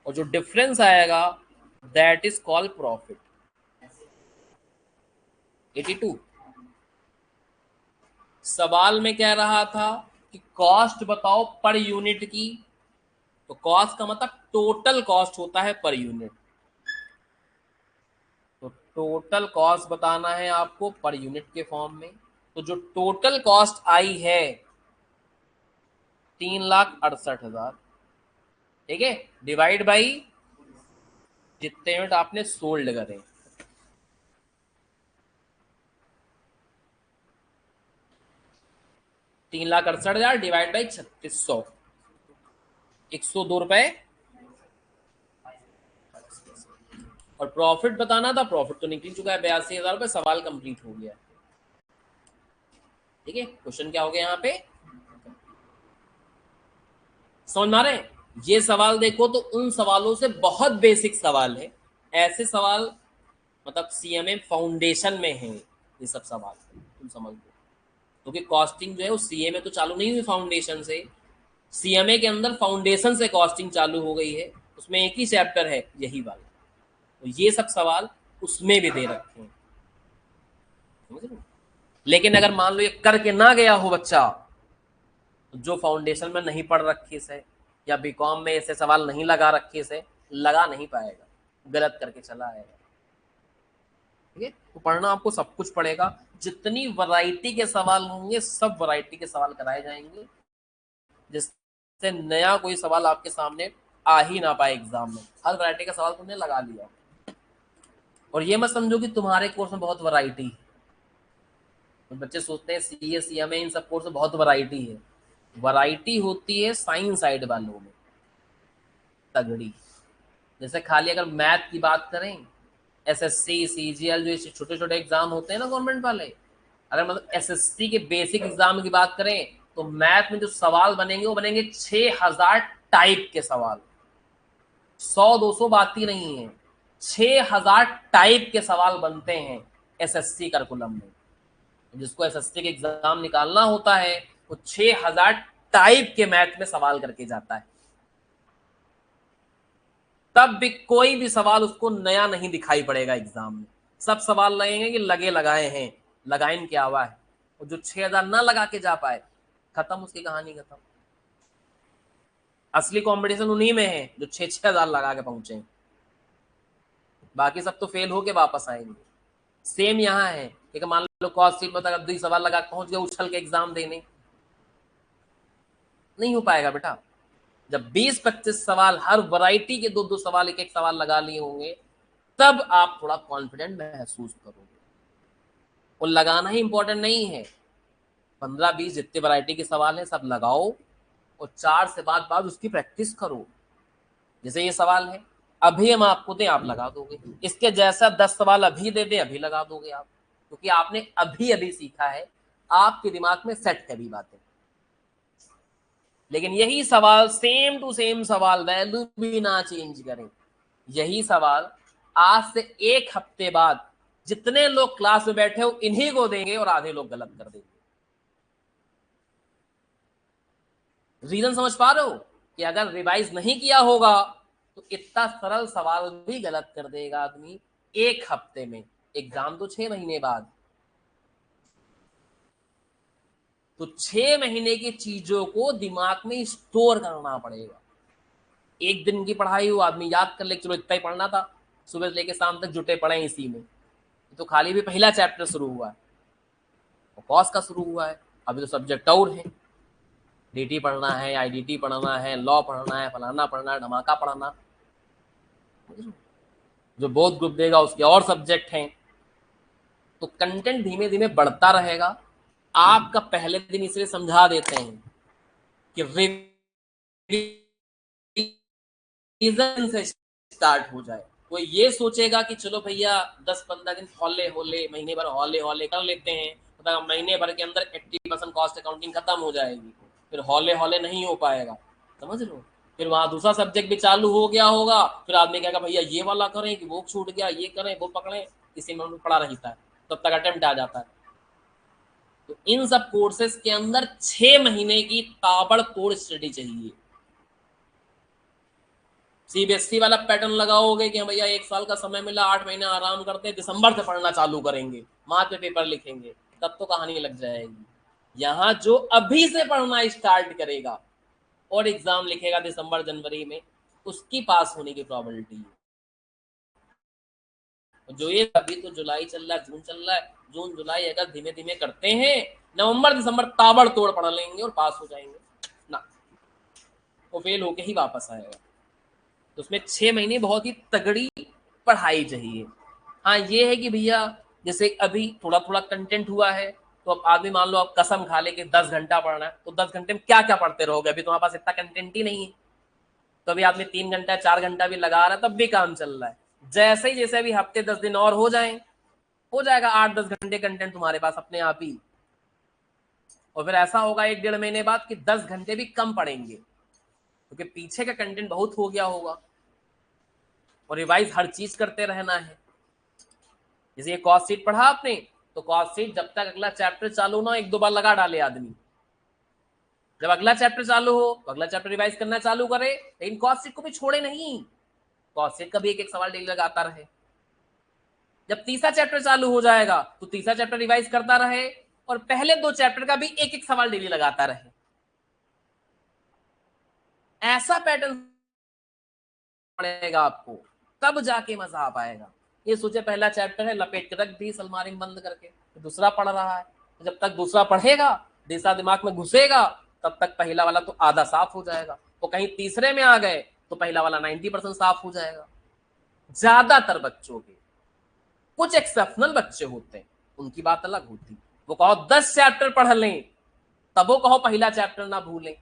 और जो डिफरेंस आएगा दैट इज कॉल्ड प्रॉफिट। 82। सवाल में कह रहा था कि कॉस्ट बताओ पर यूनिट की, तो कॉस्ट का मतलब टोटल कॉस्ट होता है पर यूनिट। तो टोटल कॉस्ट बताना है आपको पर यूनिट के फॉर्म में। तो जो टोटल कॉस्ट आई है 3,68,000, ठीक है, डिवाइड बाई जितने यूनिट आपने सोल्ड करे। तीन लाख 68,000 डिवाइड बाई 3,600, 102 रुपए। और प्रॉफिट बताना था, प्रॉफिट तो निकल चुका है 82,000 रुपए, सवाल कंप्लीट हो गया। ठीक है, क्वेश्चन क्या हो गया यहाँ पे, समझ में आ रहे हैं। ये सवाल देखो तो उन सवालों से बहुत बेसिक सवाल है। ऐसे सवाल मतलब सीएमए फाउंडेशन में है ये सब सवाल, तुम समझ लो। क्योंकि कॉस्टिंग जो है वो सीए में तो चालू नहीं हुई फाउंडेशन से, सीएमए के अंदर फाउंडेशन से कॉस्टिंग चालू हो गई है, उसमें एक ही चैप्टर है यही वाला। तो ये सब सवाल उसमें भी दे रखे हैं, समझ लो। लेकिन अगर मान लो ये करके ना गया हो बच्चा, तो जो फाउंडेशन में नहीं पढ़ रखे से या बीकॉम में ऐसे सवाल नहीं लगा रखे से, लगा नहीं पाएगा, गलत करके चला आएगा। ठीक है, तो पढ़ना आपको सब कुछ पड़ेगा। जितनी वैरायटी के सवाल होंगे सब वैरायटी के सवाल कराए जाएंगे, जिससे नया कोई सवाल आपके सामने आ ही ना पाए एग्जाम में। हर वैरायटी का सवाल तुमने लगा लिया। और ये मत समझो कि तुम्हारे कोर्स में बहुत वैरायटी है। तो बच्चे सोचते हैं सीए सीएमए इन सब कोर्स में बहुत वैरायटी है। वैरायटी होती है साइंस साइड वालों में तगड़ी। जैसे खाली अगर मैथ की बात करें, एसएससी सीजीएल जो छोटे छोटे एग्जाम होते हैं ना गवर्नमेंट वाले, अगर मतलब एसएससी के बेसिक एग्जाम की बात करें तो मैथ में जो सवाल बनेंगे वो बनेंगे 6,000 टाइप के सवाल। 100-200 बात ही नहीं है, 6,000 टाइप के सवाल बनते हैं एसएससी करिकुलम में। जिसको एसएससी के एग्जाम निकालना होता है वो 6,000 टाइप के मैथ में सवाल करके जाता है। तब भी कोई भी सवाल उसको नया नहीं दिखाई पड़ेगा एग्जाम में। सब सवाल लगेंगे कि लगे लगाए हैं, लगाइन क्या हुआ है। और जो 6,000 ना लगा के जा पाए, खत्म, उसकी कहानी खत्म। असली कंपटीशन उन्हीं में है जो 6,000 लगा के पहुंचे। बाकी सब तो फेल होके वापस आएंगे। सेम यहाँ है कि मान लो कॉस्ट शीट में अगर 2 सवाल लगा पहुंच गए उछल के एग्जाम देने, नहीं हो पाएगा बेटा। जब 20-25 सवाल, हर वैरायटी के 2-2 सवाल, एक एक सवाल लगा लिए होंगे, तब आप थोड़ा कॉन्फिडेंट महसूस करोगे। और लगाना ही इंपॉर्टेंट नहीं है, 15-20 जितने वैरायटी के सवाल हैं सब लगाओ और 4 से बाद उसकी प्रैक्टिस करो। जैसे ये सवाल है, अभी हम आपको दें, आप लगा दोगे। इसके जैसा 10 सवाल अभी दे दे, अभी लगा दोगे आप, क्योंकि आपने अभी अभी सीखा है, आपके दिमाग में सेट है भी बातें। लेकिन यही सवाल, सेम टू सेम सवाल, वैल्यू भी ना चेंज करें, यही सवाल आज से 1 हफ्ते बाद जितने लोग क्लास में बैठे हो इन्हीं को देंगे और आधे लोग गलत कर देंगे। रीजन समझ पा रहे हो कि अगर रिवाइज नहीं किया होगा तो इतना सरल सवाल भी गलत कर देगा आदमी 1 हफ्ते में। एग्जाम तो 6 महीने बाद। तो 6 महीने की चीजों को दिमाग में स्टोर करना पड़ेगा। एक दिन की पढ़ाई हो, आदमी याद कर ले, चलो इतना ही पढ़ना था, सुबह से लेकर शाम तक जुटे पड़े इसी में। तो खाली भी पहला चैप्टर शुरू हुआ है, कॉस का शुरू हुआ है, अभी तो सब्जेक्ट और है, डीटी पढ़ना है, आईडीटी पढ़ना है, लॉ पढ़ना है, फलाना पढ़ना है, धमाका पढ़ना। जो बोध ग्रुप देगा उसके और सब्जेक्ट हैं। तो कंटेंट धीमे धीमे बढ़ता रहेगा। आपका पहले दिन इसलिए समझा देते हैं कि रिवीजन से स्टार्ट हो जाए। कोई ये सोचेगा कि चलो भैया 10-15 दिन हौले हौले, महीने भर हौले हौले कर लेते हैं, मतलब महीने भर के अंदर 80% कॉस्ट अकाउंटिंग खत्म हो जाएगी, फिर हौले हौले नहीं हो पाएगा। समझ लो, फिर वहां दूसरा सब्जेक्ट भी चालू हो गया होगा, फिर आदमी कहेगा भैया ये वाला करें कि वो छूट गया, ये करें वो पकड़ें, इसी में पड़ा रहता है, तब तक अटेम्प्ट आ जाता है। तो इन सब कोर्सेज के अंदर 6 महीने की ताबड़तोड़ स्टडी चाहिए। सीबीएसई वाला पैटर्न लगाओगे कि भैया 1 साल का समय मिला, 8 महीने आराम करते हैं, दिसंबर से पढ़ना चालू करेंगे, मार्च में पेपर लिखेंगे, तब तो कहानी लग जाएगी। यहाँ जो अभी से पढ़ना स्टार्ट करेगा और एग्जाम लिखेगा दिसंबर जनवरी में, उसकी पास होने की प्रोबेबिलिटी है। जो ये अभी तो जुलाई चल रहा है, जून चल रहा है, जून जुलाई अगर धीमे धीमे करते हैं, नवंबर दिसंबर ताबड़तोड़ पढ़ लेंगे और पास हो जाएंगे ना, वो फेल होके ही वापस आएगा। तो उसमें 6 महीने बहुत ही तगड़ी पढ़ाई चाहिए। हाँ ये है कि भैया जैसे अभी थोड़ा थोड़ा कंटेंट हुआ है, तो अब आदमी मान लो आप कसम खा ले कि 10 घंटा पढ़ना है, तो 10 घंटे में क्या क्या पढ़ते रहोगे, अभी तुम्हारे पास इतना कंटेंट ही नहीं है। तो अभी आदमी 3 घंटा 4 घंटा भी लगा रहा है, तब भी काम चल रहा है। जैसे अभी हफ्ते 10 दिन और हो जाए, हो जाएगा 8-10 घंटे कंटेंट तुम्हारे पास अपने आप ही। और फिर ऐसा होगा 1-1.5 महीने बाद कि 10 घंटे भी कम पड़ेंगे, क्योंकि पीछे का कंटेंट बहुत हो गया होगा और रिवाइज हर चीज करते रहना है। जैसे ये कॉस्ट शीट पढ़ा आपने, तो कॉस्ट शीट जब तक अगला चैप्टर चालू ना, 1-2 बार लगा डाले आदमी। जब अगला चैप्टर चालू हो तो अगला चैप्टर रिवाइज करना चालू करे, लेकिन कॉस्ट शीट को भी छोड़े नहीं, कॉस्ट शीट का भी एक एक सवाल डेली लगाता रहे। जब तीसरा चैप्टर चालू हो जाएगा तो तीसरा चैप्टर रिवाइज करता रहे और पहले 2 चैप्टर का भी एक एक सवाल डेली लगाता रहे। ऐसा पैटर्न पड़ेगा आपको, तब जाके मजा आ पाएगा। ये सोचे पहला चैप्टर है, लपेट के रख दी अलमारी में बंद करके, तो दूसरा पढ़ रहा है, तो जब तक दूसरा पढ़ेगा, तीसरा दिमाग में घुसेगा, तब तक पहला वाला तो आधा साफ हो जाएगा। तो कहीं तीसरे में आ गए तो पहला वाला 90% साफ हो जाएगा। ज्यादातर बच्चों के, कुछ एक्सेप्शनल बच्चे होते हैं उनकी बात अलग होती, वो कहो 10 चैप्टर पढ़ लें, तब वो कहो पहला चैप्टर ना भूलें।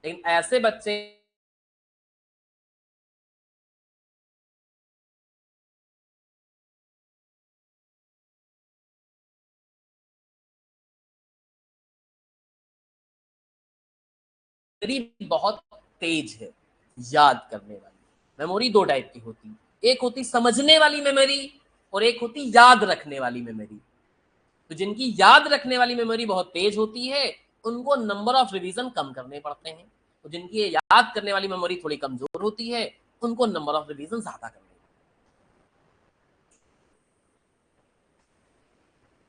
लेकिन ऐसे बच्चे मेमोरी बहुत तेज है, याद करने वाली मेमोरी 2 टाइप की होती, एक होती समझने वाली मेमोरी और एक होती याद रखने वाली मेमोरी। तो जिनकी याद रखने वाली मेमोरी बहुत तेज होती है, उनको नंबर ऑफ रिवीजन कम करने पड़ते हैं। तो जिनकी याद करने वाली मेमोरी थोड़ी कमजोर होती है, उनको नंबर ऑफ रिवीजन ज्यादा करने,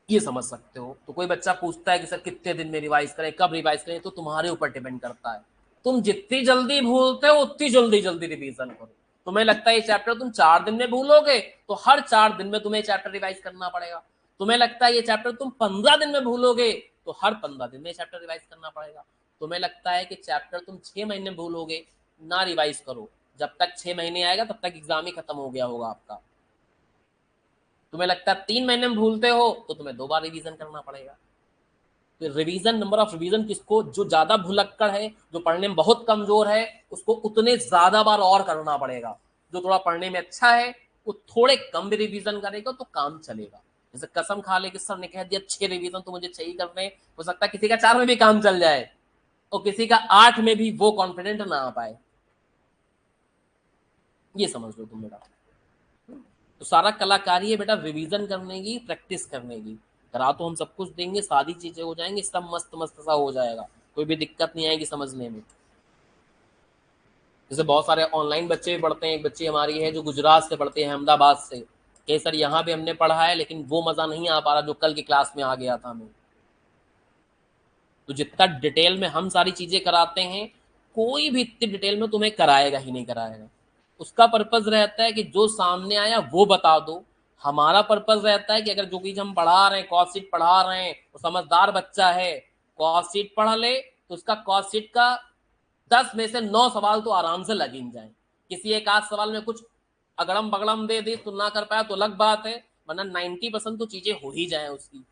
ये समझ सकते हो। तो कोई बच्चा पूछता है कि सर कितने दिन में रिवाइज करें, कब रिवाइज करें, तो तुम्हारे ऊपर डिपेंड करता है। तुम जितनी जल्दी भूलते हो उतनी जल्दी जल्दी रिवीजन करो। तुम्हें लगता है ये चैप्टर तुम 4 दिन में भूलोगे, तो हर 4 दिन में तुम्हें चैप्टर रिवाइज करना पड़ेगा। तुम्हें लगता है ये चैप्टर तुम 15 दिन में भूलोगे, तो हर 15 दिन में चैप्टर रिवाइज करना पड़ेगा। तुम्हें लगता है कि चैप्टर तुम 6 महीने में भूलोगे, ना रिवाइज करो, जब तक 6 महीने आएगा तब तक एग्जाम ही खत्म हो गया होगा आपका। तुम्हें लगता है 3 महीने में भूलते हो तो तुम्हें 2 बार रिवीजन करना पड़ेगा। तो रिवीजन, नंबर ऑफ रिवीजन किसको, जो ज्यादा भुलक्कड़ है, जो पढ़ने में बहुत कमजोर है, उसको उतने ज्यादा बार और करना पड़ेगा। जो थोड़ा पढ़ने में अच्छा है वो थोड़े कम भी रिवीजन करेगा तो काम चलेगा। जैसे कसम खा ले कि सर ने कह दिया 6 रिवीजन तो मुझे चाहिए करने, हो सकता है किसी का 4 में भी काम चल जाए और किसी का 8 में भी वो कॉन्फिडेंट ना आ पाए। ये समझ लो तुम बेटा। तो सारा कलाकारी है बेटा रिवीजन करने की, प्रैक्टिस करने की। करा तो हम सब कुछ देंगे, सारी चीजें हो जाएंगी, सब मस्त मस्त सा हो जाएगा, कोई भी दिक्कत नहीं आएगी समझने में। जैसे बहुत सारे ऑनलाइन बच्चे भी पढ़ते हैं, एक बच्ची हमारी है जो गुजरात से पढ़ती है, अहमदाबाद से, कि सर यहाँ भी हमने पढ़ा है लेकिन वो मजा नहीं आ पा रहा जो कल की क्लास में आ गया था हमें। तो जितना डिटेल में हम सारी चीजें कराते हैं, कोई भी इतनी डिटेल में तुम्हें कराएगा ही नहीं कराएगा। उसका पर्पज रहता है कि जो सामने आया वो बता दो। हमारा पर्पज रहता है कि अगर जो चीज हम पढ़ा रहे हैं, कॉस्ट शीट पढ़ा रहे हैं, तो समझदार बच्चा है, कॉस्ट शीट पढ़ ले तो उसका कॉस्ट शीट का 10 में से 9 सवाल तो आराम से लग ही जाए। किसी एक आध सवाल में कुछ अगड़म बगड़म दे दी तो ना कर पाया तो अलग बात है, वरना 90% तो चीजें हो ही जाए उसकी।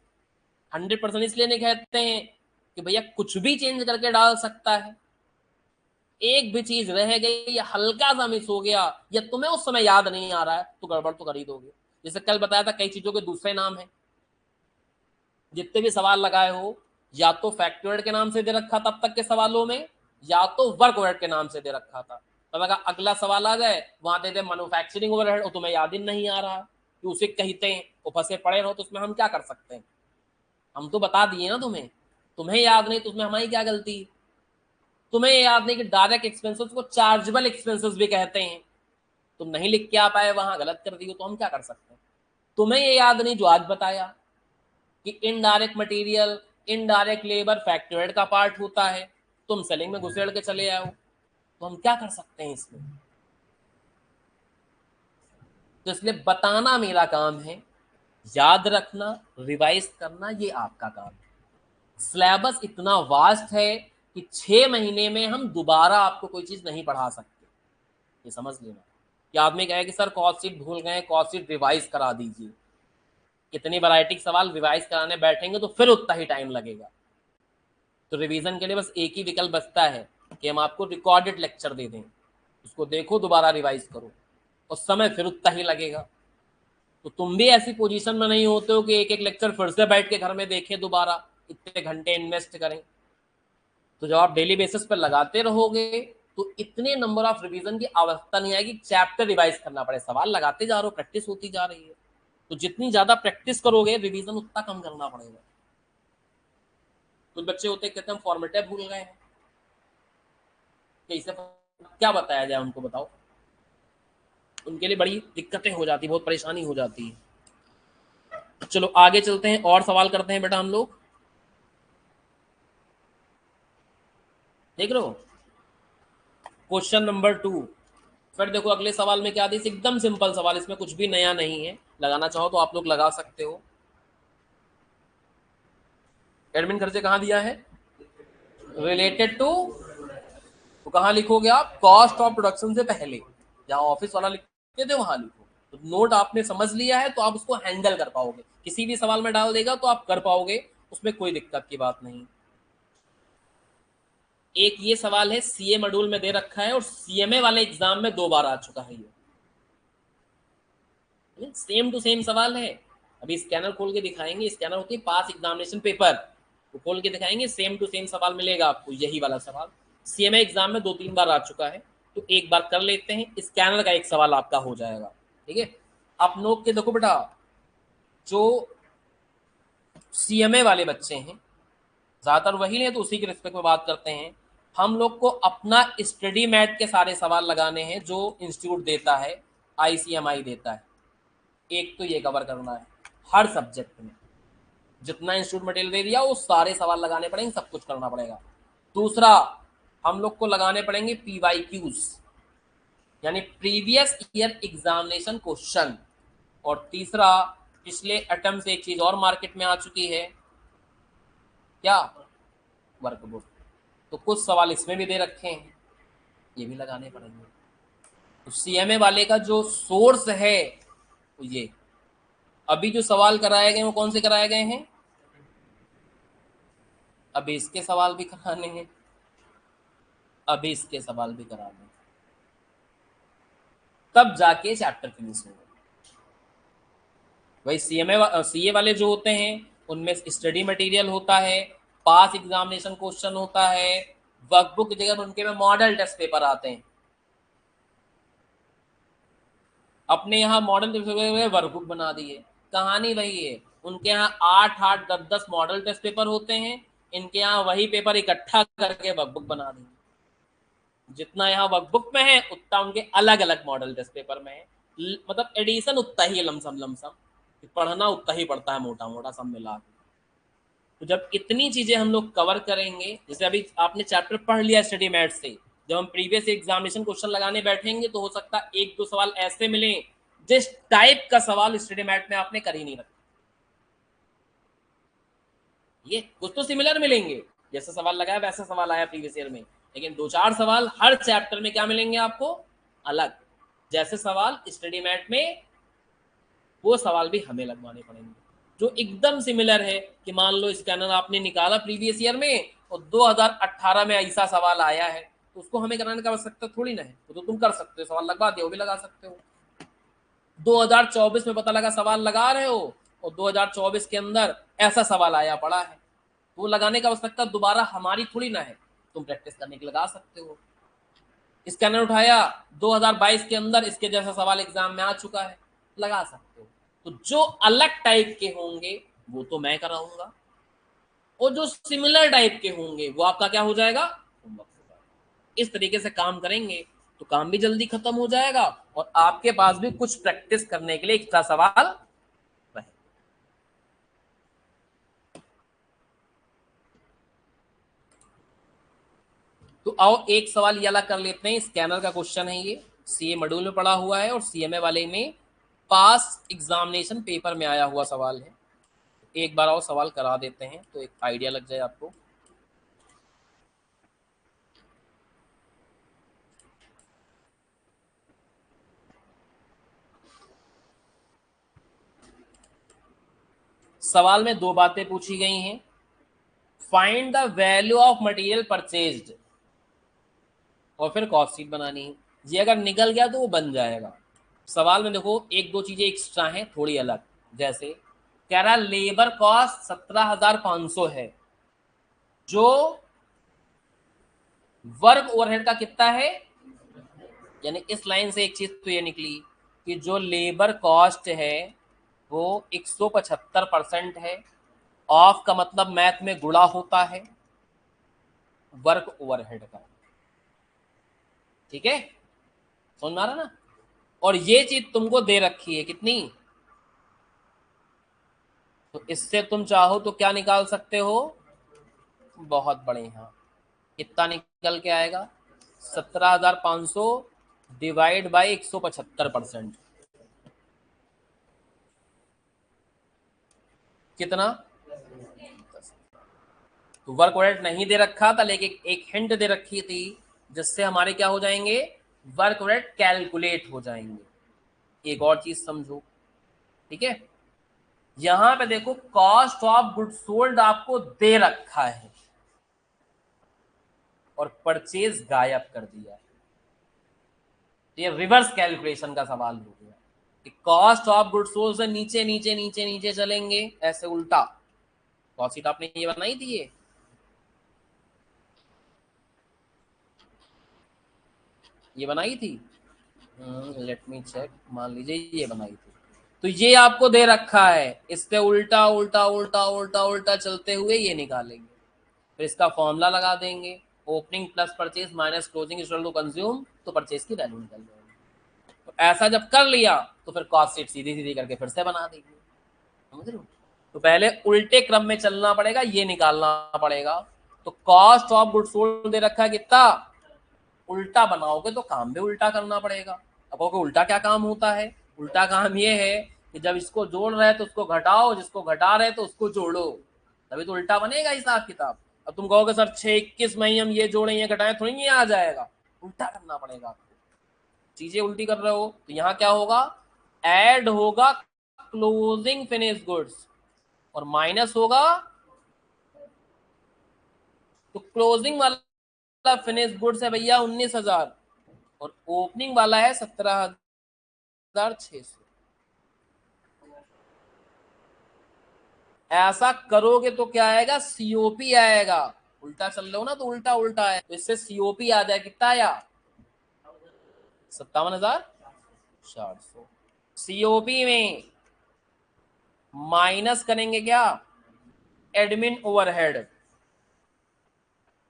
100% इसलिए नहीं कहते हैं कि भैया कुछ भी चेंज करके डाल सकता है। एक भी चीज रह गई या हल्का सा मिस हो गया या तुम्हें उस समय याद नहीं आ रहा है तो गड़बड़ तो कर ही दोगे। जैसे कल बताया था कई चीजों के दूसरे नाम है। जितने भी सवाल लगाए हो, या तो फैक्टोरियल के नाम से दे रखा था अब तक के सवालों में, या तो वर्क ओवरहेड के नाम से दे रखा था। तब अगर अगला सवाल आ जाए वहां दे दे मैन्युफैक्चरिंग ओवरहेड और तुम्हें याद ही नहीं आ रहा कि उसे कहते हैं, वो फंसे पड़े रहो, तो उसमें हम क्या कर सकते हैं। हम तो बता दिए ना तुम्हें, तुम्हें याद नहीं तो उसमें हमारी क्या गलती। तुम्हें याद नहीं कि डायरेक्ट एक्सपेंसेस को चार्जेबल एक्सपेंसेस भी कहते हैं, तुम नहीं लिख के आ पाए, वहां गलत कर दियो, तो हम क्या कर सकते हैं। तुम्हें ये याद नहीं जो आज बताया कि indirect material, indirect labour factored का पार्ट होता है, तुम सेलिंग में घुसेड़ के चले आओ, तो हम क्या कर सकते हैं इसमें। तो इसलिए बताना मेरा काम है, याद रखना, रिवाइज करना ये आपका काम है। सिलेबस इतना वास्ट है कि 6 महीने में हम दोबारा आपको कोई चीज नहीं पढ़ा सकते, ये समझ लेना। कि आदमी कहे कि सर कॉस्ट शीट भूल गए, कॉस्ट शीट रिवाइज करा दीजिए, इतनी वैरायटी सवाल रिवाइज कराने बैठेंगे तो फिर उतना ही टाइम लगेगा। तो रिवीजन के लिए बस एक ही विकल्प बचता है कि हम आपको रिकॉर्डेड लेक्चर दे दें, उसको देखो, दोबारा रिवाइज करो, और समय फिर उतना ही लगेगा। तो तुम भी ऐसी पोजीशन में नहीं होते हो कि एक एक लेक्चर फिर से बैठ के घर में देखें दोबारा, इतने घंटे इन्वेस्ट करें। तो जब आप डेली बेसिस पर लगाते रहोगे तो इतने नंबर ऑफ रिवीजन की आवश्यकता नहीं आएगी, चैप्टर रिवाइज करना पड़े, सवाल लगाते जा रहे हो, प्रैक्टिस होती जा रही है। तो जितनी ज्यादा प्रैक्टिस करोगे रिवीजन उतना कम करना पड़ेगा। कुछ बच्चे होते कहते हैं फॉर्मेटिव भूल गए हैं, इसे क्या बताया जाए उनको, बताओ। उनके लिए बड़ी दिक्कतें हो जाती, बहुत परेशानी हो जाती है। चलो आगे चलते हैं और सवाल करते हैं बेटा हम लोग। देख रहे हो क्वेश्चन नंबर 2। फिर देखो अगले सवाल में क्या दी, एकदम सिंपल सवाल, इसमें कुछ भी नया नहीं है, लगाना चाहो तो आप लोग लगा सकते हो। एडमिन खर्चे कहाँ दिया है, रिलेटेड टू, तो कहाँ लिखोगे आप, कॉस्ट ऑफ प्रोडक्शन से पहले, जहाँ ऑफिस वाला लिखते थे वहां लिखो। तो नोट आपने समझ लिया है तो आप उसको हैंडल कर पाओगे, किसी भी सवाल में डाल देगा तो आप कर पाओगे, उसमें कोई दिक्कत की बात नहीं। एक ये सवाल है सीए मॉड्यूल में दे रखा है और सीएमए वाले एग्जाम में 2 बार आ चुका है ये, सेम टू सेम सवाल है। अभी स्कैनर खोल के दिखाएंगे, स्कैनर होती है पास एग्जामिनेशन पेपर, वो खोल के दिखाएंगे, सेम टू सेम सवाल मिलेगा आपको, यही वाला सवाल सीएमए एग्जाम में 2-3 बार आ चुका है। तो एक बार कर लेते हैं, स्कैनर का एक सवाल आपका हो जाएगा, ठीक है। आप लोग के देखो बेटा, जो सीएमए वाले बच्चे हैं ज्यादातर वही है, तो उसी के रिस्पेक्ट में बात करते हैं। हम लोग को अपना स्टडी मैट के सारे सवाल लगाने हैं जो इंस्टीट्यूट देता है, आईसीएमआई देता है। एक तो ये कवर करना है हर सब्जेक्ट में, जितना इंस्टीट्यूट मटेरियल दे दिया वो सारे सवाल लगाने पड़ेंगे, सब कुछ करना पड़ेगा। दूसरा, हम लोग को लगाने पड़ेंगे पीवाईक्यूज, यानी प्रीवियस ईयर एग्जामिनेशन क्वेश्चन। और तीसरा, पिछले अटेम्प्ट से एक चीज और मार्केट में आ चुकी है, क्या, वर्कबुक। तो कुछ सवाल इसमें भी दे रखे हैं, ये भी लगाने पड़ेंगे। तो सीएमए वाले का जो सोर्स है वो ये, अभी जो सवाल कराए गए वो कौन से कराए गए हैं, अभी इसके सवाल भी कराने हैं, अभी इसके सवाल भी कराने हैं, तब जाके चैप्टर फिनिश होगा। वही सीए वाले जो होते हैं उनमें स्टडी मटेरियल होता है, पास एग्जामिनेशन क्वेश्चन होता है, वर्कबुक की जगह उनके में मॉडल टेस्ट पेपर आते हैं। अपने यहाँ मॉडल टेस्ट पेपर वर्कबुक बना दिए, कहानी वही है। उनके यहाँ 8-8 10-10 मॉडल टेस्ट पेपर होते हैं, इनके यहाँ वही पेपर इकट्ठा करके वर्कबुक बना दी। जितना यहाँ वर्कबुक में है उतना उनके अलग अलग मॉडल टेस्ट पेपर में है, मतलब एडिशन उतना ही है, लमसम लमसम पढ़ना उतना ही पड़ता है, मोटा मोटा सब मिला के। तो जब इतनी चीजें हम लोग कवर करेंगे, जैसे अभी आपने चैप्टर पढ़ लिया स्टडी मैथ से, जब हम प्रीवियस एग्जामिनेशन क्वेश्चन लगाने बैठेंगे तो हो सकता है 1-2 सवाल ऐसे मिले जिस टाइप का सवाल स्टडी मैथ में आपने कर ही नहीं रखा। ये कुछ तो सिमिलर मिलेंगे, जैसा सवाल लगाया वैसा सवाल आया प्रीवियस ईयर में, लेकिन 2-4 सवाल हर चैप्टर में क्या मिलेंगे आपको, अलग। जैसे सवाल स्टडी मैथ में, वो सवाल भी हमें लगवाने पड़ेंगे जो एकदम सिमिलर है। कि मान लो स्कैनर आपने निकाला प्रीवियस ईयर में और 2018 में ऐसा सवाल आया है, तो उसको हमें कराने की आवश्यकता थोड़ी ना है, तो तुम कर सकते हो, सवाल लगवा दिया वो भी लगा सकते हो। 2024 में पता लगा सवाल लगा रहे हो और 2024 के अंदर ऐसा सवाल आया पड़ा है, तो वो लगाने की आवश्यकता दोबारा हमारी थोड़ी ना है, तुम प्रैक्टिस करने के लगा सकते हो। स्कैनर उठाया 2022 के अंदर इसके जैसा सवाल एग्जाम में आ चुका है, लगा सकते हो। तो जो अलग टाइप के होंगे वो तो मैं कराऊंगा, और जो सिमिलर टाइप के होंगे वो आपका क्या हो जाएगा, होमवर्क हो जाएगा। इस तरीके से काम करेंगे तो काम भी जल्दी खत्म हो जाएगा और आपके पास भी कुछ प्रैक्टिस करने के लिए एक्स्ट्रा सवाल रहे। तो आओ एक सवाल ये अलग कर लेते हैं, स्कैनर का क्वेश्चन है ये, सीए मॉड्यूल में पढ़ा हुआ है और सीएमए वाले में पास एग्जामिनेशन पेपर में आया हुआ सवाल है। एक बार और सवाल करा देते हैं तो एक आइडिया लग जाए आपको। सवाल में 2 बातें पूछी गई हैं, find the value of material purchased, और फिर कॉस्ट शीट बनानी है। ये अगर निकल गया तो वो बन जाएगा। सवाल में देखो 1-2 चीजें एक्स्ट्रा हैं थोड़ी अलग, जैसे कह रहा लेबर कॉस्ट 17,500 है, जो वर्क ओवरहेड का कितना है, यानी इस लाइन से एक चीज तो ये निकली कि जो लेबर कॉस्ट है वो 175% है। ऑफ का मतलब मैथ में गुणा होता है वर्क ओवरहेड का, ठीक है, समझ में आ रहा ना। और ये चीज तुमको दे रखी है कितनी, तो इससे तुम चाहो तो क्या निकाल सकते हो, बहुत बढ़िया, कितना निकल के आएगा, 17,500 डिवाइड बाई 175%, कितना, तो वर्क ओवरहेड नहीं दे रखा था लेकिन एक हिंट दे रखी थी जिससे हमारे क्या हो जाएंगे, वर्क ओवरहेड कैलकुलेट हो जाएंगे। एक और चीज समझो, ठीक है, यहां पे देखो कॉस्ट ऑफ गुड सोल्ड आपको दे रखा है और परचेज गायब कर दिया है, तो ये रिवर्स कैलकुलेशन का सवाल हो गया कि कॉस्ट ऑफ गुड सोल्ड से नीचे नीचे नीचे नीचे चलेंगे, ऐसे उल्टा। कॉस्ट शीट आपने ये बनाई थी, ये बनाई थी, लेट मी चेक, मान लीजिए ये बनाई थी, तो ये आपको दे रखा है, इससे उल्टा उल्टा उल्टा उल्टा उल्टा चलते हुए ये निकालेंगे, फिर इसका फॉर्मूला लगा देंगे, opening plus purchase minus closing is equal to consume, तो परचेज की वैल्यू निकल जाएगी। तो ऐसा जब कर लिया तो फिर कॉस्ट शीट सीधी सीधी करके फिर से बना देंगे, समझ रहे हो। तो पहले उल्टे क्रम में चलना पड़ेगा, ये निकालना पड़ेगा। तो कॉस्ट ऑफ गुड्स सोल्ड दे रखा है कितना, उल्टा बनाओगे तो काम भी उल्टा करना पड़ेगा। अब कहोगे उल्टा क्या काम होता है, उल्टा काम ये है कि जब इसको जोड़ रहे तो उसको घटाओ, जिसको घटा रहे तो उसको जोड़ो, तभी तो उल्टा बनेगा हिसाब किताब। अब तुम कहोगे सर 6 21 में ही हम ये जोड़ें ये घटाएं, थोड़ी ये आ जाएगा, उल्टा करना पड़ेगा आपको, चीजें उल्टी कर रहे हो। तो यहाँ क्या होगा, ऐड होगा क्लोजिंग फिनिश गुड्स और माइनस होगा, तो क्लोजिंग वाला फिनिश गुड्स है भैया 19,000 और ओपनिंग वाला है 17,600। ऐसा करोगे तो क्या आएगा, सीओपी आएगा। उल्टा चल रहे हो ना तो उल्टा उल्टा है, तो इससे सीओपी आ जाए, कितना आया 57,400। सीओपी में माइनस करेंगे क्या, एडमिन ओवरहेड,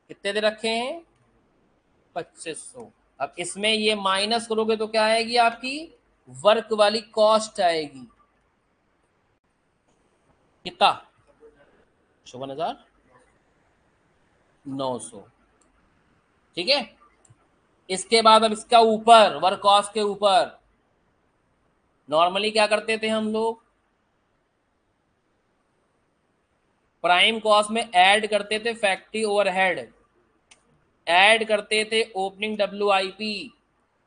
कितने दे रखे हैं 2500। अब इसमें ये माइनस करोगे तो क्या आएगी आपकी वर्क वाली कॉस्ट आएगी, कितना 54,900। ठीक है, इसके बाद अब इसका ऊपर वर्क कॉस्ट के ऊपर नॉर्मली क्या करते थे हम लोग, प्राइम कॉस्ट में ऐड करते थे फैक्ट्री ओवरहेड, ऐड करते थे ओपनिंग WIP,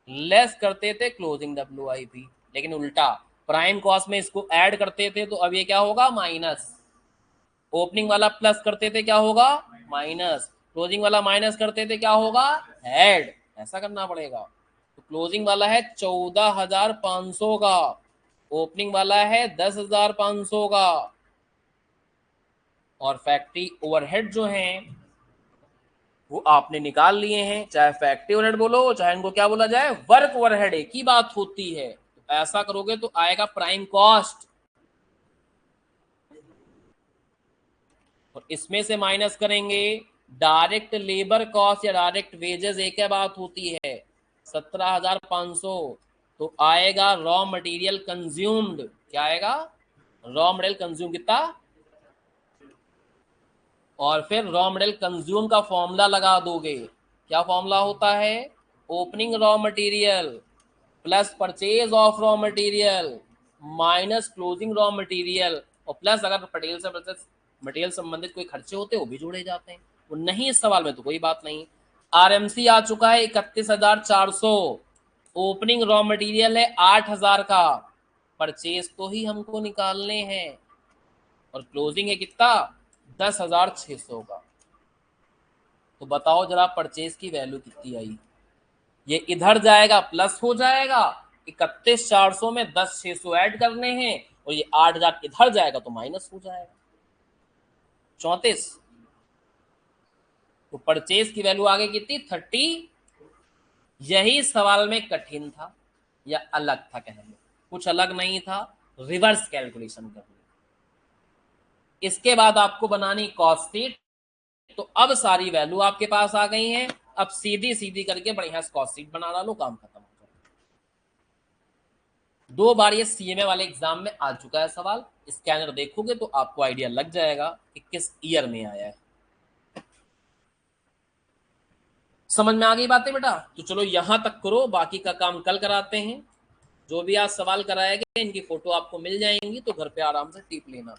लेस करते थे क्लोजिंग WIP। लेकिन उल्टा, प्राइम कॉस्ट में इसको ऐड करते थे तो अब ये क्या होगा माइनस, ओपनिंग वाला प्लस करते थे क्या होगा माइनस, क्लोजिंग वाला माइनस करते थे क्या होगा ऐड, ऐसा करना पड़ेगा। तो क्लोजिंग वाला है 14,500 का, ओपनिंग वाला है 10,500 का, और फैक्ट्री ओवरहेड जो हैं वो आपने निकाल लिए हैं, चाहे फैक्ट्री ओवरहेड बोलो चाहे इनको क्या बोला जाए वर्क ओवरहेड, एक ही बात होती है। तो ऐसा करोगे तो आएगा प्राइम कॉस्ट और इसमें से माइनस करेंगे डायरेक्ट लेबर कॉस्ट या डायरेक्ट वेजेस, एक ही बात होती है 17,500। तो आएगा रॉ मटेरियल कंज्यूम्ड, क्या आएगा रॉ मटेरियल कंज्यूम कितना, और फिर रॉ मटेरियल कंज्यूम का फॉर्मूला लगा दोगे, क्या फॉर्मूला होता है opening raw material plus purchase of raw material minus closing raw material, और प्लस अगर मटेरियल संबंधित कोई खर्चे होते हैं वो भी जोड़े जाते हैं, वो नहीं इस सवाल में तो कोई बात नहीं। RMC आ चुका है 31,400, ओपनिंग रॉ मटेरियल है 8,000 का, परचेज तो ही हमको निकालने हैं, और क्लोजिंग है कितना 10,600 का। तो बताओ जरा परचेज की वैल्यू कितनी आई, ये इधर जाएगा प्लस हो जाएगा 31,400 में 10,600 ऐड करने हैं, और ये 8,000 इधर जाएगा तो माइनस हो जाएगा 34। तो परचेज की वैल्यू आगे कितनी 30। यही सवाल में कठिन था या अलग था, कहने कुछ अलग नहीं था, रिवर्स कैलकुलेशन करनी। इसके बाद आपको बनानी कॉस्ट शीट, तो अब सारी वैल्यू आपके पास आ गई हैं, अब सीधी सीधी करके बढ़िया कॉस्ट शीट बना डालो, काम खत्म हो जाए। 2 बार ये CMA वाले एग्जाम में आ चुका है सवाल, स्कैनर देखोगे तो आपको आइडिया लग जाएगा कि किस ईयर में आया है। समझ में आ गई बातें बेटा, तो चलो यहां तक करो, बाकी का काम कल कराते हैं। जो भी आज सवाल कराया गया इनकी फोटो आपको मिल जाएंगी, तो घर पे आराम से टिप लेना।